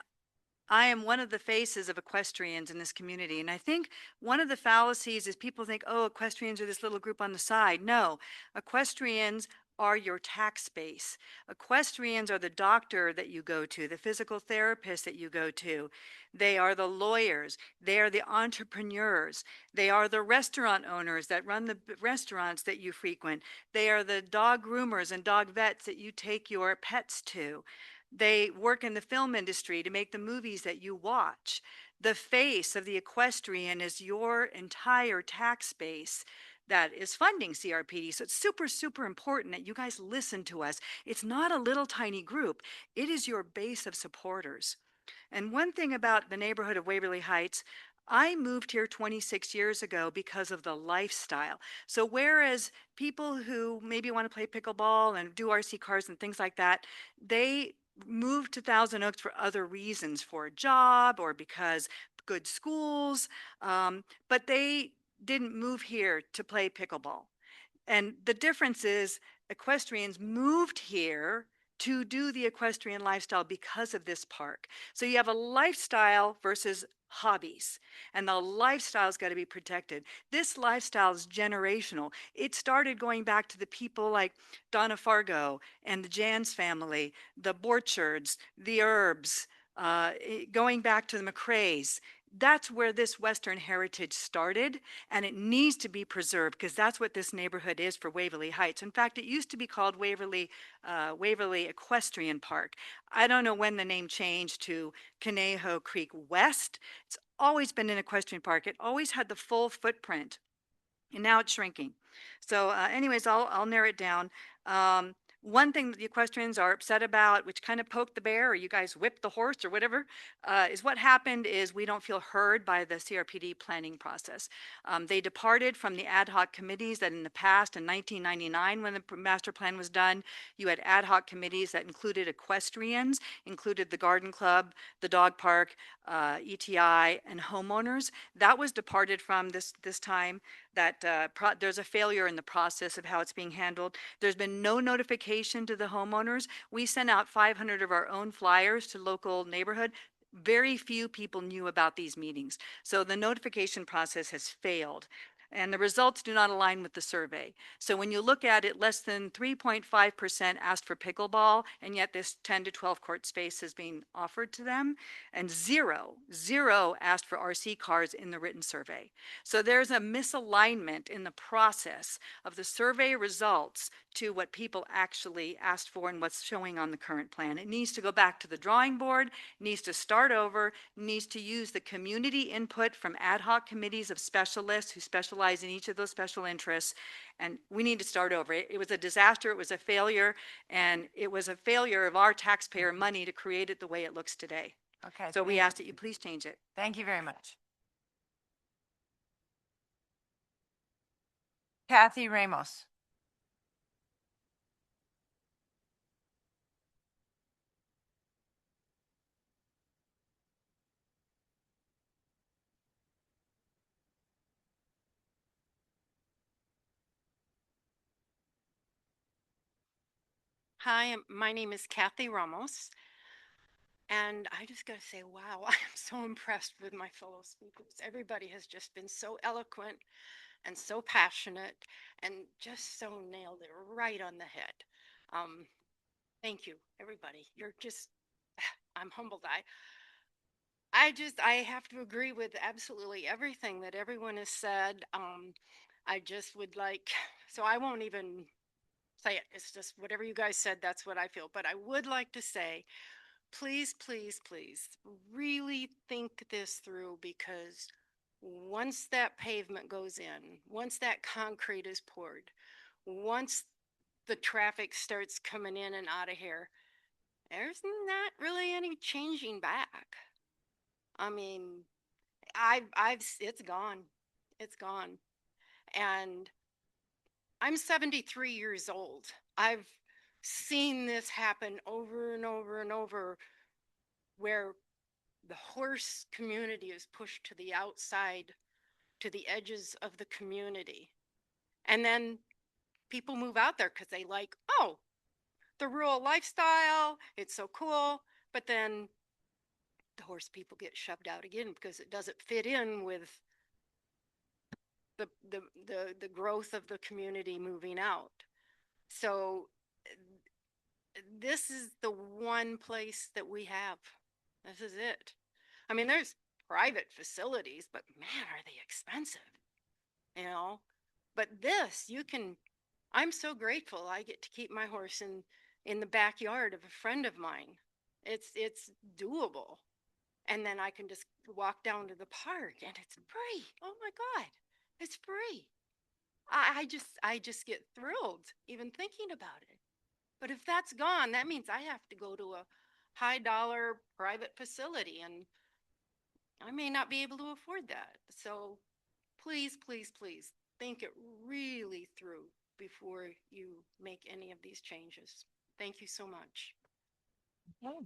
I am one of the faces of equestrians in this community. And I think one of the fallacies is people think, oh, equestrians are this little group on the side. No, equestrians are your tax base. Equestrians are the doctor that you go to, the physical therapist that you go to. They are the lawyers. They are the entrepreneurs. They are the restaurant owners that run the restaurants that you frequent. They are the dog groomers and dog vets that you take your pets to. They work in the film industry to make the movies that you watch. The face of the equestrian is your entire tax base that is funding CRPD. So it's super, super important that you guys listen to us. It's not a little tiny group. It is your base of supporters. And one thing about the neighborhood of Waverly Heights, I moved here 26 years ago because of the lifestyle. So whereas people who maybe want to play pickleball and do RC cars and things like that, they moved to Thousand Oaks for other reasons, for a job or because good schools, but they didn't move here to play pickleball. And the difference is equestrians moved here to do the equestrian lifestyle because of this park. So you have a lifestyle versus hobbies, and the lifestyle's got to be protected. This lifestyle is generational. It started going back to the people like Donna Fargo and the Jans family, the Borchards, the Herbs, going back to the McRae's. That's where this Western heritage started, and it needs to be preserved because that's what this neighborhood is for Waverly Heights. In fact, it used to be called Waverly Equestrian Park. I don't know when the name changed to Conejo Creek West. It's always been an equestrian park. It always had the full footprint, and now it's shrinking. So anyways, I'll narrow it down. One thing that the equestrians are upset about, which kind of poked the bear, or you guys whipped the horse or whatever, is what happened is we don't feel heard by the CRPD planning process. They departed from the ad hoc committees that in the past, in 1999, when the master plan was done, you had ad hoc committees that included equestrians, included the garden club, the dog park, ETI, and homeowners. That was departed from this time. That there's a failure in the process of how it's being handled. There's been no notification to the homeowners. We sent out 500 of our own flyers to local neighborhood. Very few people knew about these meetings. So the notification process has failed. And the results do not align with the survey. So when you look at it, less than 3.5% asked for pickleball, and yet this 10 to 12 court space is being offered to them, and zero asked for RC cars in the written survey. So there's a misalignment in the process of the survey results to what people actually asked for and what's showing on the current plan. It needs to go back to the drawing board, needs to start over, needs to use the community input from ad hoc committees of specialists who specialize in each of those special interests, and we need to start over. It was a disaster, it was a failure, and it was a failure of our taxpayer money to create it the way it looks today. Okay. So we ask that you please change it. Thank you very much. Kathy Ramos. Hi, my name is Kathy Ramos, and I just got to say, wow, I am so impressed with my fellow speakers. Everybody has just been so eloquent and so passionate and just so nailed it right on the head. Thank you, everybody. You're just, I'm humbled. I have to agree with absolutely everything that everyone has said. I just would like, so I won't even say it. It's just whatever you guys said, that's what I feel. But I would like to say, please, please, please, really think this through, because once that pavement goes in, once that concrete is poured, once the traffic starts coming in and out of here, there's not really any changing back. I mean, it's gone. It's gone. And I'm 73 years old. I've seen this happen over and over and over, where the horse community is pushed to the outside, to the edges of the community. And then people move out there because they like, oh, the rural lifestyle, it's so cool. But then the horse people get shoved out again because it doesn't fit in with the growth of the community moving out. So this is the one place that we have. This is it. I mean, there's private facilities, but man, are they expensive, you know? But this, you can, I'm so grateful I get to keep my horse in the backyard of a friend of mine. It's doable. And then I can just walk down to the park and it's free. Oh my God, it's free. I just get thrilled even thinking about it. But if that's gone, that means I have to go to a high dollar private facility. And I may not be able to afford that. So please, please, please think it really through before you make any of these changes. Thank you so much. Well,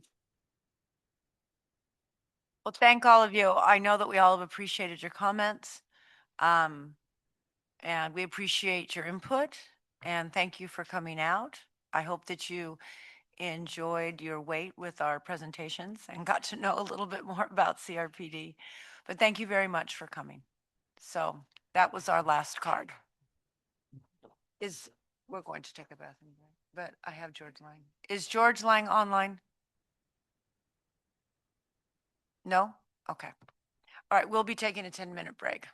thank all of you. I know that we all have appreciated your comments. And we appreciate your input and thank you for coming out. I hope that you enjoyed your wait with our presentations and got to know a little bit more about CRPD. But thank you very much for coming. So that was our last card. We're going to take a bathroom break, but I have George Lang. Is George Lang online? No? Okay. All right, we'll be taking a 10-minute break.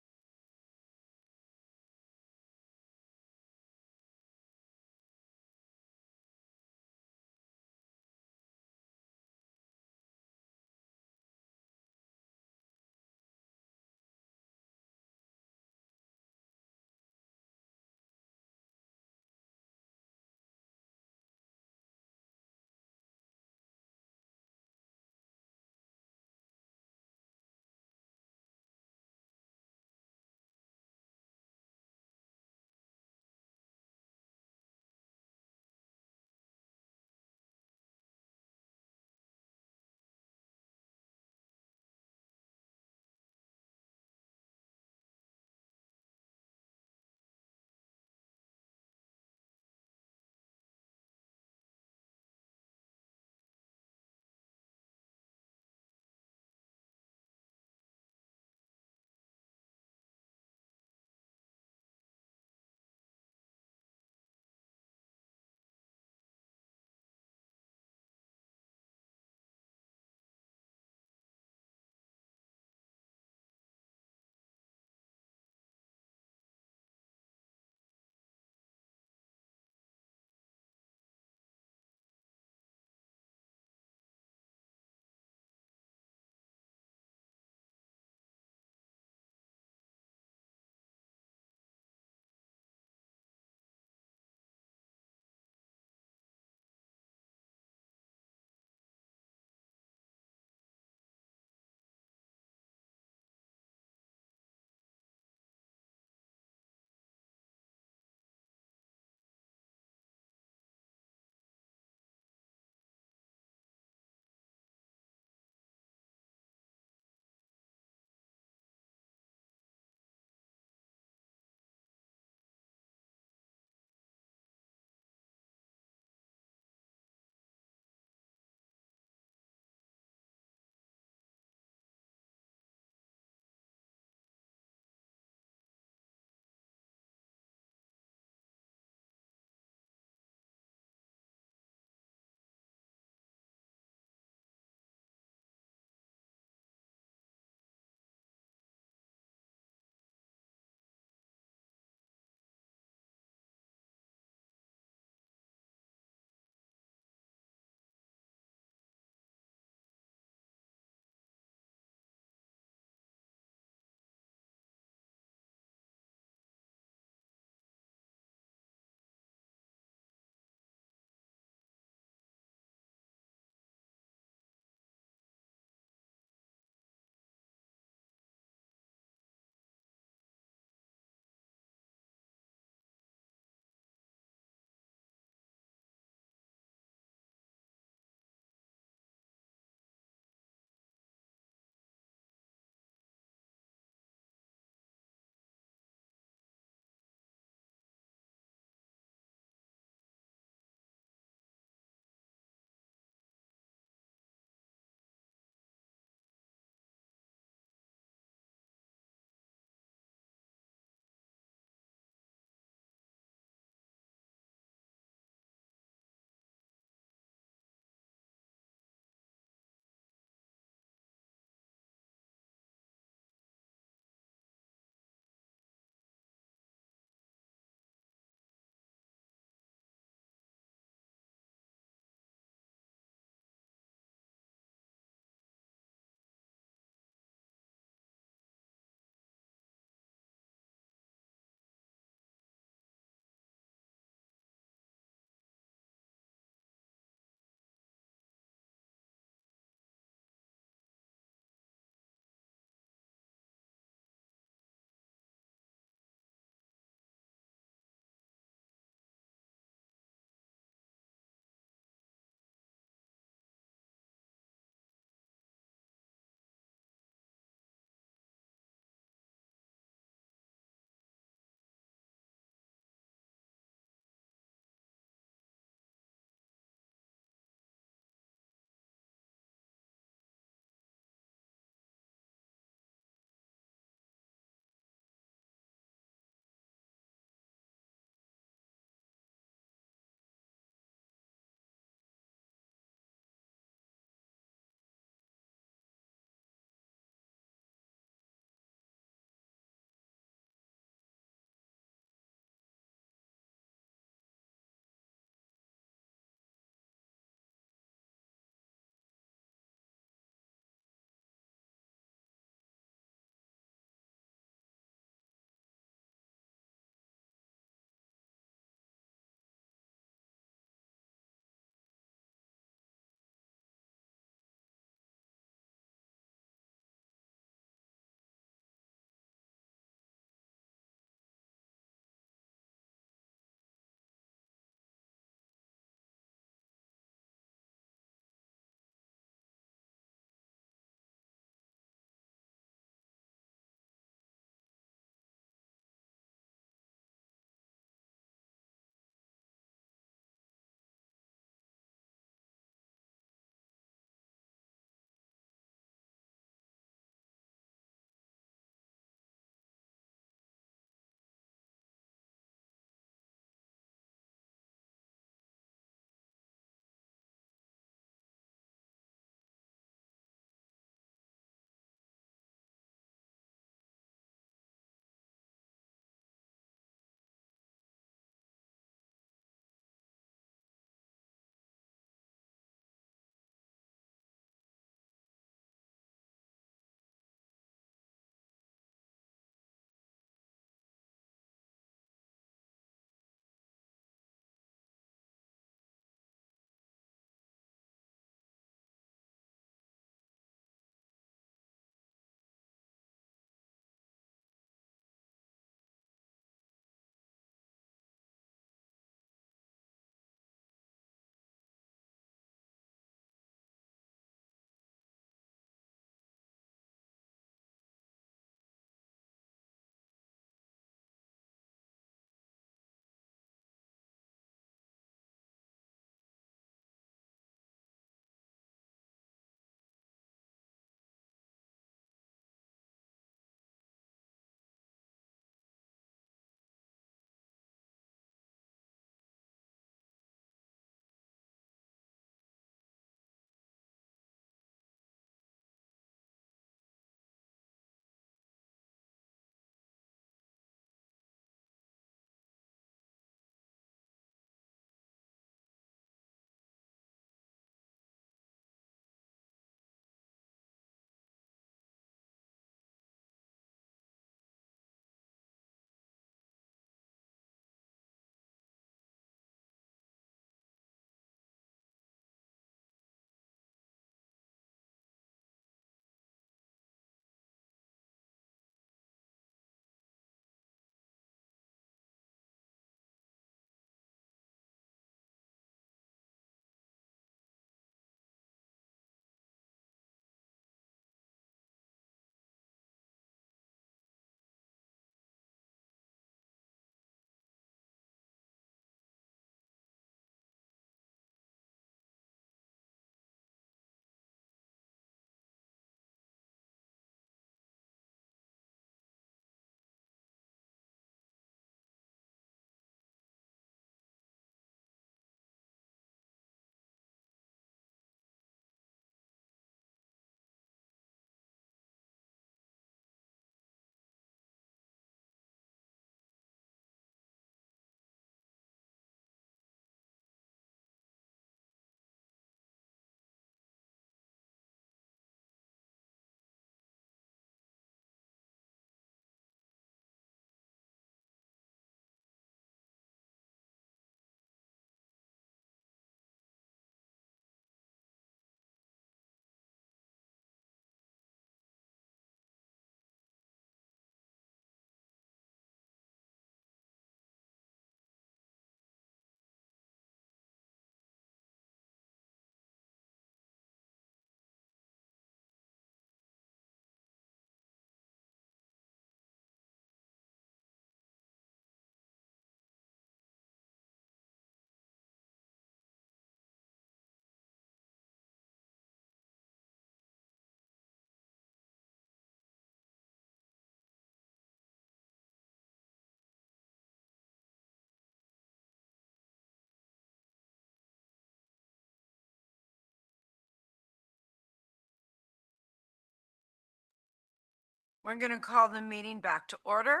We're going to call the meeting back to order.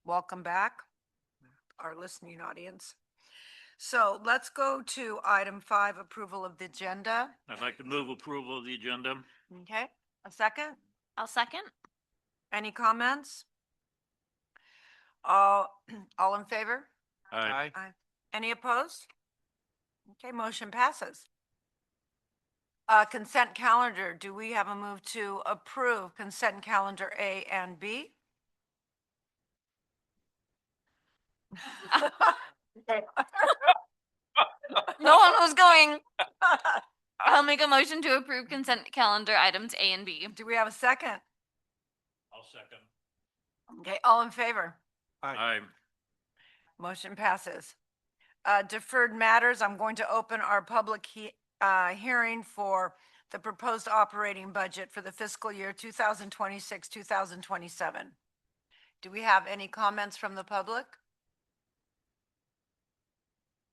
Welcome back, our listening audience. So let's go to item 5, approval of the agenda. I'd like to move approval of the agenda. Okay, a second? I'll second. Any comments? All in favor? Aye. Aye. Any opposed? Okay, motion passes. Consent calendar, do we have a move to approve consent calendar A and B? No one was going. I'll make a motion to approve consent calendar items A and B. Do we have a second? I'll second. Okay, all in favor? Aye. Motion passes. Deferred matters, I'm going to open our public hearing for the proposed operating budget for the fiscal year 2026, 2027. Do we have any comments from the public?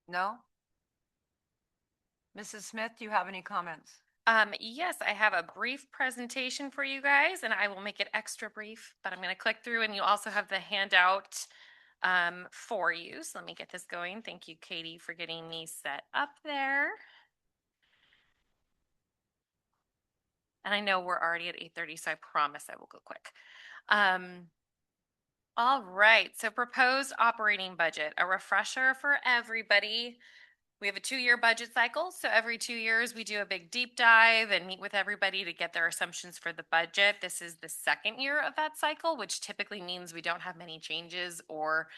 No? Mrs. Smith, do you have any comments? Yes, I have a brief presentation for you guys, and I will make it extra brief, but I'm going to click through, and you also have the handout for you. So let me get this going. Thank you, Katie, for getting me set up there. And I know we're already at 8:30, so I promise I will go quick. All right, so proposed operating budget, a refresher for everybody. We have a 2-year budget cycle, so every 2 years we do a big deep dive and meet with everybody to get their assumptions for the budget. This is the second year of that cycle, which typically means we don't have many changes or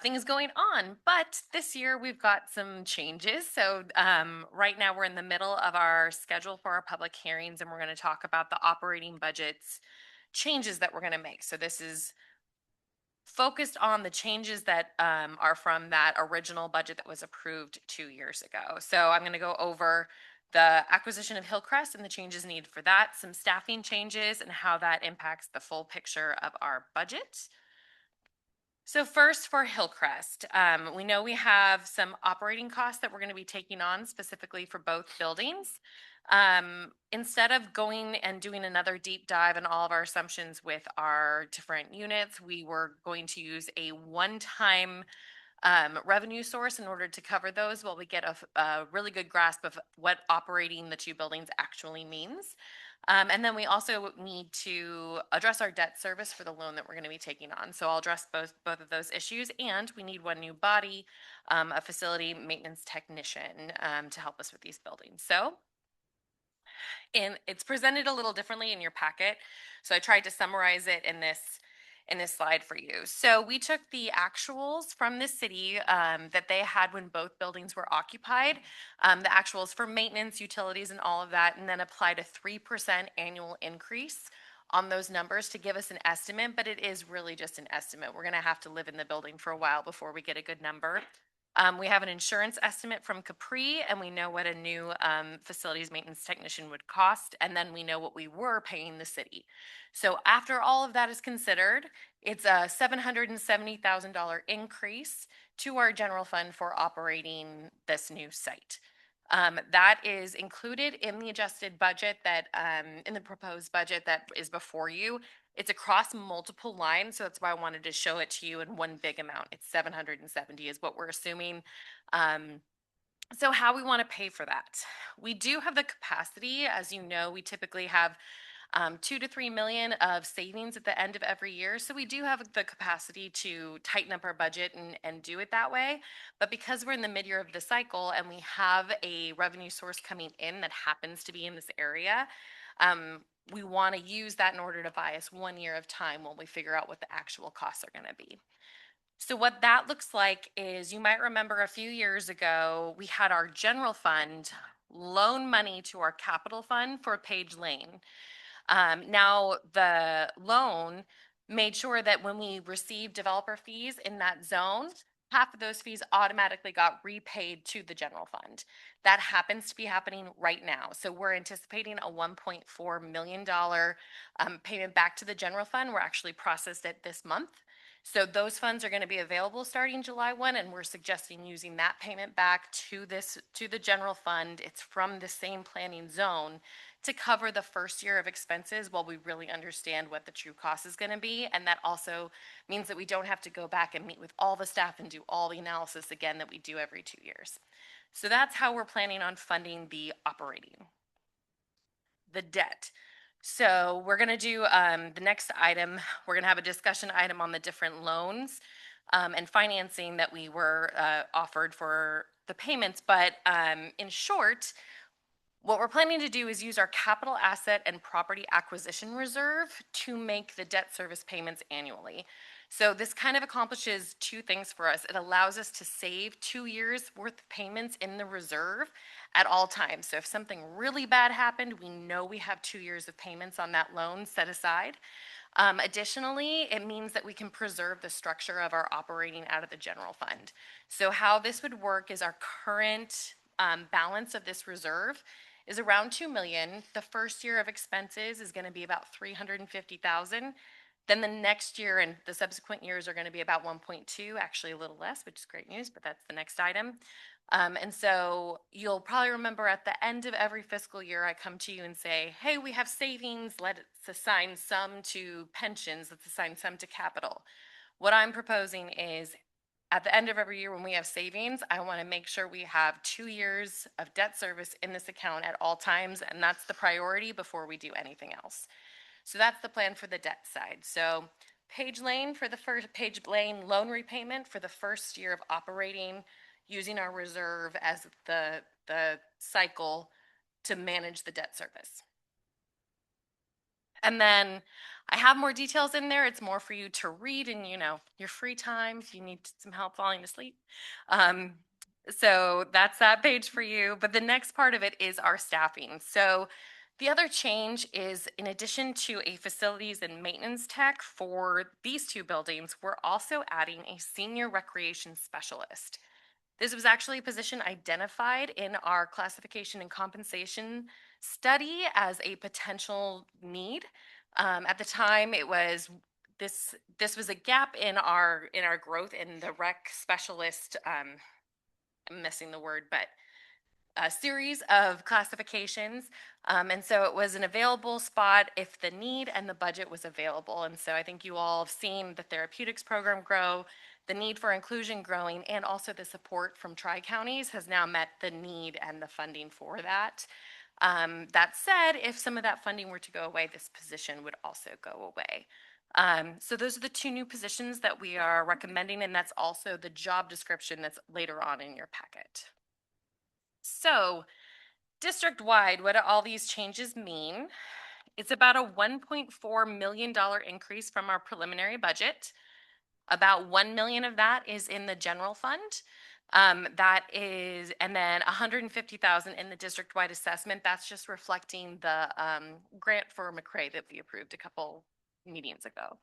things going on. But this year we've got some changes. So right now we're in the middle of our schedule for our public hearings, and we're going to talk about the operating budget's changes that we're going to make. So this is focused on the changes that are from that original budget that was approved 2 years ago. So I'm going to go over the acquisition of Hillcrest and the changes needed for that, some staffing changes and how that impacts the full picture of our budget. So first for Hillcrest, we know we have some operating costs that we're going to be taking on specifically for both buildings. Instead of going and doing another deep dive in all of our assumptions with our different units, we were going to use a one-time revenue source in order to cover those while we get a really good grasp of what operating the 2 buildings actually means. And then we also need to address our debt service for the loan that we're going to be taking on. So I'll address both of those issues, and we need one new body, a facility maintenance technician to help us with these buildings. So it's presented a little differently in your packet. So I tried to summarize it in this slide for you. So we took the actuals from the city that they had when both buildings were occupied, the actuals for maintenance, utilities, and all of that, and then applied a 3% annual increase on those numbers to give us an estimate, but it is really just an estimate. We're going to have to live in the building for a while before we get a good number. We have an insurance estimate from Capri, and we know what a new facilities maintenance technician would cost, and then we know what we were paying the city. So after all of that is considered, it's a $770,000 increase to our general fund for operating this new site. That is included in the adjusted budget that, in the proposed budget that is before you. It's across multiple lines, so that's why I wanted to show it to you in one big amount. It's 770 is what we're assuming. So how we want to pay for that. We do have the capacity. As you know, we typically have 2 to 3 million of savings at the end of every year. So we do have the capacity to tighten up our budget and do it that way. But because we're in the mid-year of the cycle and we have a revenue source coming in that happens to be in this area, we want to use that in order to buy us 1 year of time while we figure out what the actual costs are going to be. So what that looks like is, you might remember a few years ago, we had our general fund loan money to our capital fund for Page Lane. Now the loan made sure that when we received developer fees in that zone, half of those fees automatically got repaid to the general fund. That happens to be happening right now. So we're anticipating a $1.4 million payment back to the general fund. We're actually processed it this month. So those funds are going to be available starting July 1, and we're suggesting using that payment back to the general fund. It's from the same planning zone to cover the first year of expenses while we really understand what the true cost is going to be. And that also means that we don't have to go back and meet with all the staff and do all the analysis again that we do every 2 years. So that's how we're planning on funding the operating. The debt. So we're going to do the next item. We're going to have a discussion item on the different loans and financing that we were offered for the payments. But in short, what we're planning to do is use our capital asset and property acquisition reserve to make the debt service payments annually. So this kind of accomplishes two things for us. It allows us to save 2 years worth of payments in the reserve at all times. So if something really bad happened, we know we have 2 years of payments on that loan set aside. Additionally, it means that we can preserve the structure of our operating out of the general fund. So how this would work is our current balance of this reserve is around 2 million. The first year of expenses is going to be about 350,000. Then the next year and the subsequent years are going to be about 1.2, actually a little less, which is great news, but that's the next item. And so you'll probably remember at the end of every fiscal year, I come to you and say, hey, we have savings, let's assign some to pensions, let's assign some to capital. What I'm proposing is at the end of every year when we have savings, I want to make sure we have 2 years of debt service in this account at all times, and that's the priority before we do anything else. So that's the plan for the debt side. So Page Lane for the first Page Lane loan repayment for the first year of operating, using our reserve as the cycle to manage the debt service. And then I have more details in there. It's more for you to read in, your free time if you need some help falling asleep. So that's that page for you. But the next part of it is our staffing. So the other change is in addition to a facilities and maintenance tech for these two buildings, we're also adding a senior recreation specialist. This was actually a position identified in our classification and compensation study as a potential need. At the time, it was this was a gap in our growth in the rec specialist. I'm missing the word, but a series of classifications. And so it was an available spot if the need and the budget was available. And so I think you all have seen the therapeutics program grow, the need for inclusion growing, and also the support from tri-counties has now met the need and the funding for that. That said, if some of that funding were to go away, this position would also go away. So those are the two new positions that we are recommending, and that's also the job description that's later on in your packet. So district-wide, what do all these changes mean? It's about a $1.4 million increase from our preliminary budget. About 1 million of that is in the general fund. That is, and then 150,000 in the district-wide assessment. That's just reflecting the grant for McCray that we approved a couple meetings ago.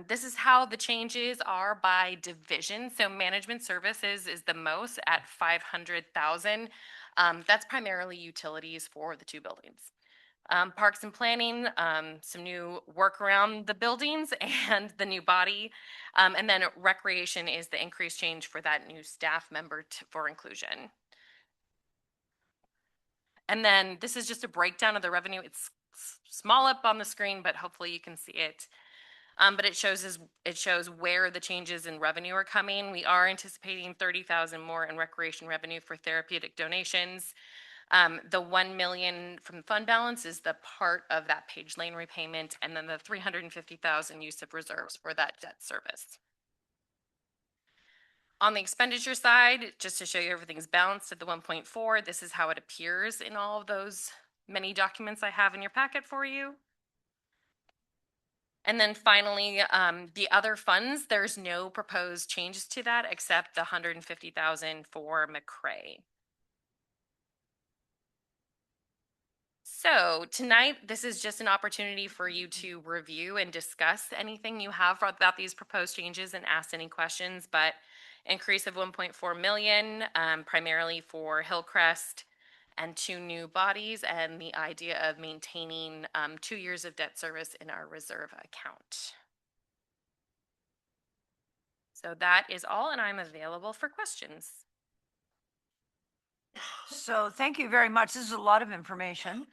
This is how the changes are by division. So management services is the most at 500,000. That's primarily utilities for the two buildings. Parks and planning, some new work around the buildings and the new body. And then recreation is the increased change for that new staff member for inclusion. And then this is just a breakdown of the revenue. It's small up on the screen, but hopefully you can see it. But it shows where the changes in revenue are coming. We are anticipating 30,000 more in recreation revenue for therapeutic donations. The 1 million from fund balance is the part of that Page Lane repayment, and then the 350,000 use of reserves for that debt service. On the expenditure side, just to show you everything's balanced at the 1.4, this is how it appears in all of those many documents I have in your packet for you. And then finally, the other funds, there's no proposed changes to that except the 150,000 for McCray. So tonight, this is just an opportunity for you to review and discuss anything you have about these proposed changes and ask any questions, but increase of 1.4 million, primarily for Hillcrest, and 2 new bodies, and the idea of maintaining 2 years of debt service in our reserve account. So that is all, and I'm available for questions. So thank you very much. This is a lot of information.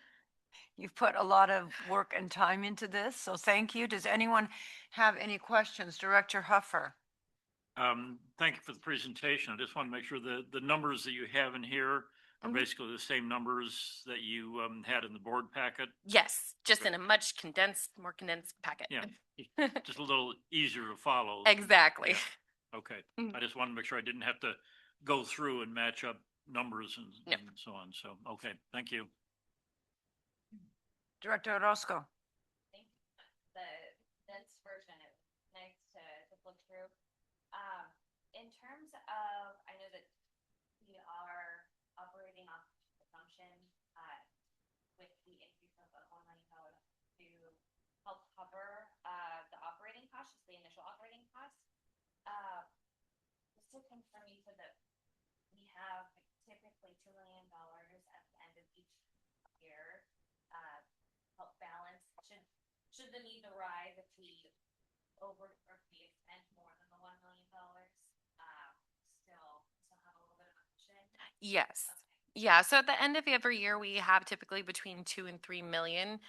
You've put a lot of work and time into this, so thank you. Does anyone have any questions? Director Huffer? Thank you for the presentation. I just want to make sure the numbers that you have in here are basically the same numbers that you had in the board packet. Yes, just Okay. in a much more condensed packet. Yeah, just a little easier to follow. Exactly. Yeah. Okay, I just wanted to make sure I didn't have to go through and match up numbers and so on. So, okay, thank you. Director Orozco? The condensed version, it was nice to flip through. In terms of, I know that we are operating off assumption with the increase of $1 million to help cover the operating costs, just the initial operating costs. Just to confirm, you said that we have typically $2 million at the end of each year, help balance. Should the need arise if we or if we spend more than the $1 million, still have a little bit of a cushion? Yes. Yeah. So at the end of every year, we have typically between 2 and 3 million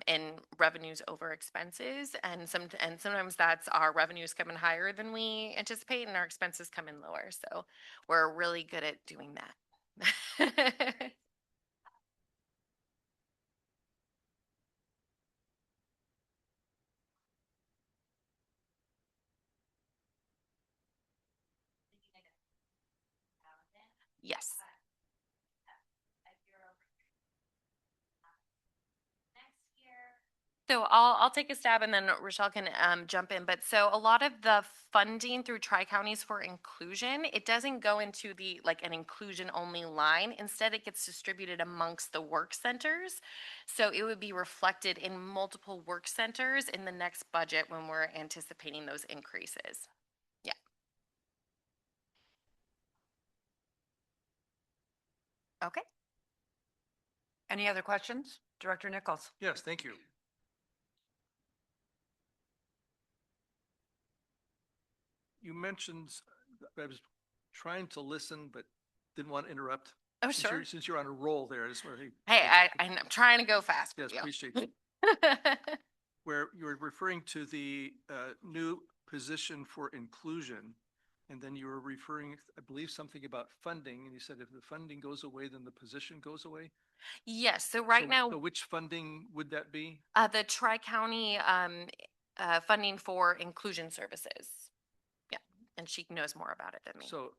in revenues over expenses, and sometimes that's our revenues come in higher than we anticipate, and our expenses come in lower. So we're really good at doing that. Yes. So I'll take a stab and then Rochelle can jump in. But so a lot of the funding through Tri-Counties for inclusion, it doesn't go into the like an inclusion only line. Instead, it gets distributed amongst the work centers. So it would be reflected in multiple work centers in the next budget when we're anticipating those increases. Yeah. Okay. Any other questions? Director Nichols? Yes, thank you. You mentioned, I was trying to listen, but didn't want to interrupt. Oh, sure. Since you're on a roll there, I just want to. Hey, I'm trying to go fast. Yes, for you. appreciate it. Where you were referring to the new position for inclusion, and then you were referring, I believe, something about funding, and you said if the funding goes away, then the position goes away? Yes. So right now, So which funding would that be? the Tri-County funding for inclusion services. Yeah, and she knows more about it than me. So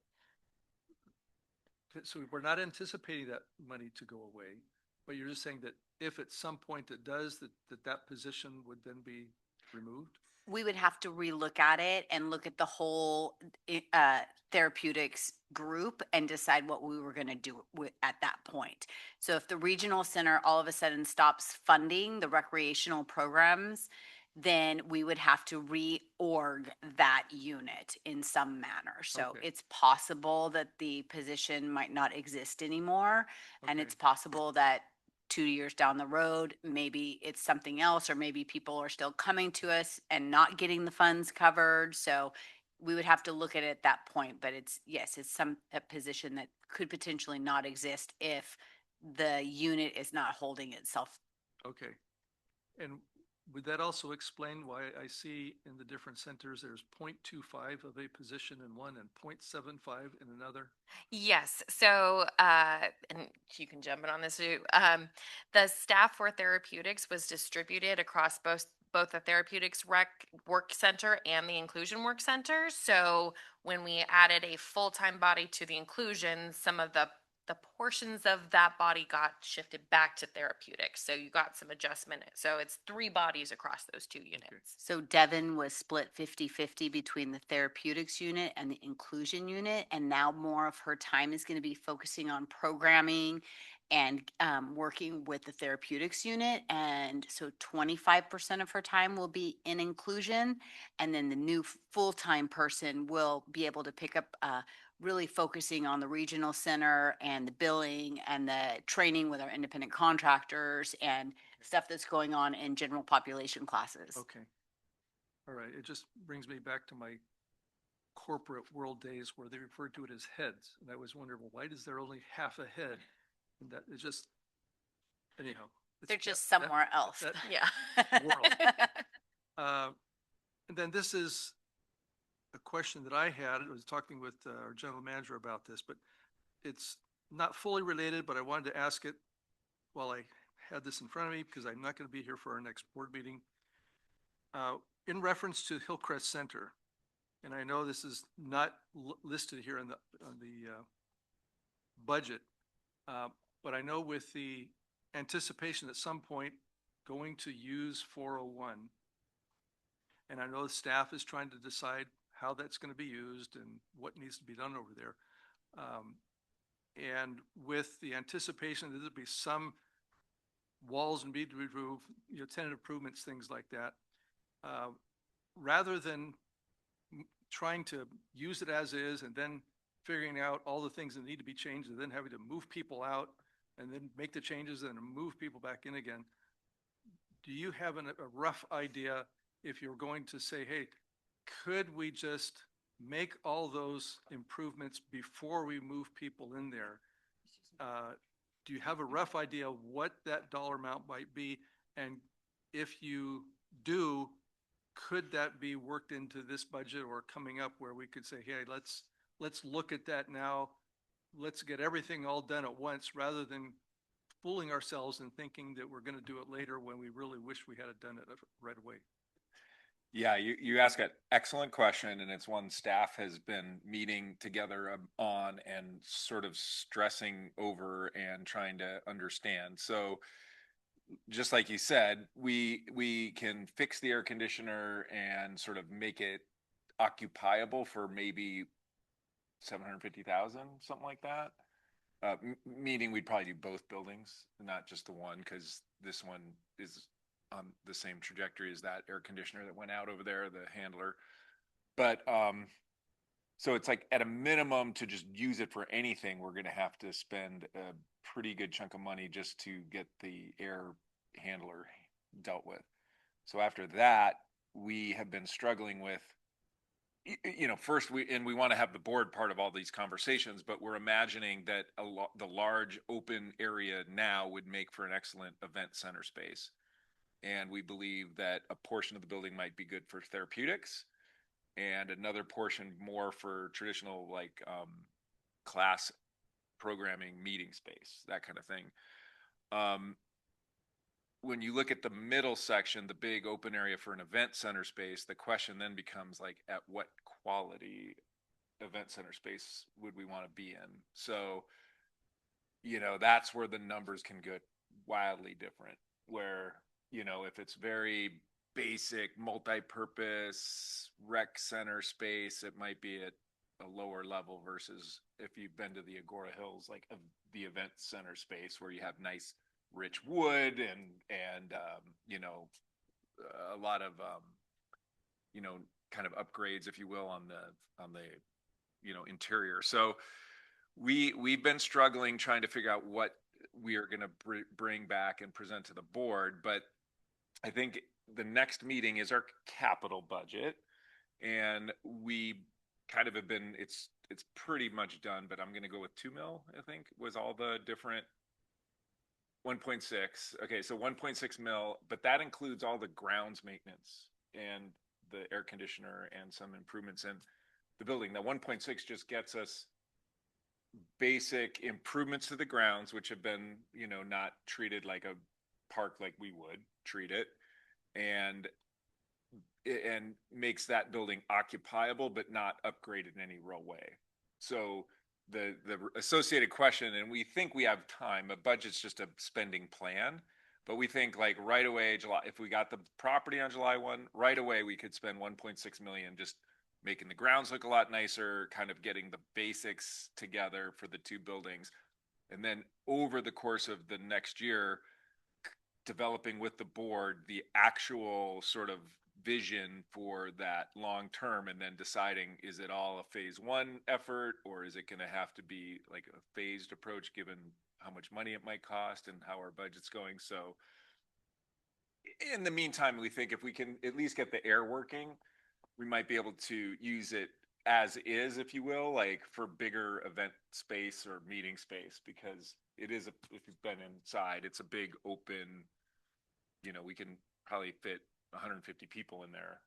we're not anticipating that money to go away, but you're just saying that if at some point it does, that position would then be removed? We would have to relook at it and look at the whole therapeutics group and decide what we were going to do at that point. So if the regional center all of a sudden stops funding the recreational programs, then we would have to reorg that unit in some manner. So Okay. it's possible that the position might not exist anymore. And Okay. it's possible that 2 years down the road, maybe it's something else, or maybe people are still coming to us and not getting the funds covered. So we would have to look at it at that point, but it's a position that could potentially not exist if the unit is not holding itself. Okay. And would that also explain why I see in the different centers, there's 0.25 of a position in one and 0.75 in another? Yes. So, and you can jump in on this too. The staff for therapeutics was distributed across both the therapeutics work center and the inclusion work center. So when we added a full-time body to the inclusion, some of the portions of that body got shifted back to therapeutics. So you got some adjustment. So it's 3 bodies across those 2 units. So Devin was split 50-50 between the therapeutics unit and the inclusion unit. And now more of her time is going to be focusing on programming and working with the therapeutics unit. And so 25% of her time will be in inclusion. And then the new full-time person will be able to pick up really focusing on the regional center and the billing and the training with our independent contractors and stuff that's going on in general population classes. Okay. All right. It just brings me back to my corporate world days where they referred to it as heads. And I was wondering, well, why is there only half a head? And that is just, anyhow. They're just somewhere else. Yeah. World. And then this is a question that I had. I was talking with our general manager about this, but it's not fully related, but I wanted to ask it while I had this in front of me because I'm not going to be here for our next board meeting. In reference to Hillcrest Center, and I know this is not listed here on the budget, but I know with the anticipation at some point going to use 401, and I know the staff is trying to decide how that's going to be used and what needs to be done over there. And with the anticipation that there'll be some walls and be removed, tenant improvements, things like that, rather than trying to use it as is and then figuring out all the things that need to be changed and then having to move people out and then make the changes and move people back in again. Do you have a rough idea if you're going to say, hey, could we just make all those improvements before we move people in there? Do you have a rough idea what that dollar amount might be? And if you do, could that be worked into this budget or coming up where we could say, hey, let's look at that now. Let's get everything all done at once rather than fooling ourselves and thinking that we're going to do it later when we really wish we had done it right away. Yeah, you ask an excellent question, and it's one staff has been meeting together on and sort of stressing over and trying to understand. So just like you said, we can fix the air conditioner and sort of make it occupiable for maybe 750,000, something like that. Meaning we'd probably do both buildings, not just the one, because this one is on the same trajectory as that air conditioner that went out over there, the handler. But so it's like at a minimum to just use it for anything, we're going to have to spend a pretty good chunk of money just to get the air handler dealt with. So after that, we have been struggling with, first we want to have the board part of all these conversations, but we're imagining that the large open area now would make for an excellent event center space. And we believe that a portion of the building might be good for therapeutics and another portion more for traditional class programming, meeting space, that kind of thing. When you look at the middle section, the big open area for an event center space, the question then becomes at what quality event center space would we want to be in? So, that's where the numbers can get wildly different, where, if it's very basic multi-purpose rec center space, it might be at a lower level versus if you've been to the Agora Hills, the event center space where you have nice rich wood and a lot of kind of upgrades, if you will, on the interior. So we've been struggling trying to figure out what we are going to bring back and present to the board, but I think the next meeting is our capital budget, and we kind of have been, it's pretty much done, but I'm going to go with 2 mil, I think, was all the different 1.6. Okay, so 1.6 mil, but that includes all the grounds maintenance and the air conditioner and some improvements in the building. Now 1.6 just gets us basic improvements to the grounds, which have been, not treated like a park like we would treat it, and makes that building occupiable but not upgraded in any real way. So the associated question, and we think we have time, a budget's just a spending plan, but we think right away, if we got the property on July 1, right away we could spend 1.6 million just making the grounds look a lot nicer, kind of getting the basics together for the 2 buildings. And then over the course of the next year, developing with the board the actual sort of vision for that long term, and then deciding, is it all a phase 1 effort, or is it going to have to be a phased approach given how much money it might cost and how our budget's going. So in the meantime, we think if we can at least get the air working, we might be able to use it as is, if you will, like for bigger event space or meeting space, because it is if you've been inside, it's a big open, we can probably fit 150 people in there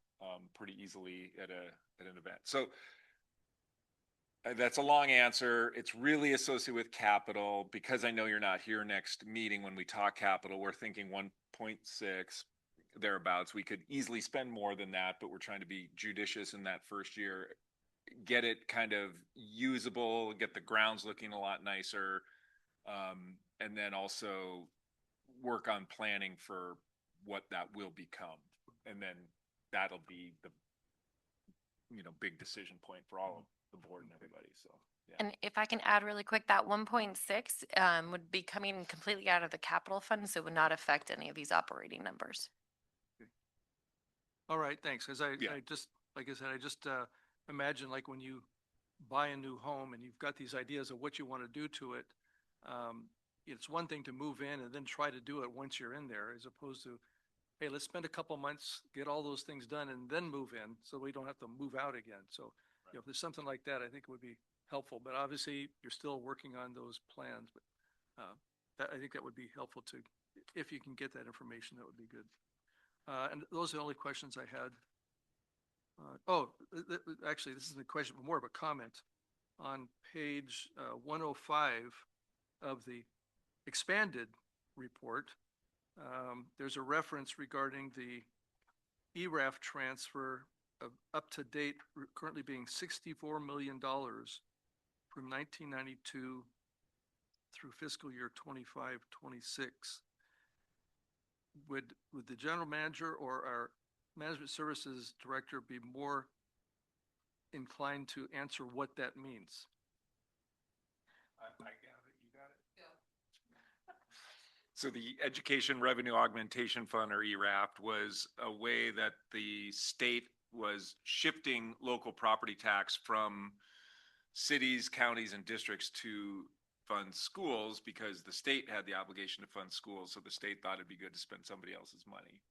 pretty easily at an event. So that's a long answer. It's really associated with capital. Because I know you're not here next meeting when we talk capital, we're thinking 1.6 thereabouts. We could easily spend more than that, but we're trying to be judicious in that first year, get it kind of usable, get the grounds looking a lot nicer, and then also work on planning for what that will become. And then that'll be the big decision point for all of the board and everybody. So yeah. And if I can add really quick, that 1.6 would be coming completely out of the capital fund, so it would not affect any of these operating numbers. All right, thanks. Because I just, like I said, I just imagine like when you buy a new home and you've got these ideas of what you want to do to it, it's one thing to move in and then try to do it once you're in there, as opposed to, hey, let's spend a couple months, get all those things done, and then move in, so we don't have to move out again. So if there's something like that, I think it would be helpful. But obviously, you're still working on those plans. But I think that would be helpful to, if you can get that information, that would be good. And those are the only questions I had. Actually, this isn't a question, but more of a comment. On page 105 of the expanded report, there's a reference regarding the ERAF transfer of up to date, currently being $64 million from 1992 through fiscal year 25-26. Would the general manager or our management services director be more inclined to answer what that means? I got it. You got it? Yeah. So the Education Revenue Augmentation Fund, or ERAFT, was a way that the state was shifting local property tax from cities, counties, and districts to fund schools, because the state had the obligation to fund schools. So the state thought it'd be good to spend somebody else's money.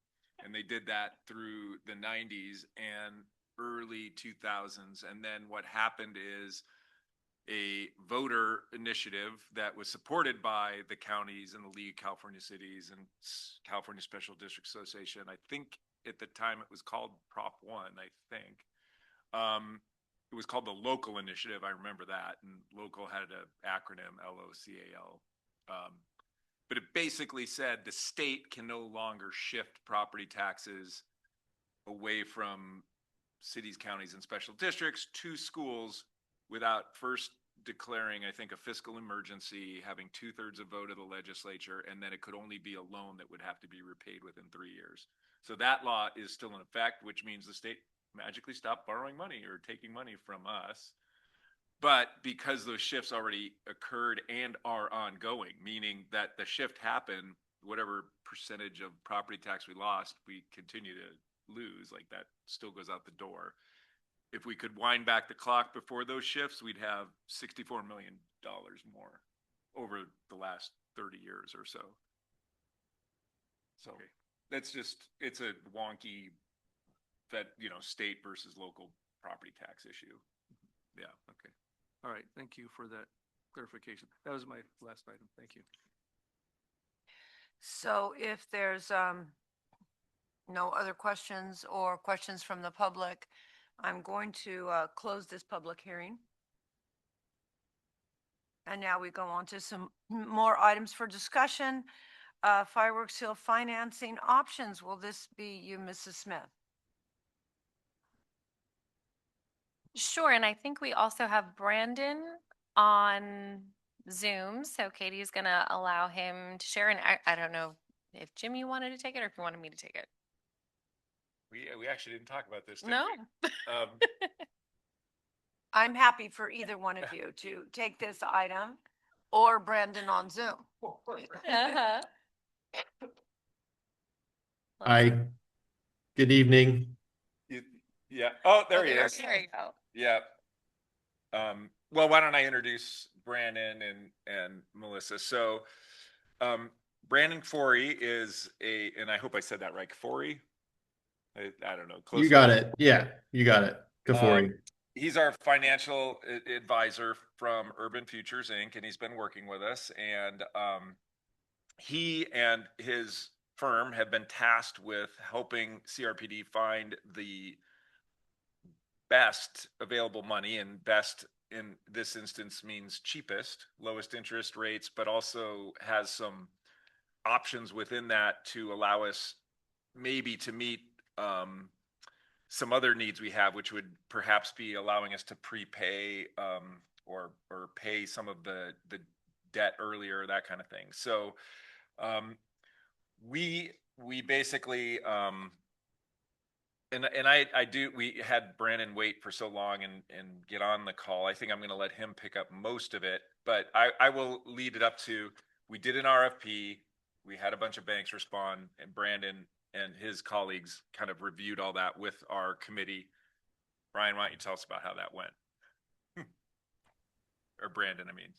And they did that through the 90s and early 2000s. And then what happened is a voter initiative that was supported by the counties and the League of California Cities and California Special District Association. I think at the time it was called Prop 1, I think. It was called the Local Initiative. I remember that. And local had an acronym, LOCAL. But it basically said the state can no longer shift property taxes away from cities, counties, and special districts to schools without first declaring, I think, a fiscal emergency, having 2/3 of vote of the legislature, and then it could only be a loan that would have to be repaid within 3 years. So that law is still in effect, which means the state magically stopped borrowing money or taking money from us. But because those shifts already occurred and are ongoing, meaning that the shift happened, whatever percentage of property tax we lost, we continue to lose. Like, that still goes out the door. If we could wind back the clock before those shifts, we'd have $64 million more over the last 30 years or so. So that's just, it's a wonky state versus local property tax issue. Yeah. Okay. All right. Thank you for that clarification. That was my last item. Thank you. So if there's no other questions or questions from the public, I'm going to close this public hearing. And now we go on to some more items for discussion. Fireworks Hill financing options. Will this be you, Mrs. Smith? Sure, and I think we also have Brandon on Zoom, so Katie's gonna allow him to share, and I don't know if Jim, you wanted to take it or if you wanted me to take it. We actually didn't talk about this, did No. we? I'm happy for either one of you to take this item or Brandon on Zoom. Uh-huh. Hi, good evening. Yeah. Oh, there he is. There you go. Yeah. Well, why don't I introduce Brandon and Melissa? So, Brandon Forey is and I hope I said that right, Forey. I don't know. You got it. Yeah, you got it. Kafori. he's our financial advisor from Urban Futures Inc., and he's been working with us. And he and his firm have been tasked with helping CRPD find the best available money, and best in this instance means cheapest, lowest interest rates, but also has some options within that to allow us maybe to meet some other needs we have, which would perhaps be allowing us to prepay or pay some of the debt earlier, that kind of thing. So we basically and I do, we had Brandon wait for so long and get on the call. I think I'm going to let him pick up most of it, but I will lead it up to, we did an RFP, we had a bunch of banks respond, and Brandon and his colleagues kind of reviewed all that with our committee. Brian, why don't you tell us about how that went? Or Brandon, I mean.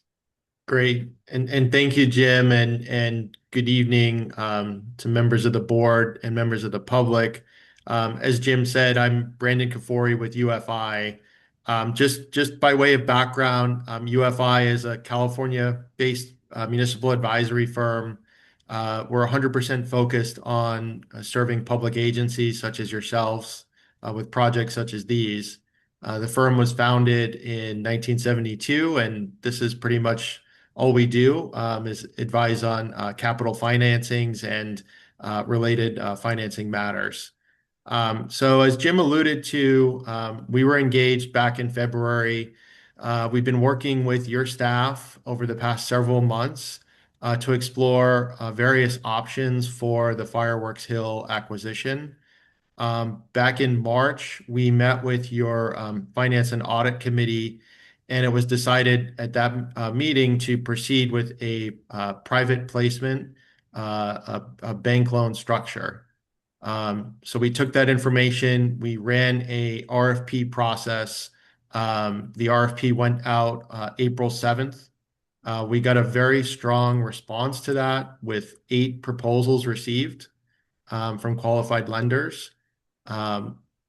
Great. And thank you, Jim, and good evening to members of the board and members of the public. As Jim said, I'm Brandon Kafori with UFI. Just by way of background, UFI is a California-based municipal advisory firm. We're 100% focused on serving public agencies such as yourselves with projects such as these. The firm was founded in 1972, and this is pretty much all we do, is advise on capital financings and related financing matters. So as Jim alluded to, we were engaged back in February. We've been working with your staff over the past several months to explore various options for the Fireworks Hill acquisition. Back in March, we met with your Finance and Audit Committee, and it was decided at that meeting to proceed with a private placement, a bank loan structure. So we took that information, we ran a RFP process. The RFP went out April 7th. We got a very strong response to that with 8 proposals received from qualified lenders.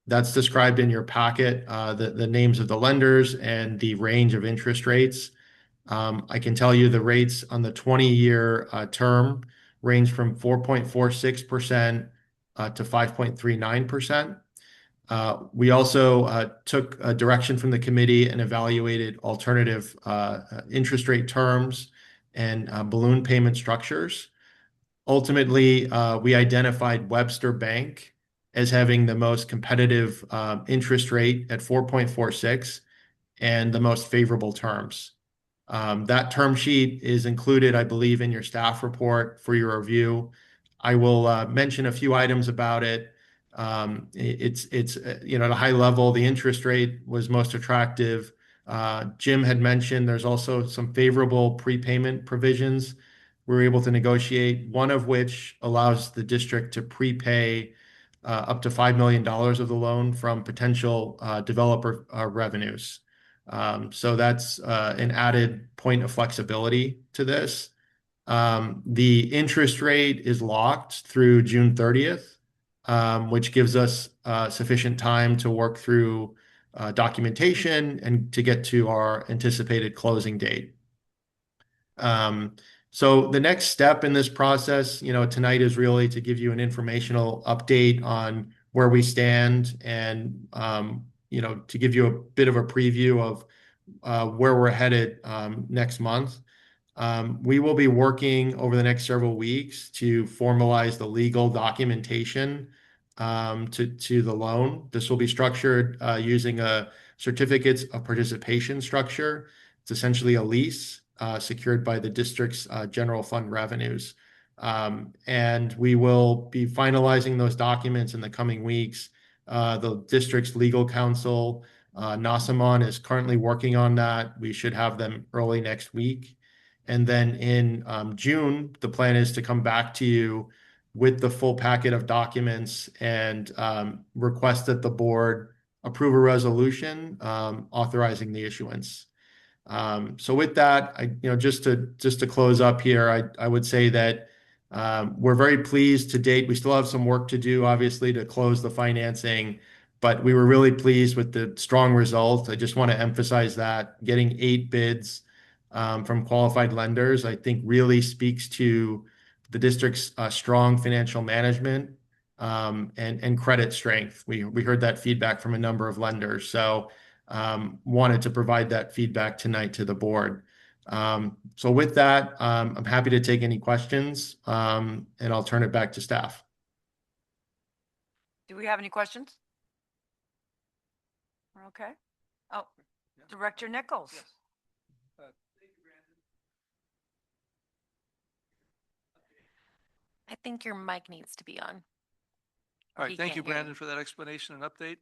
That's described in your packet, the names of the lenders and the range of interest rates. I can tell you the rates on the 20-year term range from 4.46% to 5.39%. We also took a direction from the committee and evaluated alternative interest rate terms and balloon payment structures. Ultimately, we identified Webster Bank as having the most competitive interest rate at 4.46 and the most favorable terms. That term sheet is included, I believe, in your staff report for your review. I will mention a few items about it. It's at a high level, the interest rate was most attractive. Jim had mentioned there's also some favorable prepayment provisions we were able to negotiate, one of which allows the district to prepay up to $5 million of the loan from potential developer revenues. So that's an added point of flexibility to this. The interest rate is locked through June 30th, which gives us sufficient time to work through documentation and to get to our anticipated closing date. So the next step in this process, tonight is really to give you an informational update on where we stand and, to give you a bit of a preview of where we're headed next month. We will be working over the next several weeks to formalize the legal documentation to the loan. This will be structured using a certificates of participation structure. It's essentially a lease secured by the district's general fund revenues. And we will be finalizing those documents in the coming weeks. The district's legal counsel, Nasamon, is currently working on that. We should have them early next week. And then in June, the plan is to come back to you with the full packet of documents and request that the board approve a resolution authorizing the issuance. So with that, just to close up here, I would say that we're very pleased to date. We still have some work to do, obviously, to close the financing, but we were really pleased with the strong results. I just want to emphasize that getting 8 bids from qualified lenders, I think really speaks to the district's strong financial management and credit strength. We heard that feedback from a number of lenders, so wanted to provide that feedback tonight to the board. So with that, I'm happy to take any questions, and I'll turn it back to staff. Do we have any questions? Okay. Oh, Director Nichols. I think your mic needs to be on. All right, He thank you, can't hear Brandon, for that explanation and update.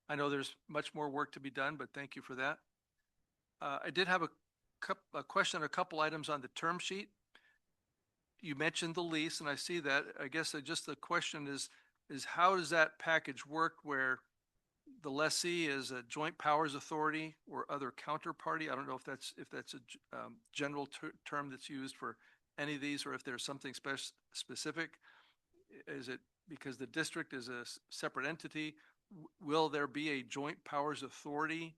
I know there's much more work to be done, but thank you for that. I did have a question on a couple items on the term sheet. You mentioned the lease, and I see that. I guess just the question is how does that package work where the lessee is a joint powers authority or other counterparty? I don't know if that's a general term that's used for any of these, or if there's something specific. Is it because the district is a separate entity? Will there be a joint powers authority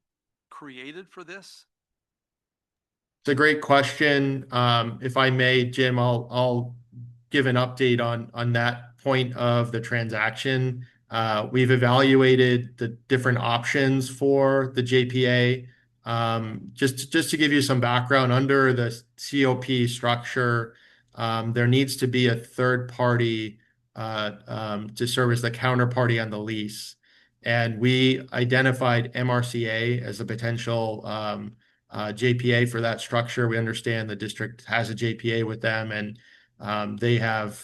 created for this? It's a great question. If I may, Jim, I'll give an update on that point of the transaction. We've evaluated the different options for the JPA. Just to give you some background, under the COP structure, there needs to be a third party to serve as the counterparty on the lease. And we identified MRCA as a potential JPA for that structure. We understand the district has a JPA with them, and they have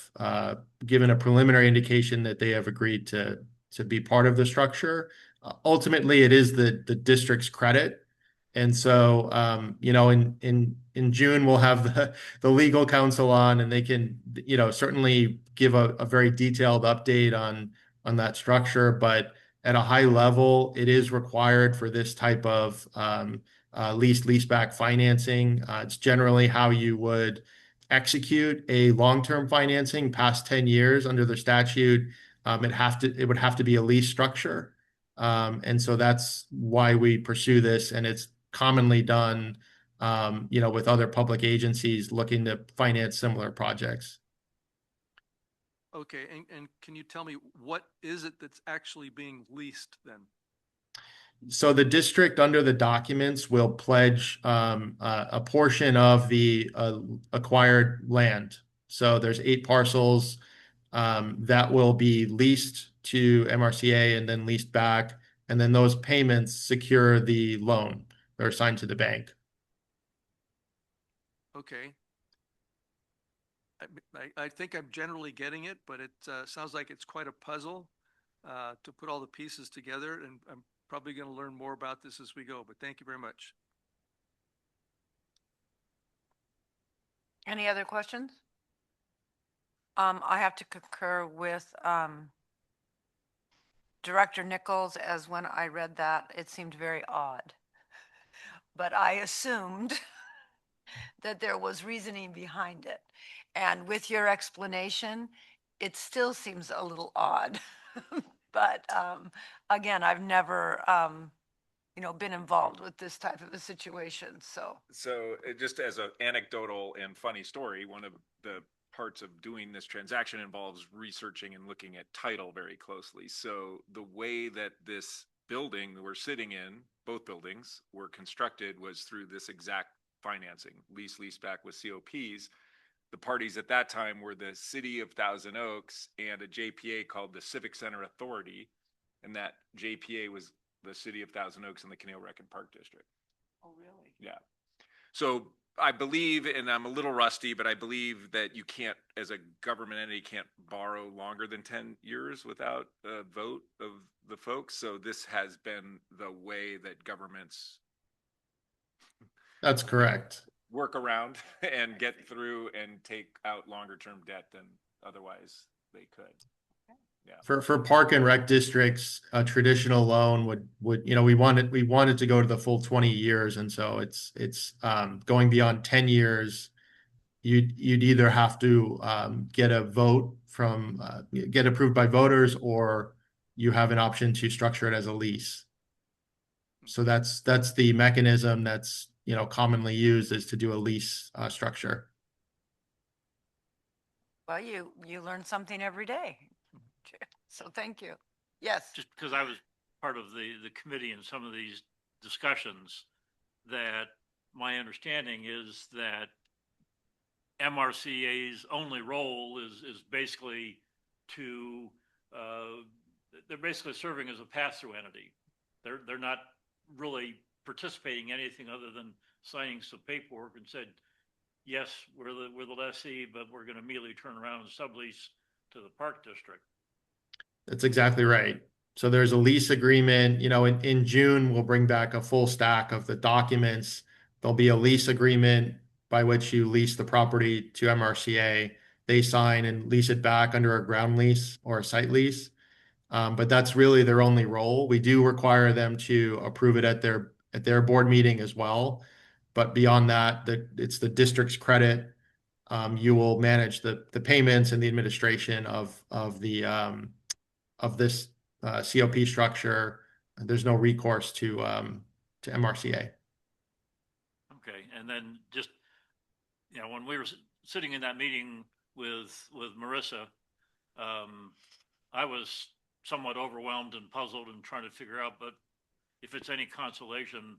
given a preliminary indication that they have agreed to be part of the structure. Ultimately, it is the district's credit. And so, in June, we'll have the legal counsel on, and they can, certainly give a very detailed update on that structure. But at a high level, it is required for this type of leaseback financing. It's generally how you would execute a long-term financing past 10 years under the statute. It would have to be a lease structure. And so that's why we pursue this, and it's commonly done, with other public agencies looking to finance similar projects. Okay, and can you tell me what is it that's actually being leased then? So the district, under the documents, will pledge a portion of the acquired land. So there's 8 parcels that will be leased to MRCA and then leased back, and then those payments secure the loan. They're assigned to the bank. Okay. I think I'm generally getting it, but it sounds like it's quite a puzzle to put all the pieces together, and I'm probably going to learn more about this as we go, but thank you very much. Any other questions? I have to concur with Director Nichols, as when I read that, it seemed very odd. But I assumed that there was reasoning behind it. And with your explanation, it still seems a little odd. But again, I've never, been involved with this type of a situation, so. So just as an anecdotal and funny story, one of the parts of doing this transaction involves researching and looking at title very closely. So the way that this building we're sitting in, both buildings, were constructed was through this exact financing, lease back with COPs. The parties at that time were the City of Thousand Oaks and a JPA called the Civic Center Authority, and that JPA was the City of Thousand Oaks and the Conejo Rec and Park District. Oh, really? Yeah. So I believe, and I'm a little rusty, but I believe that you can't, as a government entity, can't borrow longer than 10 years without a vote of the folks. So this has been the way that governments. That's correct. Work around and get through and take out longer term debt than otherwise they could. Yeah. For park and rec districts, a traditional loan would we wanted to go to the full 20 years, and so it's going beyond 10 years. You'd either have to get a vote from get approved by voters, or you have an option to structure it as a lease. So that's the mechanism that's, you know, commonly used, is to do a lease structure. Well, you learn something every day. So thank you. Yes. Just because I was part of the committee in some of these discussions, that my understanding is that MRCA's only role is basically to, they're basically serving as a pass-through entity. They're not really participating in anything other than signing some paperwork and said, yes, we're the lessee, but we're going to immediately turn around and sublease to the park district. That's exactly right. So there's a lease agreement, you know, in June, we'll bring back a full stack of the documents. There'll be a lease agreement by which you lease the property to MRCA. They sign and lease it back under a ground lease or a site lease. But that's really their only role. We do require them to approve it at their board meeting as well. But beyond that, it's the district's credit. You will manage the payments and the administration of this COP structure. There's no recourse to MRCA. Okay, and then just, you know, when we were sitting in that meeting with Marissa, I was somewhat overwhelmed and puzzled and trying to figure out, but if it's any consolation,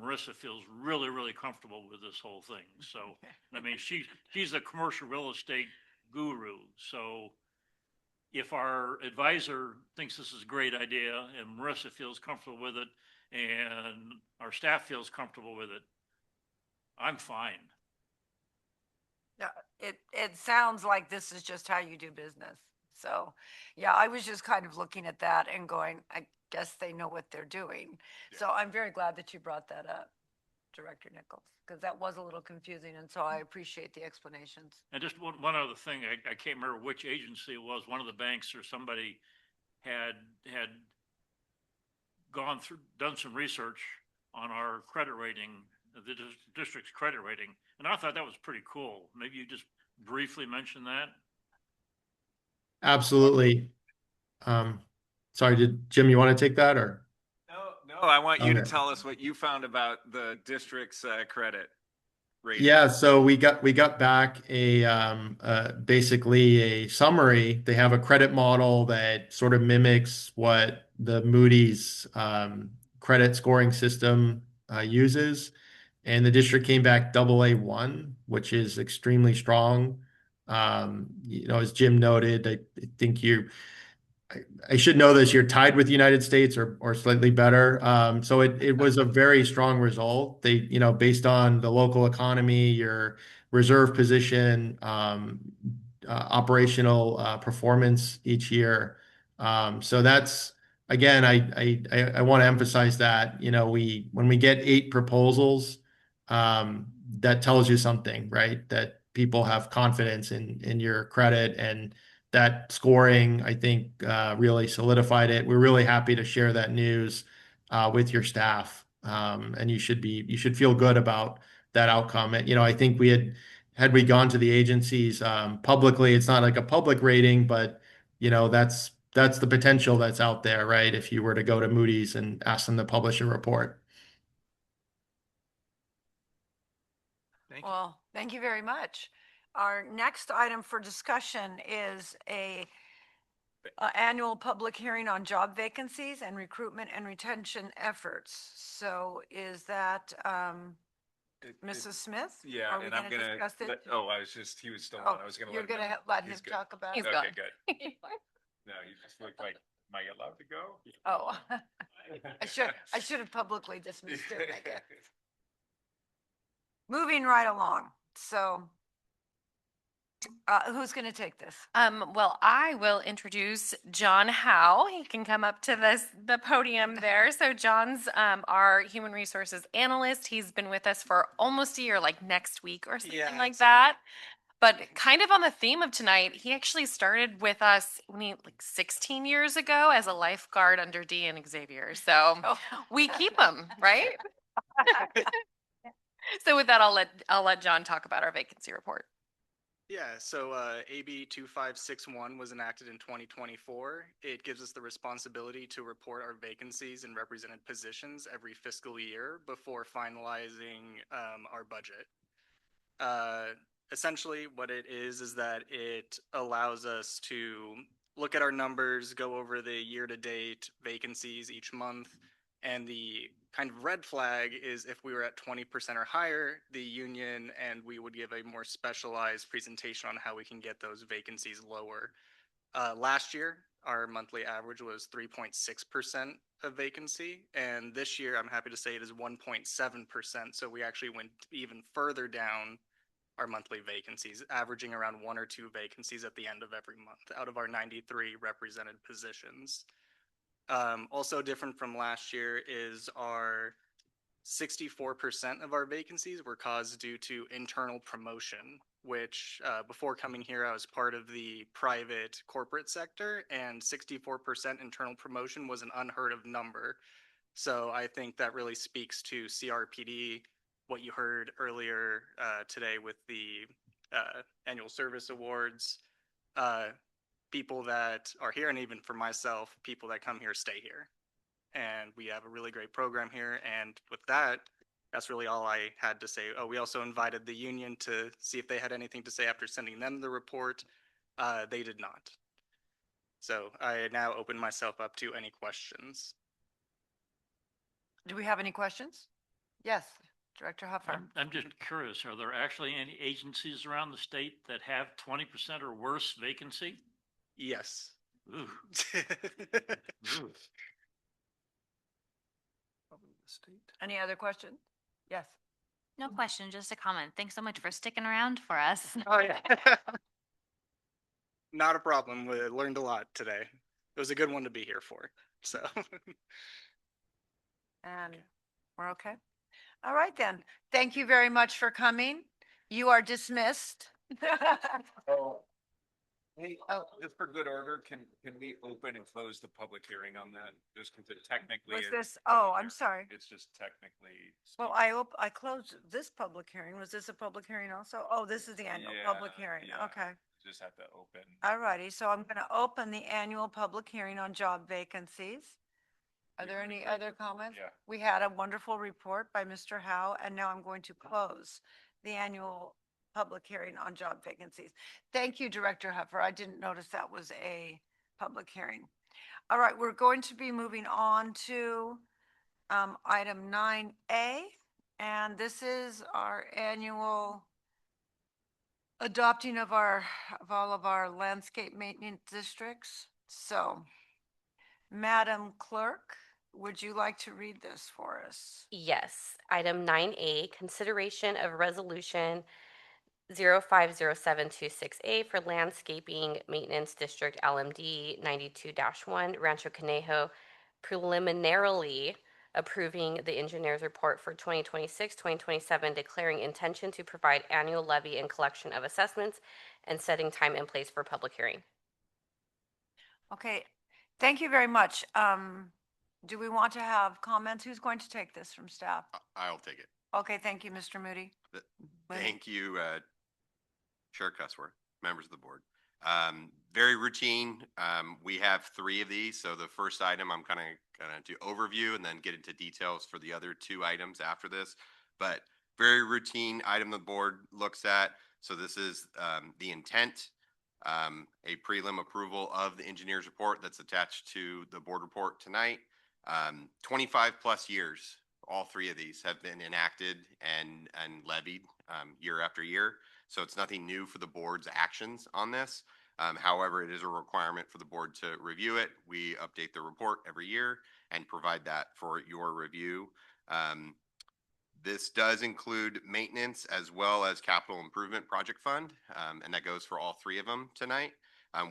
Marissa feels really, really comfortable with this whole thing. So, I mean, she's a commercial real estate guru. So if our advisor thinks this is a great idea and Marissa feels comfortable with it and our staff feels comfortable with it, I'm fine. Yeah, it sounds like this is just how you do business. So, yeah, I was just kind of looking at that and going, I guess they know what they're doing. So I'm very glad that you brought that up, Director Nichols, because that was a little confusing, and so I appreciate the explanations. And just one other thing, I can't remember which agency it was, one of the banks or somebody had gone through, done some research on our credit rating, the district's credit rating, and I thought that was pretty cool. Maybe you just briefly mention that. Absolutely. Sorry, Jim, you want to take that, or? No, I want you to Okay. tell us what you found about the district's credit rating. Yeah, so we got back basically a summary. They have a credit model that sort of mimics what the Moody's credit scoring system uses, and the district came back AA1, which is extremely strong. You know, as Jim noted, I think I should know this, you're tied with the United States or slightly better. So it was a very strong result. They, you know, based on the local economy, your reserve position, operational performance each year. So that's, again, I want to emphasize that, you know, when we get 8 proposals, that tells you something, right? That people have confidence in your credit, and that scoring, I think, really solidified it. We're really happy to share that news with your staff, and you should feel good about that outcome. And, you know, I think had we gone to the agencies publicly, it's not like a public rating, but you know, that's the potential that's out there, right? If you were to go to Moody's and ask them to publish a report. Well, thank you very much. Our next item for discussion is a annual public hearing on job vacancies and recruitment and retention efforts. So is that Mrs. Smith? Yeah, Are we and I'm gonna gonna, discuss it? he was still Oh, on. I was gonna you're let him gonna know. let him He's good. talk about He's it? gone. Okay, good. No, you just look like, am I allowed to go? Oh, I should have publicly dismissed it, I guess. Moving right along. So who's going to take this? Well, I will introduce John Howe. He can come up to the podium there. So John's our human resources analyst. He's been with us for almost a year, like next week or something like that. But kind of on the theme of tonight, he actually started with us like 16 years ago as a lifeguard under Dee and Xavier. So we keep him, right? So with that, I'll let John talk about our vacancy report. Yeah, so AB 2561 was enacted in 2024. It gives us the responsibility to report our vacancies in represented positions every fiscal year before finalizing our budget. Uh, Essentially, what it is that it allows us to look at our numbers, go over the year-to-date vacancies each month, and the kind of red flag is if we were at 20% or higher, the union, and we would give a more specialized presentation on how we can get those vacancies lower. Last year, our monthly average was 3.6% of vacancy, and this year, I'm happy to say it is 1.7%. So we actually went even further down our monthly vacancies, averaging around 1 or 2 vacancies at the end of every month out of our 93 represented positions. Also different from last year is our 64% of our vacancies were caused due to internal promotion, which before coming here, I was part of the private corporate sector, and 64% internal promotion was an unheard of number. So I think that really speaks to CRPD, what you heard earlier today with the annual service awards. People that are here, and even for myself, people that come here stay here. And we have a really great program here. And with that, that's really all I had to say. Oh, we also invited the union to see if they had anything to say after sending them the report. They did not. So I now open myself up to any questions. Do we have any questions? Yes, Director Huffer. I'm just curious, are there actually any agencies around the state that have 20% or worse vacancy? Yes. Ooh. Ooh. Any other questions? Yes. No question, just a comment. Thanks so much for sticking around for us. Oh, yeah. Not a problem. We learned a lot today. It was a good one to be here for. So. And we're okay? All right then. Thank you very much for coming. You are dismissed. Oh, hey, just for good order, can we open and close the public hearing on that? Just because it technically Was is this, public oh, I'm hearing. sorry. It's just technically. Well, I closed this public hearing. Was this a public hearing also? Oh, this is the annual public hearing. Yeah, Okay. Just have to open. All righty. So I'm going to open the annual public hearing on job vacancies. Are there any other comments? Yeah. We had a wonderful report by Mr. Howe, and now I'm going to close the annual public hearing on job vacancies. Thank you, Director Huffer. I didn't notice that was a public hearing. All right, we're going to be moving on to item 9A, and this is our annual adopting of all of our landscape maintenance districts. So, Madam Clerk, would you like to read this for us? Yes. Item 9A, consideration of resolution 050726A for landscaping maintenance district LMD 92-1 Rancho Conejo, preliminarily approving the engineer's report for 2026-2027, declaring intention to provide annual levy and collection of assessments, and setting time and place for public hearing. Okay, thank you very much. Do we want to have comments? Who's going to take this from staff? I'll take it. Okay, thank you, Mr. Moody. Thank you, Chair Cussworth, members of the board. Very routine. We have 3 of these. So the first item, I'm kind of do overview and then get into details for the other 2 items after this. But very routine item the board looks at. So this is the intent, a prelim approval of the engineer's report that's attached to the board report tonight. 25 plus years, all 3 of these have been enacted and levied year after year. So it's nothing new for the board's actions on this. However, it is a requirement for the board to review it. We update the report every year and provide that for your review. This does include maintenance as well as capital improvement project fund, and that goes for all 3 of them tonight.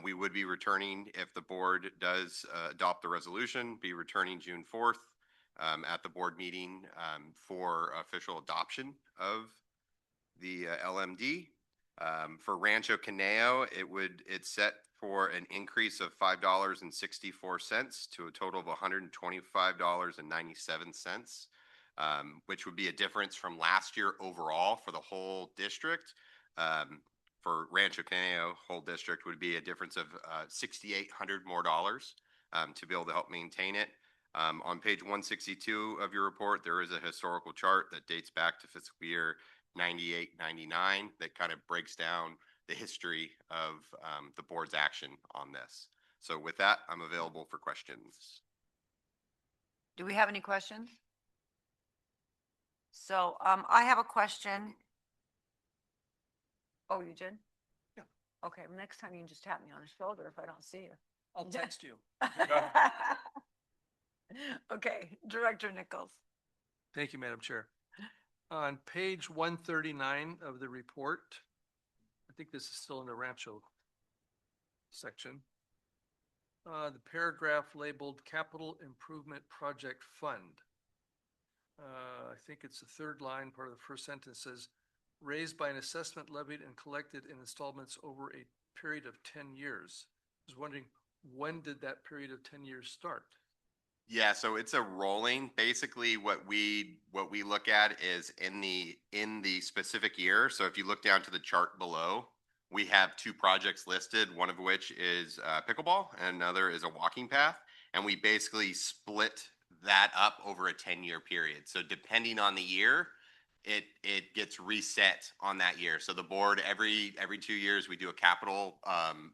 We would be returning, if the board does adopt the resolution, be returning June 4th at the board meeting for official adoption of the LMD. For Rancho Conejo, it's set for an increase of $5.64 to a total of $125.97, which would be a difference from last year overall for the whole district. for Rancho Conejo whole district would be a difference of $6,800 more to be able to help maintain it. On page 162 of your report, there is a historical chart that dates back to fiscal year 98, 99 that kind of breaks down the history of the board's action on this. So with that, I'm available for questions. Do we have any questions? So I have a question. Oh, you did? Yeah. Okay, well, next time you can just tap me on the shoulder if I don't see you. I'll text you. Okay, Director Nichols. Thank you, Madam Chair. On page 139 of the report, I think this is still in the Rancho section. The paragraph labeled Capital Improvement Project Fund. I think it's the third line, part of the first sentence says, raised by an assessment levied and collected in installments over a period of 10 years. I was wondering, when did that period of 10 years start? Yeah, so it's a rolling. Basically, what we look at is in the specific year. So if you look down to the chart below, we have two projects listed, one of which is pickleball and another is a walking path. And we basically split that up over a 10-year period. So depending on the year, it gets reset on that year. So the board, every 2 years, we do a capital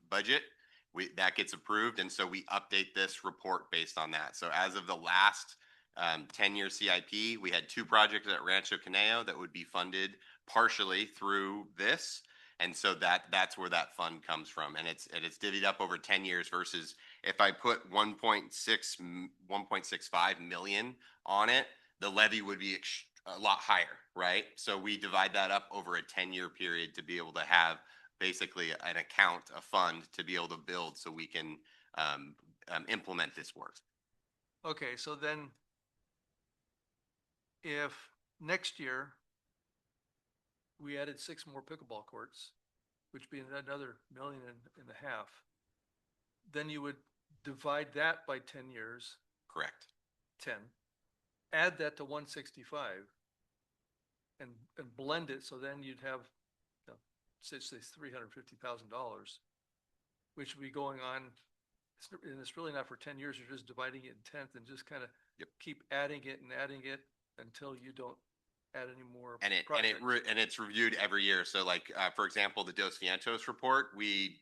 budget. That gets approved, and so we update this report based on that. So as of the last 10-year CIP, we had two projects at Rancho Conejo that would be funded partially through this, and so that's where that fund comes from, and it's divvied up over 10 years versus if I put 1.65 million on it, the levy would be a lot higher, right? So we divide that up over a 10-year period to be able to have basically an account, a fund to be able to build so we can implement this work. Okay, so then if next year we added 6 more pickleball courts, which would be another $1.5 million, then you would divide that by 10 years. Correct. 10. Add that to 165 and blend it, so then you'd have say $350,000, which would be going on, and it's really not for 10 years, you're just dividing it in 10th and just kind of keep adding it until you don't add any more projects. And it's reviewed every year. So like, for example, the Dos Vientos report, we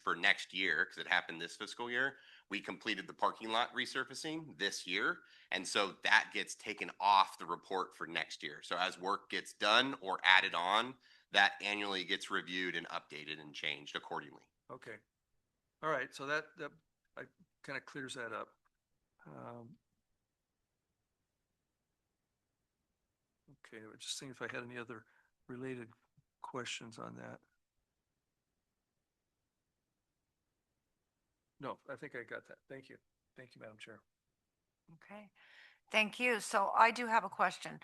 for next year, because it happened this fiscal year, we completed the parking lot resurfacing this year. And so that gets taken off the report for next year. So as work gets done or added on, that annually gets reviewed and updated and changed accordingly. Okay. All right. So that kind of clears that up. Okay. I was just thinking if I had any other related questions on that. No, I think I got that. Thank you. Thank you, Madam Chair. Okay, thank you. So I do have a question.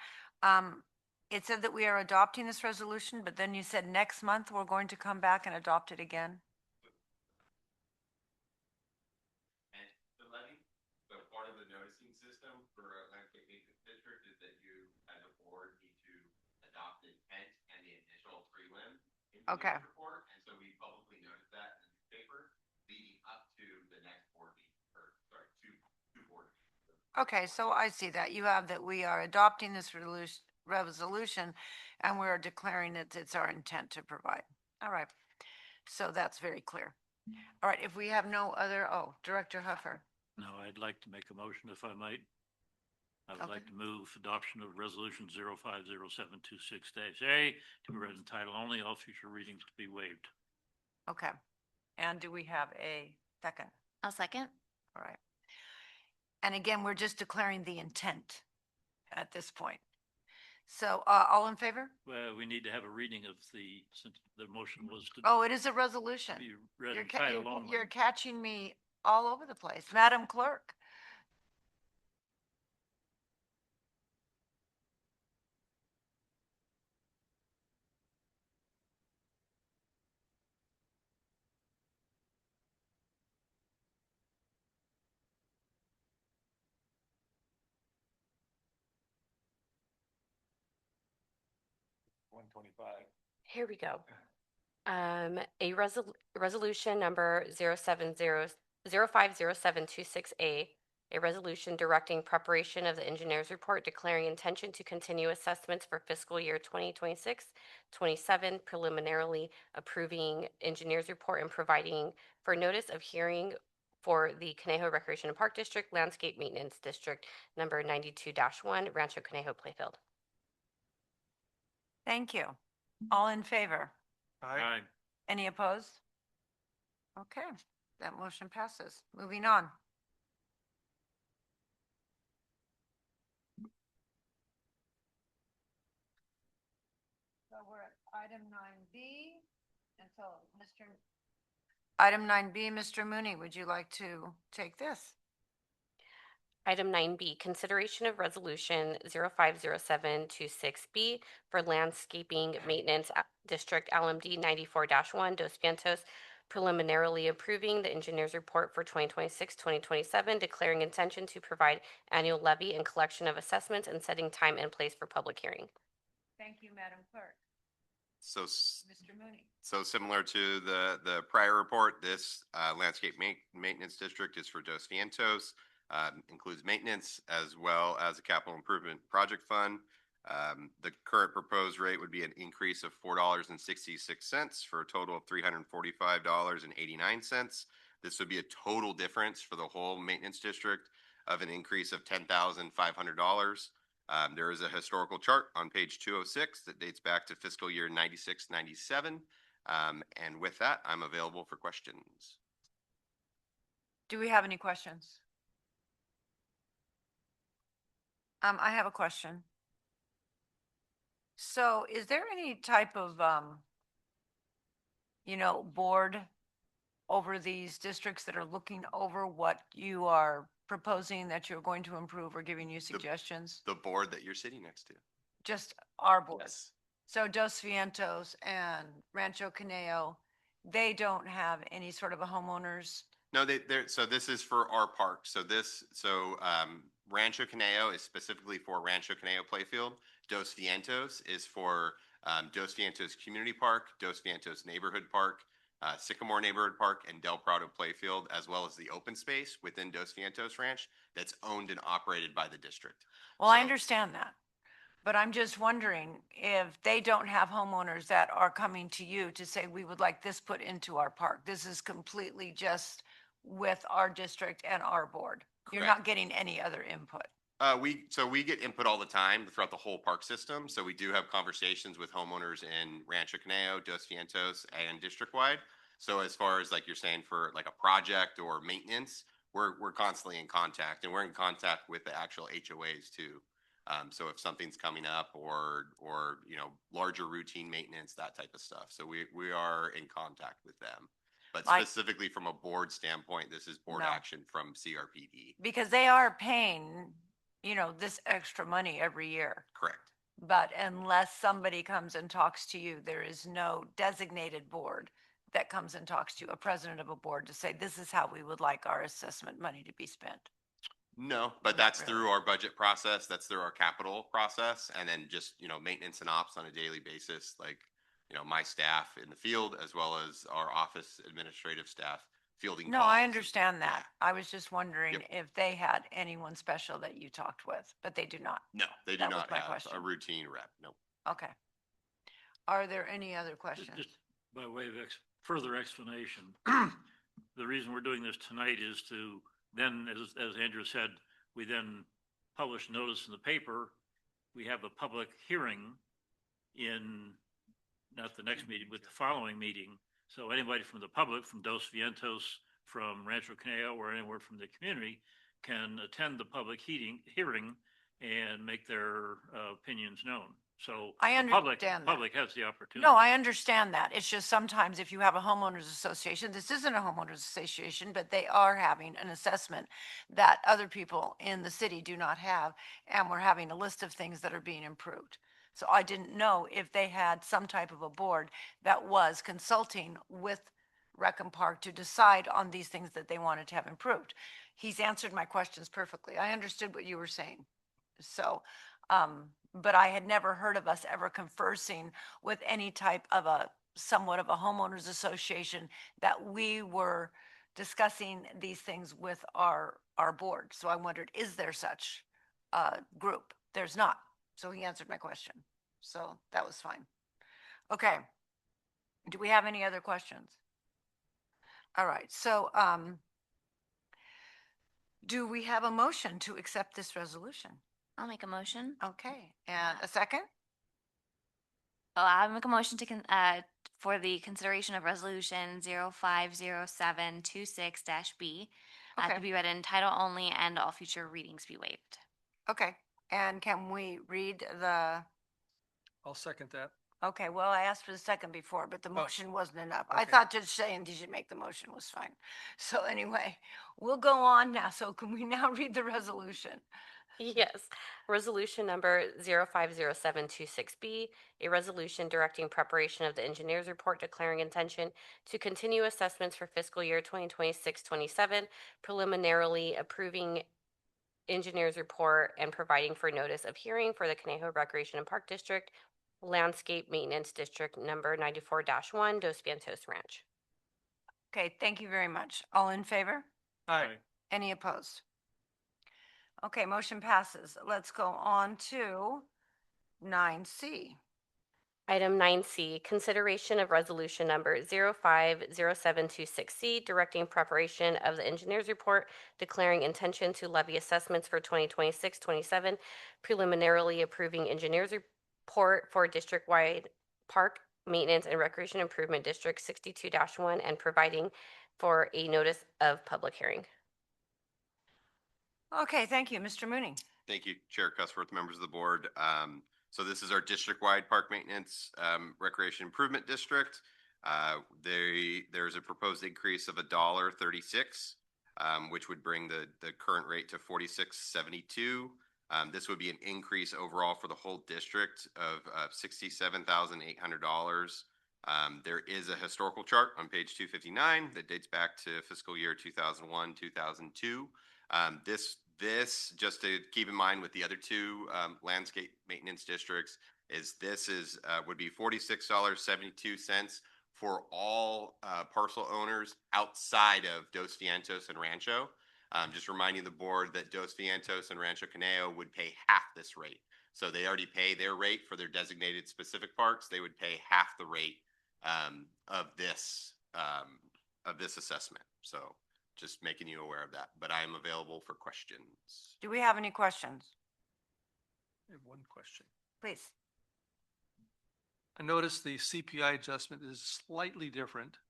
It said that we are adopting this resolution, but then you said next month we're going to come back and adopt it again. And the levy, so part of the noticing system for a landscape maintenance district is that you, as a board, need to adopt the intent and the initial prelim in the report. And so we publicly noticed that in the newspaper leading up to the next board meeting, or sorry, two board meetings. Okay, so I see that you have that we are adopting this resolution and we're declaring that it's our intent to provide. All right, so that's very clear. All right, if we have no other, Director Huffer. No, I'd like to make a motion if I might. I would like to move adoption of resolution 050726-A to be read in title only, all future readings to be waived. Okay, and do we have a second? I'll second. All right. And again, we're just declaring the intent at this point. So all in favor? Well, we need to have a reading of since the motion was to. Oh, it is a resolution. Be read in title only. You're catching me all over the place. Madam Clerk. $125. Here we go. Resolution number 050726A, a resolution directing preparation of the engineer's report declaring intention to continue assessments for fiscal year 2026-27, preliminarily approving engineer's report and providing for notice of hearing for the Conejo Recreation and Park District Landscape Maintenance District number 92-1, Rancho Conejo Playfield. Thank you. All in favor? Aye. Any opposed? Okay, that motion passes. Moving on. So we're at item 9B. And so Item 9B, Mr. Mooney, would you like to take this? Item 9B, consideration of resolution 050726B for landscaping maintenance district LMD 94-1 Dos Vientos, preliminarily approving the engineer's report for 2026-2027, declaring intention to provide annual levy and collection of assessments and setting time and place for public hearing. Thank you, Madam Clerk. So Mr. Mooney. So similar to the prior report, this landscape maintenance district is for Dos Vientos, includes maintenance as well as a capital improvement project fund. The current proposed rate would be an increase of $4.66 for a total of $345.89. This would be a total difference for the whole maintenance district of an increase of $10,500. There is a historical chart on page 206 that dates back to fiscal year 96-97. And with that, I'm available for questions. Do we have any questions? I have a question. So is there any type of, board over these districts that are looking over what you are proposing that you're going to improve or giving you suggestions? The board that you're sitting next to. Just our board? Yes. So Dos Vientos and Rancho Conejo, they don't have any sort of a homeowners? No, so this is for our park. Rancho Conejo is specifically for Rancho Conejo Playfield. Dos Vientos is for Dos Vientos Community Park, Dos Vientos Neighborhood Park, Sycamore Neighborhood Park, and Del Prado Playfield, as well as the open space within Dos Vientos Ranch that's owned and operated by the district. Well, I understand that. But I'm just wondering if they don't have homeowners that are coming to you to say, we would like this put into our park. This is completely just with our district and our board. You're not getting any other input. We get input all the time throughout the whole park system. So we do have conversations with homeowners in Rancho Conejo, Dos Vientos, and district-wide. So as far as like you're saying for like a project or maintenance, we're constantly in contact, and we're in contact with the actual HOAs too. So if something's coming up or larger routine maintenance, that type of stuff. So we are in contact with them. But specifically from a board standpoint, this is board action from CRPD. Because they are paying, this extra money every year. Correct. But unless somebody comes and talks to you, there is no designated board that comes and talks to you, a president of a board, to say, this is how we would like our assessment money to be spent. No, but that's through our budget process. That's through our capital process. And then just, maintenance and ops on a daily basis, like, my staff in the field, as well as our office administrative staff fielding calls. No, I understand that. I was just wondering if they had anyone special that you talked with, but they do not. No, they do That was not my have question. a routine rep. Nope. Okay. Are there any other questions? Just by way of further explanation, the reason we're doing this tonight is to then, as Andrew said, we then publish notice in the paper. We have a public hearing in not the next meeting, but the following meeting. So anybody from the public, from Dos Vientos, from Rancho Conejo, or anywhere from the community can attend the public hearing and make their opinions known. So I the public has the opportunity. No, I understand that. It's just sometimes if you have a homeowners association, this isn't a homeowners association, but they are having an assessment that other people in the city do not have. And we're having a list of things that are being improved. So I didn't know if they had some type of a board that was consulting with Rec and Park to decide on these things that they wanted to have improved. He's answered my questions perfectly. I understood what you were saying. So, but I had never heard of us ever conversing with any type of a somewhat of a homeowners association, that we were discussing these things with our board. So I wondered, is there such a group? There's not. So he answered my question. So that was fine. Okay. Do we have any other questions? All right. So, do we have a motion to accept this resolution? I'll make a motion. Okay. And a second? Oh, I'll make a motion to for the consideration of resolution 050726-B Okay. to be read in title only and all future readings be waived. Okay. And can we read the, I'll second that. okay, well, I asked for the second before, but the motion wasn't enough. I Okay. thought just saying you should make the motion was fine. So anyway, we'll go on now. So can we now read the resolution? Yes. Resolution number 050726B, a resolution directing preparation of the engineer's report declaring intention to continue assessments for fiscal year 2026-27, preliminarily approving engineer's report and providing for notice of hearing for the Conejo Recreation and Park District, Landscape Maintenance District number 94-1, Dos Vientos Ranch. Okay, thank you very much. All in favor? Aye. Any opposed? Okay, motion passes. Let's go on to 9C. Item 9C, consideration of resolution number 050726C, directing preparation of the engineer's report, declaring intention to levy assessments for 2026-27, preliminarily approving engineer's report for district-wide park maintenance and recreation improvement district 62-1, and providing for a notice of public hearing. Okay, thank you. Mr. Mooney. Thank you, Chair Cussworth, members of the board. So this is our district-wide park maintenance recreation improvement district. There's a proposed increase of $1.36, which would bring the current rate to $46.72. This would be an increase overall for the whole district of $67,800. There is a historical chart on page 259 that dates back to fiscal year 2001, 2002. This, just to keep in mind with the other two landscape maintenance districts, would be $46.72 for all parcel owners outside of Dos Vientos and Rancho. Just reminding the board that Dos Vientos and Rancho Conejo would pay half this rate. So they already pay their rate for their designated specific parks. They would pay half the rate of this assessment. So just making you aware of that, but I am available for questions. Do we have any questions? I have one question. Please. I noticed the CPI adjustment is slightly different.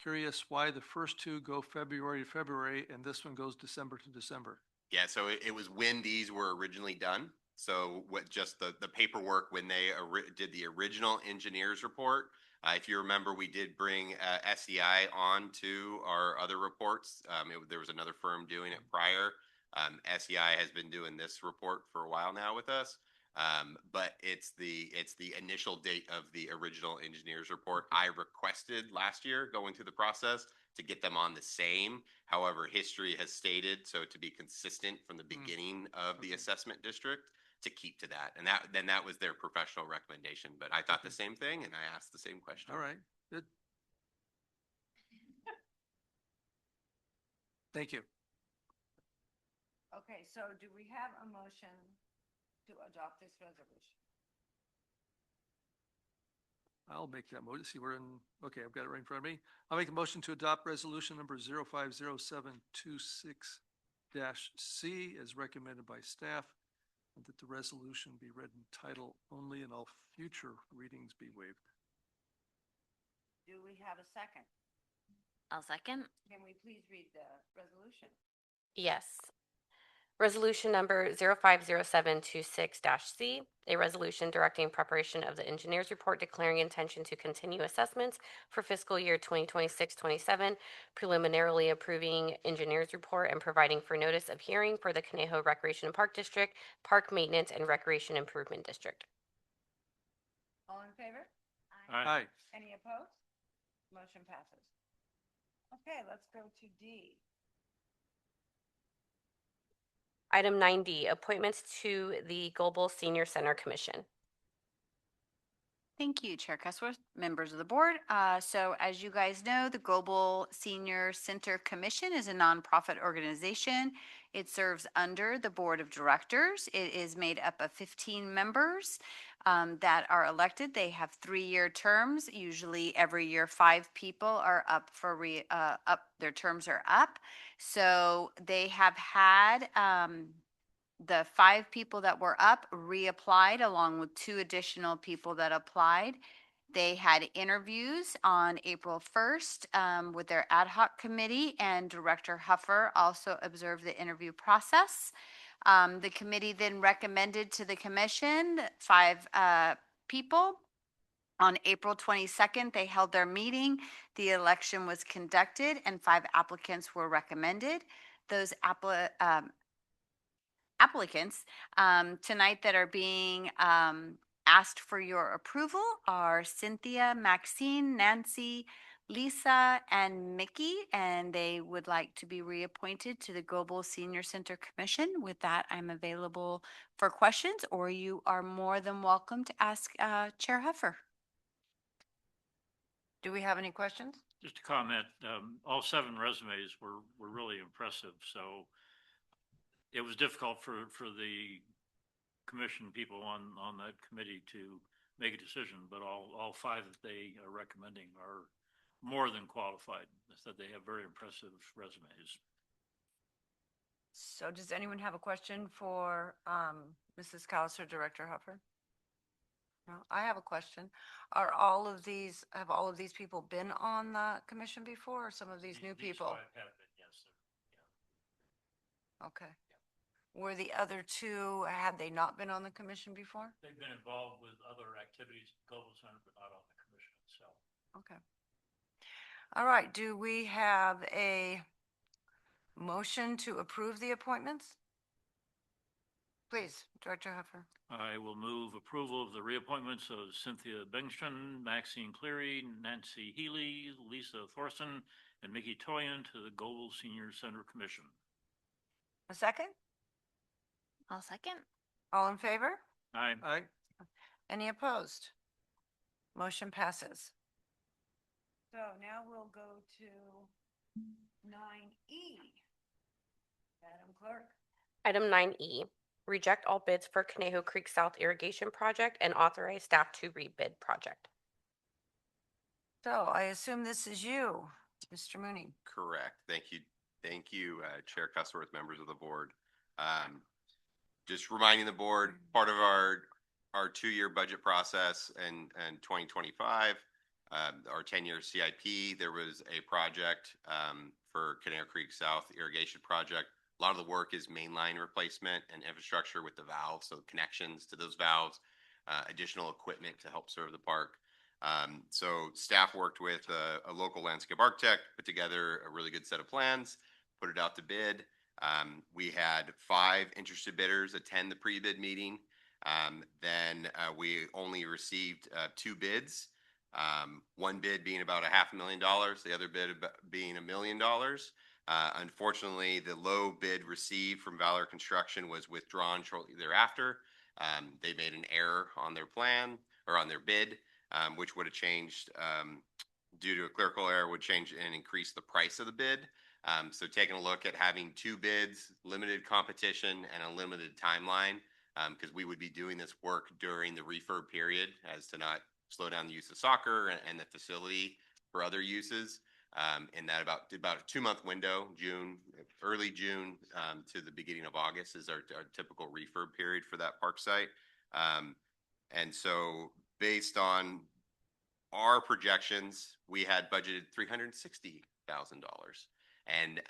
Curious why the first two go February to February and this one goes December to December. Yeah, so it was when these were originally done. So what just the paperwork when they did the original engineer's report. If you remember, we did bring SEI on to our other reports. There was another firm doing it prior. SEI has been doing this report for a while now with us. But it's the initial date of the original engineer's report. I requested last year going through the process to get them on the same. However, history has stated, so to be consistent from the beginning of the assessment district, to keep to that. And that was their professional recommendation. But I thought the same thing and I asked the same question. All right, good. Thank you. Okay, so do we have a motion to adopt this resolution? I'll make that motion. See, okay, I've got it right in front of me. I'll make a motion to adopt resolution number 050726-C as recommended by staff, and that the resolution be read in title only and all future readings be waived. Do we have a second? I'll second. Can we please read the resolution? Yes. Resolution number 050726-C, a resolution directing preparation of the engineer's report declaring intention to continue assessments for fiscal year 2026-27, preliminarily approving engineer's report and providing for notice of hearing for the Conejo Recreation and Park District, Park Maintenance and Recreation Improvement District. All in favor? Aye. Any opposed? Motion passes. Okay, let's go to D. Item 9D, appointments to the Global Senior Center Commission. Thank you, Chair Cusworth, members of the board. So as you guys know, the Global Senior Center Commission is a nonprofit organization. It serves under the board of directors. It is made up of 15 members that are elected. They have 3-year terms. Usually every year, 5 people are up for their terms are up. So they have had the 5 people that were up reapplied along with 2 additional people that applied. They had interviews on April 1st with their ad hoc committee, and Director Huffer also observed the interview process. The committee then recommended to the commission 5 people. On April 22nd, they held their meeting. The election was conducted and 5 applicants were recommended. Those applicants tonight that are being asked for your approval are Cynthia, Maxine, Nancy, Lisa, and Mickey, and they would like to be reappointed to the Global Senior Center Commission. With that, I'm available for questions, or you are more than welcome to ask Chair Huffer. Do we have any questions? Just a comment, all 7 resumes were really impressive, so it was difficult for the commission people on that committee to make a decision, but all 5 that they are recommending are more than qualified. That they have very impressive resumes. So does anyone have a question for Mrs. Callister, Director Huffer? No, I have a question. Have all of these people been on the commission before, or some of these new people? 5 have been, yes. Okay. Were the other 2, had they not been on the commission before? They've been involved with other activities at Global Center, but not on the commission itself. Okay. All right, do we have a motion to approve the appointments? Please, Director Huffer. I will move approval of the reappointments of Cynthia Bengtson, Maxine Cleary, Nancy Healy, Lisa Thorson, and Mickey Toyan to the Global Senior Center Commission. A second? I'll second. All in favor? Aye. Aye. Any opposed? Motion passes. So now we'll go to 9E. Madam Clerk. Item 9E, reject all bids for Conejo Creek South Irrigation Project and authorize staff to rebid project. So I assume this is you, Mr. Mooney. Correct. Thank you. Thank you, Chair Cusworth, members of the board. Just reminding the board, part of our 2-year budget process and 2025, our 10-year CIP, there was a project for Conejo Creek South Irrigation Project. A lot of the work is mainline replacement and infrastructure with the valves, so connections to those valves, additional equipment to help serve the park. So staff worked with a local landscape architect, put together a really good set of plans, put it out to bid. We had 5 interested bidders attend the pre-bid meeting. Then we only received 2 bids. One bid being about $500,000, the other bid being $1 million. Unfortunately, the low bid received from Valor Construction was withdrawn shortly thereafter. They made an error on their plan or on their bid, which would have changed due to a clerical error, would change and increase the price of the bid. So taking a look at having 2 bids, limited competition, and a limited timeline, because we would be doing this work during the refurb period as to not slow down the use of soccer and the facility for other uses. In that about a 2-month window, early June to the beginning of August is our typical refurb period for that park site. And so based on our projections, we had budgeted $360,000. And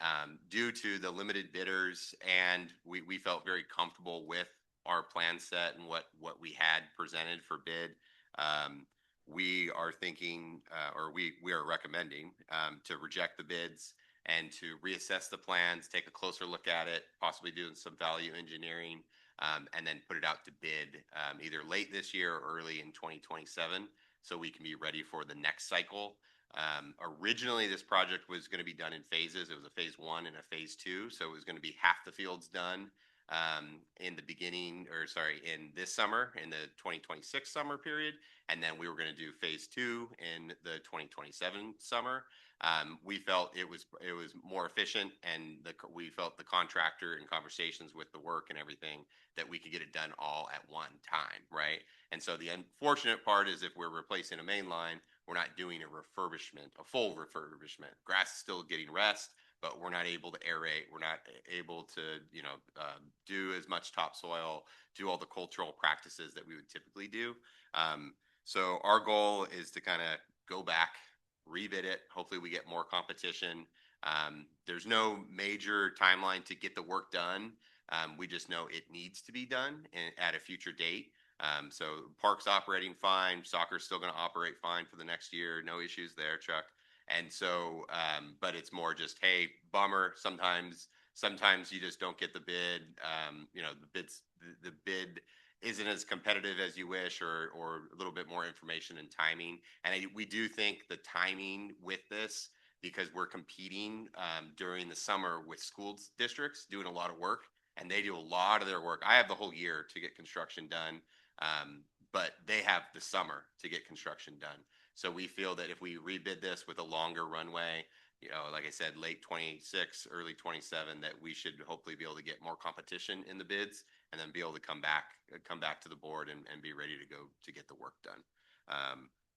due to the limited bidders, and we felt very comfortable with our plan set and what we had presented for bid, we are thinking, or we are recommending to reject the bids and to reassess the plans, take a closer look at it, possibly doing some value engineering, and then put it out to bid either late this year or early in 2027, so we can be ready for the next cycle. Originally, this project was going to be done in phases. It was a phase 1 and a phase 2, so it was going to be half the fields done in the beginning, or sorry, in this summer, in the 2026 summer period. And then we were going to do phase 2 in the 2027 summer. We felt it was more efficient, and we felt the contractor in conversations with the work and everything that we could get it done all at one time, right? And so the unfortunate part is if we're replacing a main line, we're not doing a full refurbishment. Grass is still getting rest, but we're not able to aerate. We're not able to, do as much topsoil, do all the cultural practices that we would typically do. So our goal is to kind of go back, rebid it. Hopefully we get more competition. There's no major timeline to get the work done. We just know it needs to be done at a future date. So park's operating fine. Soccer's still going to operate fine for the next year. No issues there, Chuck. And so, but it's more just, hey, bummer. Sometimes you just don't get the bid. The bid isn't as competitive as you wish, or a little bit more information and timing. And we do think the timing with this, because we're competing during the summer with school districts doing a lot of work, and they do a lot of their work. I have the whole year to get construction done, but they have the summer to get construction done. So we feel that if we rebid this with a longer runway, like I said, late 26, early 27, that we should hopefully be able to get more competition in the bids, and then be able to come back to the board and be ready to go to get the work done.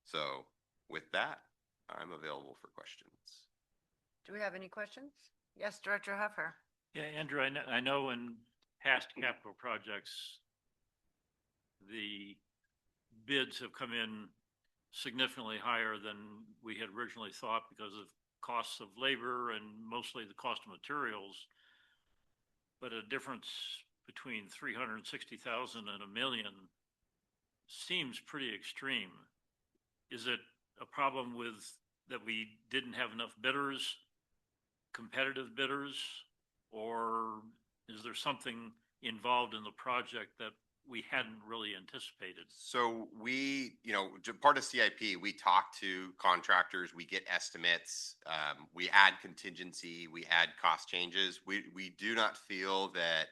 So with that, I'm available for questions. Do we have any questions? Yes, Director Huffer. Yeah, Andrew, I know in past capital projects, the bids have come in significantly higher than we had originally thought because of costs of labor and mostly the cost of materials. But a difference between 360,000 and $1 million seems pretty extreme. Is it a problem with that we didn't have enough bidders, competitive bidders, or is there something involved in the project that we hadn't really anticipated? So we, part of CIP, we talk to contractors, we get estimates, we add contingency, we add cost changes. We do not feel that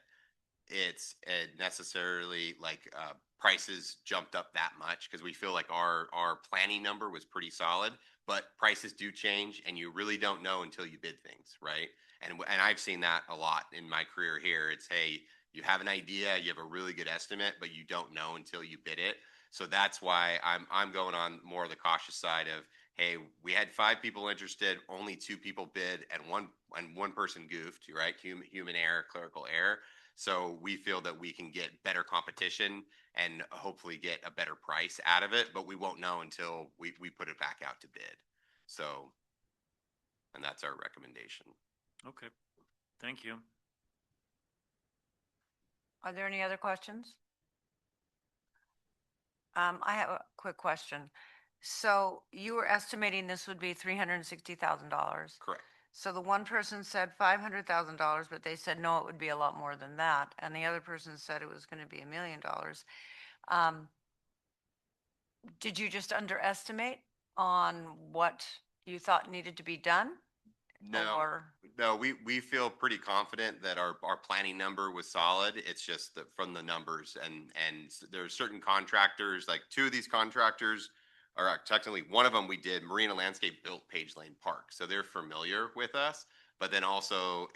it's necessarily like prices jumped up that much, because we feel like our planning number was pretty solid, but prices do change, and you really don't know until you bid things, right? And I've seen that a lot in my career here. It's, hey, you have an idea, you have a really good estimate, but you don't know until you bid it. So that's why I'm going on more of the cautious side of, hey, we had 5 people interested, only 2 people bid, and one person goofed, right? Human error, clerical error. So we feel that we can get better competition and hopefully get a better price out of it, but we won't know until we put it back out to bid. So, and that's our recommendation. Okay, thank you. Are there any other questions? I have a quick question. So you were estimating this would be $360,000. Correct. So the one person said $500,000, but they said, no, it would be a lot more than that. And the other person said it was going to be $1 million. Did you just underestimate on what you thought needed to be done? No, we feel pretty confident that our planning number was solid. It's just that from the numbers, and there are certain contractors, like 2 of these contractors, or technically one of them we did, Marina Landscape built Page Lane Park. So they're familiar with us, but then also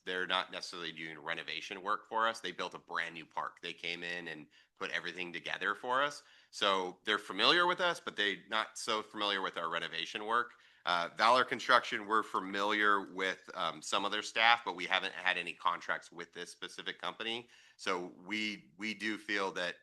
they're not necessarily doing renovation work for us. They built a brand new park. They came in and put everything together for us. So they're familiar with us, but they're not so familiar with our renovation work. Valor Construction, we're familiar with some of their staff, but we haven't had any contracts with this specific company. So we do feel that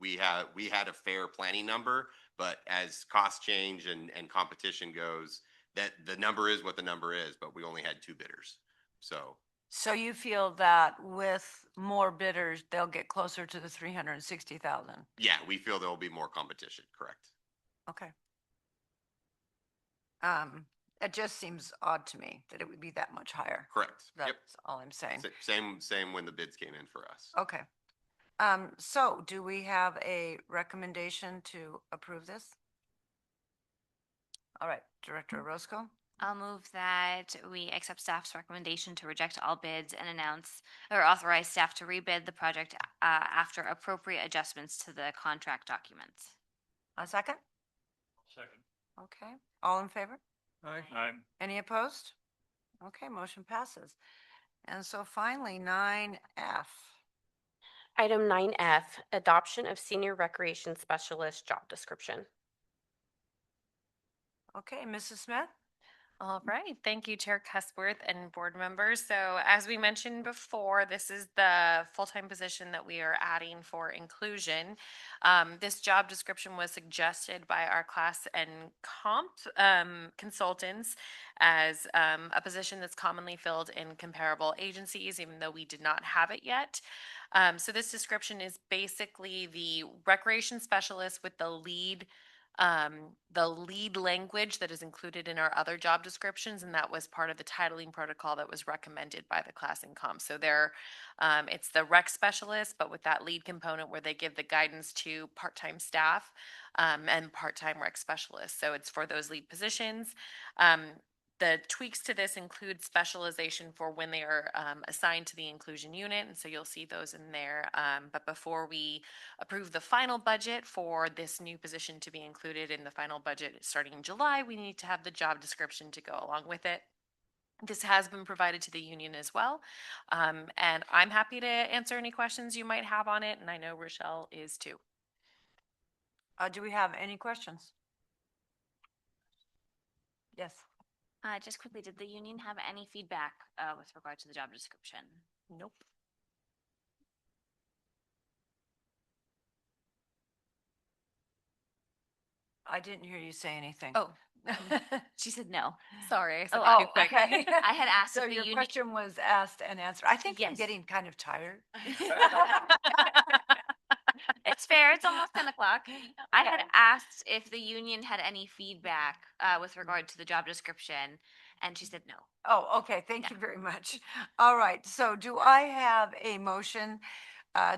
we had a fair planning number, but as cost change and competition goes, that the number is what the number is, but we only had 2 bidders. So you feel that with more bidders, they'll get closer to the 360,000? Yeah, we feel there will be more competition, correct. Okay. It just seems odd to me that it would be that much higher. Correct. That's Yep. all I'm saying. Same when the bids came in for us. Okay. So do we have a recommendation to approve this? All right, Director Orozco. I'll move that we accept staff's recommendation to reject all bids and announce or authorize staff to rebid the project after appropriate adjustments to the contract documents. A second? Second. Okay, all in favor? Aye. Aye. Any opposed? Okay, motion passes. And so finally, 9F. Item 9F, adoption of senior recreation specialist job description. Okay, Mrs. Smith? All right. Thank you, Chair Cusworth and board members. So as we mentioned before, this is the full-time position that we are adding for inclusion. This job description was suggested by our class and comp consultants as a position that's commonly filled in comparable agencies, even though we did not have it yet. So this description is basically the recreation specialist with the lead language that is included in our other job descriptions, and that was part of the titling protocol that was recommended by the class and comp. So it's the rec specialist, but with that lead component where they give the guidance to part-time staff and part-time rec specialists. So it's for those lead positions. The tweaks to this include specialization for when they are assigned to the inclusion unit, and so you'll see those in there. But before we approve the final budget for this new position to be included in the final budget starting in July, we need to have the job description to go along with it. This has been provided to the union as well, and I'm happy to answer any questions you might have on it, and I know Rochelle is too. Do we have any questions? Yes. Just quickly, did the union have any feedback with regard to the job description? Nope. I didn't hear you say anything. Oh, she said no. Sorry, I said Oh, that too quick. okay. I had asked So if the your union. question was asked and answered. I think I'm Yes. getting kind of tired. It's fair. It's almost 10 o'clock. I had asked if the union had any feedback with regard to the job description, and she said no. Oh, okay. Thank you very much. All right. So do I have a motion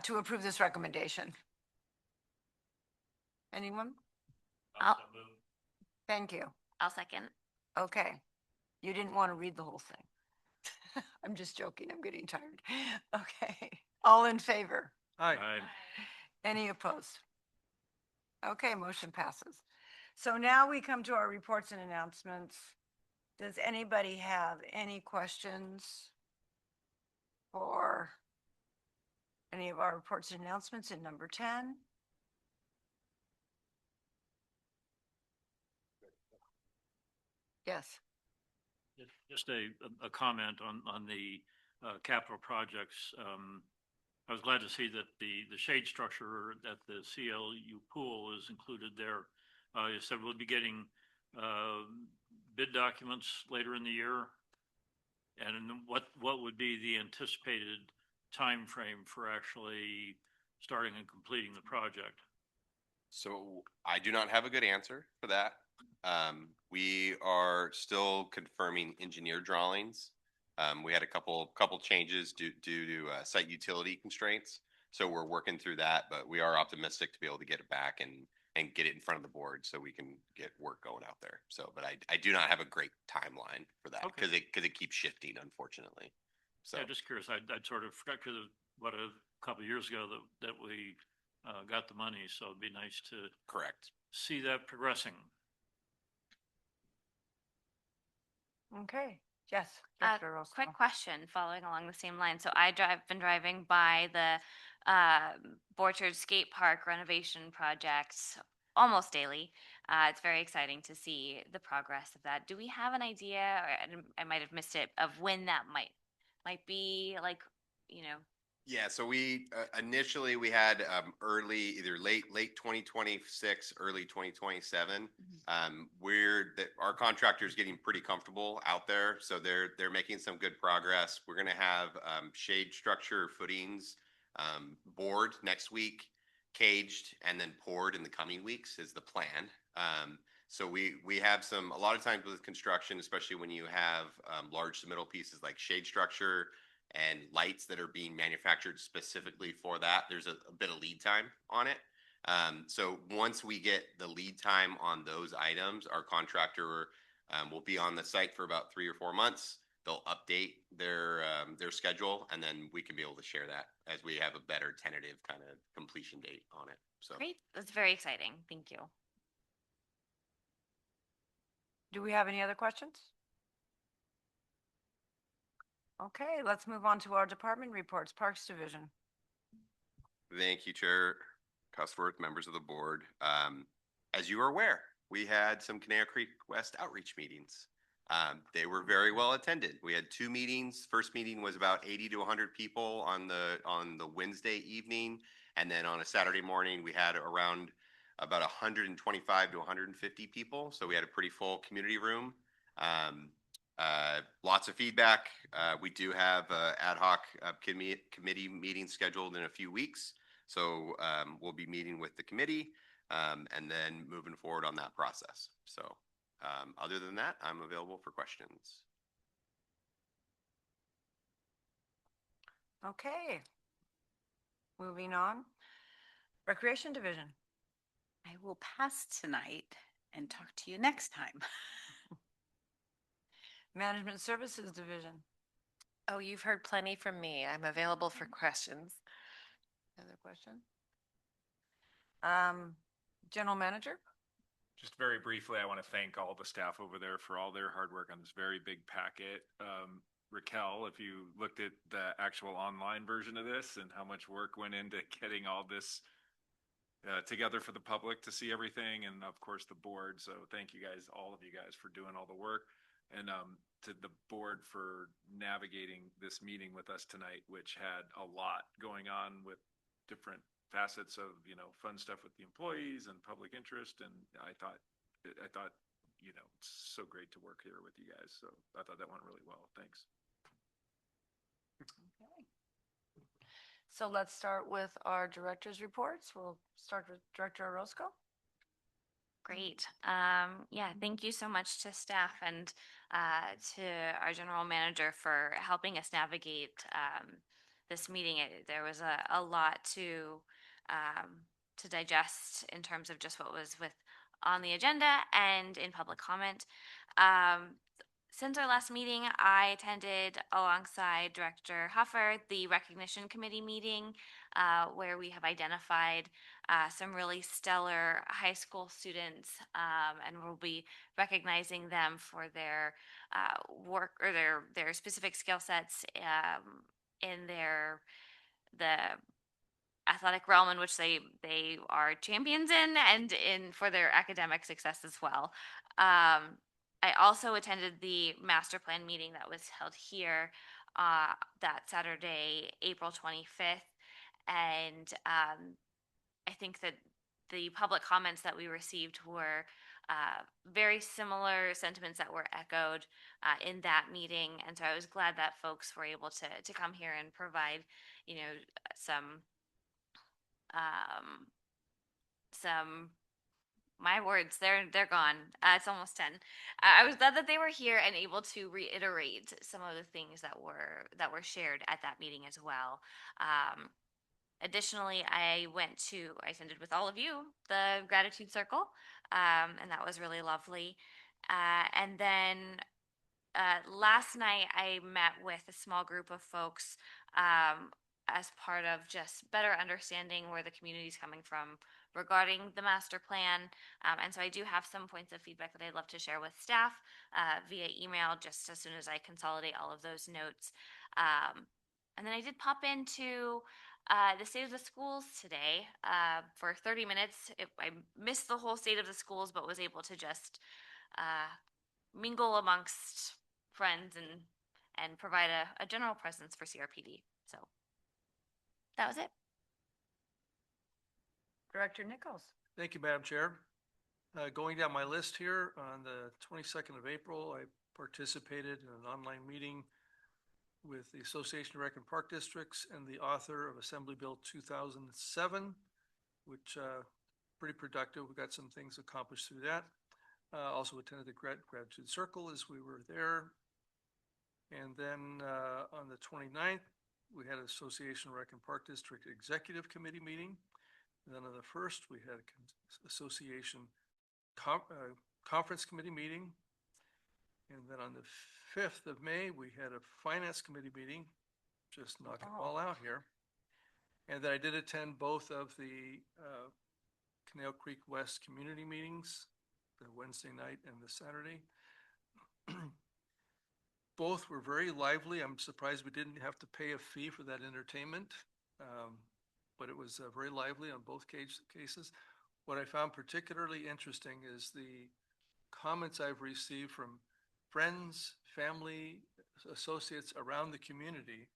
to approve this recommendation? Anyone? I'll- Thank you. I'll second. Okay. You didn't want to read the whole thing. I'm just joking. I'm getting tired. Okay. All in favor? Aye. Aye. Any opposed? Okay, motion passes. So now we come to our reports and announcements. Does anybody have any questions for any of our reports and announcements in number 10? Yes. Just a comment on the capital projects. I was glad to see that the shade structure at the CLU pool is included there. You said we'll be getting bid documents later in the year. And what would be the anticipated time frame for actually starting and completing the project? So I do not have a good answer for that. We are still confirming engineer drawings. We had a couple changes due to site utility constraints. So we're working through that, but we are optimistic to be able to get it back and get it in front of the board so we can get work going out there. So, but I do not have a great timeline for that because it keeps shifting, unfortunately. So Yeah, just curious. I'd sort of forgot because what a couple of years ago that we got the money, so it'd be nice to correct see that progressing. Okay. Yes. Quick question following along the same line. So been driving by the Borchard Skate Park renovation project almost daily. It's very exciting to see the progress of that. Do we have an idea, or I might have missed it, of when that might be, like, yeah, so we initially we had early, either late 2026, early 2027. Our contractor's getting pretty comfortable out there, so they're making some good progress. We're gonna have shade structure footings bored next week, caged, and then poured in the coming weeks is the plan. So we have a lot of times with construction, especially when you have large submittal pieces like shade structure and lights that are being manufactured specifically for that, there's a bit of lead time on it. So once we get the lead time on those items, our contractor We'll be on the site for about 3 or 4 months. They'll update their schedule, and then we can be able to share that as we have a better tentative kind of completion date on it. So Great. That's very exciting. Thank you. Do we have any other questions? Okay, let's move on to our department reports. Parks Division. thank you, Chair Cusworth, members of the board. As you are aware, we had some Conejo Creek West outreach meetings. They were very well attended. We had 2 meetings. First meeting was about 80 to 100 people on the Wednesday evening, and then on a Saturday morning we had around about 125 to 150 people. So we had a pretty full community room. Lots of feedback. We do have ad hoc committee meetings scheduled in a few weeks. So we'll be meeting with the committee and then moving forward on that process. So other than that, I'm available for questions. Okay. Moving on. Recreation Division. I will pass tonight and talk to you next time. Management Services Division. Oh, you've heard plenty from me. I'm available for questions. Other question? General Manager. Just very briefly, I want to thank all the staff over there for all their hard work on this very big packet. Raquel, if you looked at the actual online version of this and how much work went into getting all this together for the public to see everything, and of course the board. So thank you guys, all of you guys, for doing all the work, and to the board for navigating this meeting with us tonight, which had a lot going on with different facets of, you know, fun stuff with the employees and public interest. And I thought, you know, it's so great to work here with you guys. So I thought that went really well. Thanks. Okay. So let's start with our director's reports. We'll start with Director Orozco. Great. Yeah, thank you so much to staff and to our general manager for helping us navigate this meeting. There was a lot to digest in terms of just what was on the agenda and in public comment. Since our last meeting, I attended alongside Director Huffer the recognition committee meeting where we have identified some really stellar high school students and we'll be recognizing them for their work or their specific skill sets in the athletic realm in which they are champions in and for their academic success as well. I also attended the master plan meeting that was held here that Saturday, April 25th. And I think that the public comments that we received were very similar sentiments that were echoed in that meeting. And so I was glad that folks were able to come here and provide, you know, some my words, they're gone. It's almost 10. I was glad that they were here and able to reiterate some of the things that were shared at that meeting as well. Additionally, I attended with all of you the gratitude circle, and that was really lovely. And then last night I met with a small group of folks as part of just better understanding where the community is coming from regarding the master plan. And so I do have some points of feedback that I'd love to share with staff via email just as soon as I consolidate all of those notes. And then I did pop into the state of the schools today for 30 minutes. I missed the whole state of the schools, but was able to just mingle amongst friends and provide a general presence for CRPD. So that was it. Director Nichols. Thank you, Madam Chair. Going down my list here, on the 22nd of April, I participated in an online meeting with the Association of American Park Districts and the author of Assembly Bill 2007, which pretty productive. We got some things accomplished through that. Also attended the Gratitude Circle as we were there. And then on the 29th, we had an Association of American Park District Executive Committee meeting. And then on the 1st, we had an association conference committee meeting. And then on the 5th of May, we had a finance committee meeting, just knocking it all out here. And then I did attend both of the Conejo Creek West community meetings, the Wednesday night and the Saturday. Both were very lively. I'm surprised we didn't have to pay a fee for that entertainment. But it was very lively on both cases. What I found particularly interesting is the comments I've received from friends, family, associates around the community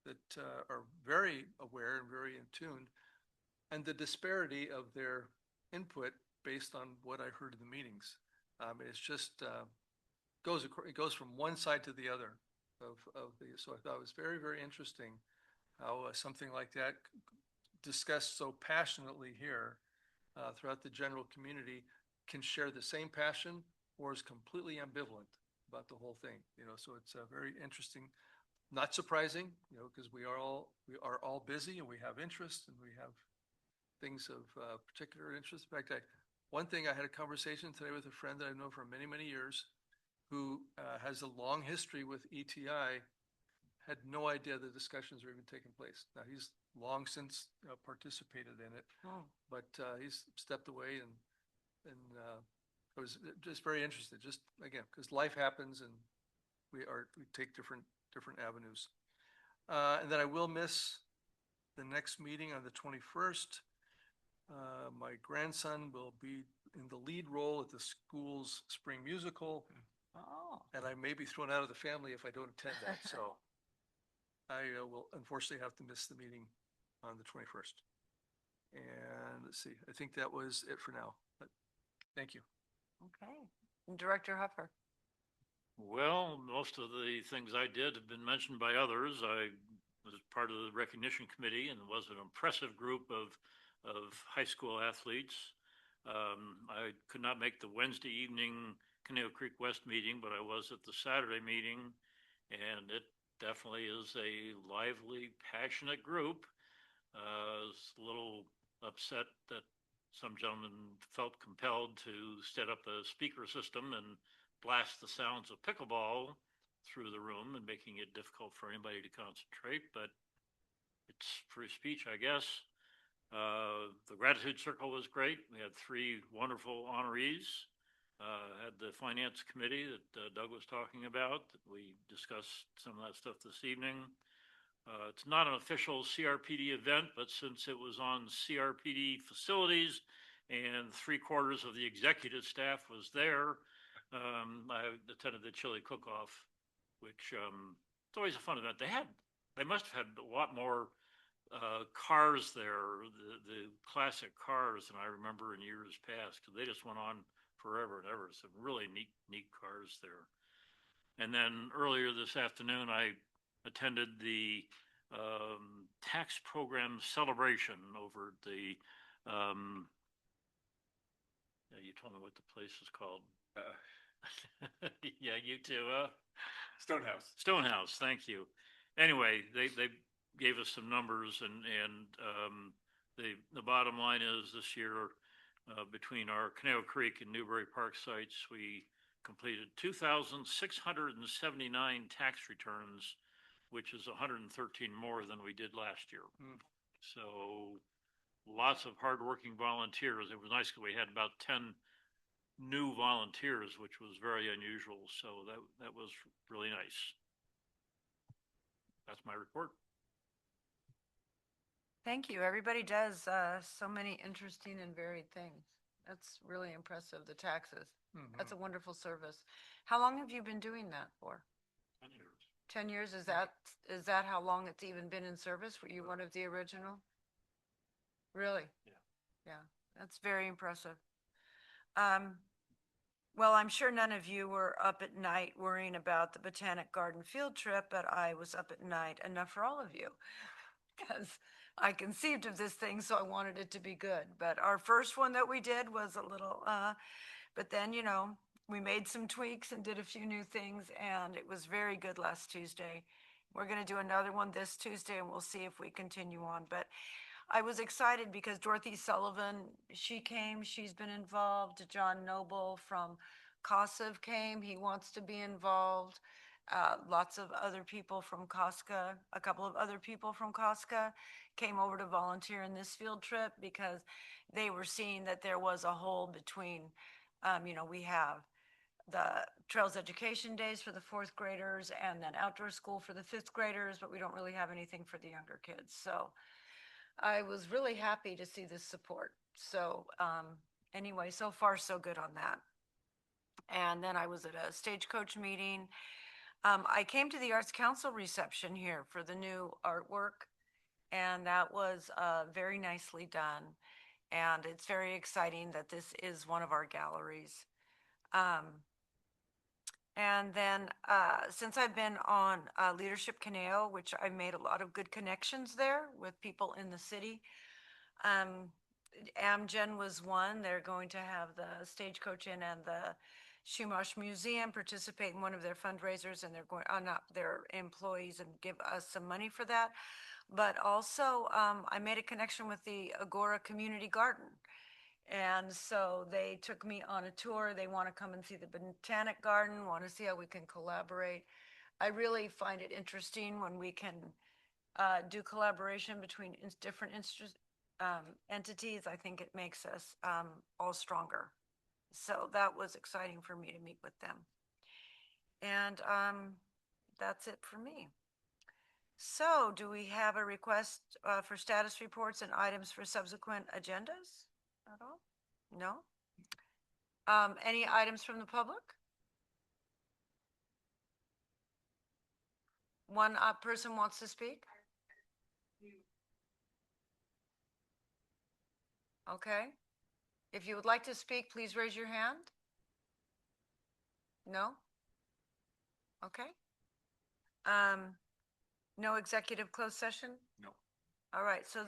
that are very aware and very in tune, and the disparity of their input based on what I heard in the meetings. It's just it goes from one side to the other of the. So I thought it was very, very interesting how something like that discussed so passionately here throughout the general community can share the same passion or is completely ambivalent about the whole thing. So it's very interesting, not surprising, because we are all busy and we have interests and we have things of particular interest. In fact, one thing I had a conversation today with a friend that I've known for many, many years who has a long history with ETI, had no idea the discussions were even taking place. Now, he's long since participated in it, but he's stepped away and I was just very interested, just again, because life happens and we take different avenues. And then I will miss the next meeting on the 21st. My grandson will be in the lead role at the school's spring musical. Oh. And I may be thrown out of the family if I don't attend that. So I will unfortunately have to miss the meeting on the 21st. And let's see, I think that was it for now. But thank you. Okay. Director Huffer. Well, most of the things I did have been mentioned by others. I was part of the recognition committee and was an impressive group of high school athletes. I could not make the Wednesday evening Conejo Creek West meeting, but I was at the Saturday meeting, and it definitely is a lively, passionate group. I was a little upset that some gentleman felt compelled to set up a speaker system and blast the sounds of pickleball through the room and making it difficult for anybody to concentrate, but it's free speech, I guess. The gratitude circle was great. We had 3 wonderful honorees. Had the finance committee that Doug was talking about. We discussed some of that stuff this evening. It's not an official CRPD event, but since it was on CRPD facilities and 3/4 of the executive staff was there, I attended the chili cook-off, which it's always a fun event. They must have had a lot more cars there, the classic cars than I remember in years past, because they just went on forever and ever. Some really neat cars there. And then earlier this afternoon, I attended the tax program celebration over at the you told me what the place is called. Yeah, you too. Stonehouse. Thank you. Anyway, they gave us some numbers, and the bottom line is this year, between our Conejo Creek and Newbury Park sites, we completed 2,679 tax returns, which is 113 more than we did last year. So lots of hardworking volunteers. It was nice because we had about 10 new volunteers, which was very unusual. So that was really nice. That's my report. Thank you. Everybody does so many interesting and varied things. That's really impressive, the taxes. That's a wonderful service. How long have you been doing that for? 10 years. 10 years? Is that how long it's even been in service? Were you one of the original? Really? Yeah, that's very impressive. Well, I'm sure none of you were up at night worrying about the Botanic Garden field trip, but I was up at night enough for all of you because I conceived of this thing, so I wanted it to be good. But our first one that we did was a little, but then, we made some tweaks and did a few new things, and it was very good last Tuesday. We're going to do another one this Tuesday, and we'll see if we continue on. But I was excited because Dorothy Sullivan, she came, she's been involved, John Noble from Kosov came, he wants to be involved. Lots of other people from Casca, a couple of other people from Casca came over to volunteer in this field trip because they were seeing that there was a hole between, we have the Trails Education Days for the fourth graders and then outdoor school for the fifth graders, but we don't really have anything for the younger kids. So I was really happy to see this support. So anyway, so far so good on that. And then I was at a stagecoach meeting. I came to the Arts Council reception here for the new artwork, and that was very nicely done. And it's very exciting that this is one of our galleries. And then since I've been on Leadership Conejo, which I made a lot of good connections there with people in the city. Amgen was one. They're going to have the Stagecoach Inn and the Chumash Museum participate in one of their fundraisers, and they're going, not their employees, and give us some money for that. But also, I made a connection with the Agora Community Garden. And so they took me on a tour. They want to come and see the Botanic Garden, want to see how we can collaborate. I really find it interesting when we can do collaboration between different entities. I think it makes us all stronger. So that was exciting for me to meet with them. And that's it for me. So do we have a request for status reports and items for subsequent agendas at all? No? Any items from the public? One person wants to speak? Okay. If you would like to speak, please raise your hand. No? Okay. No executive closed session? No. All right, so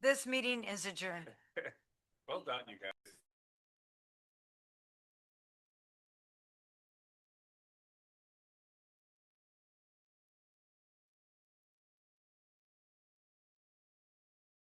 this meeting is adjourned. Well done, you guys.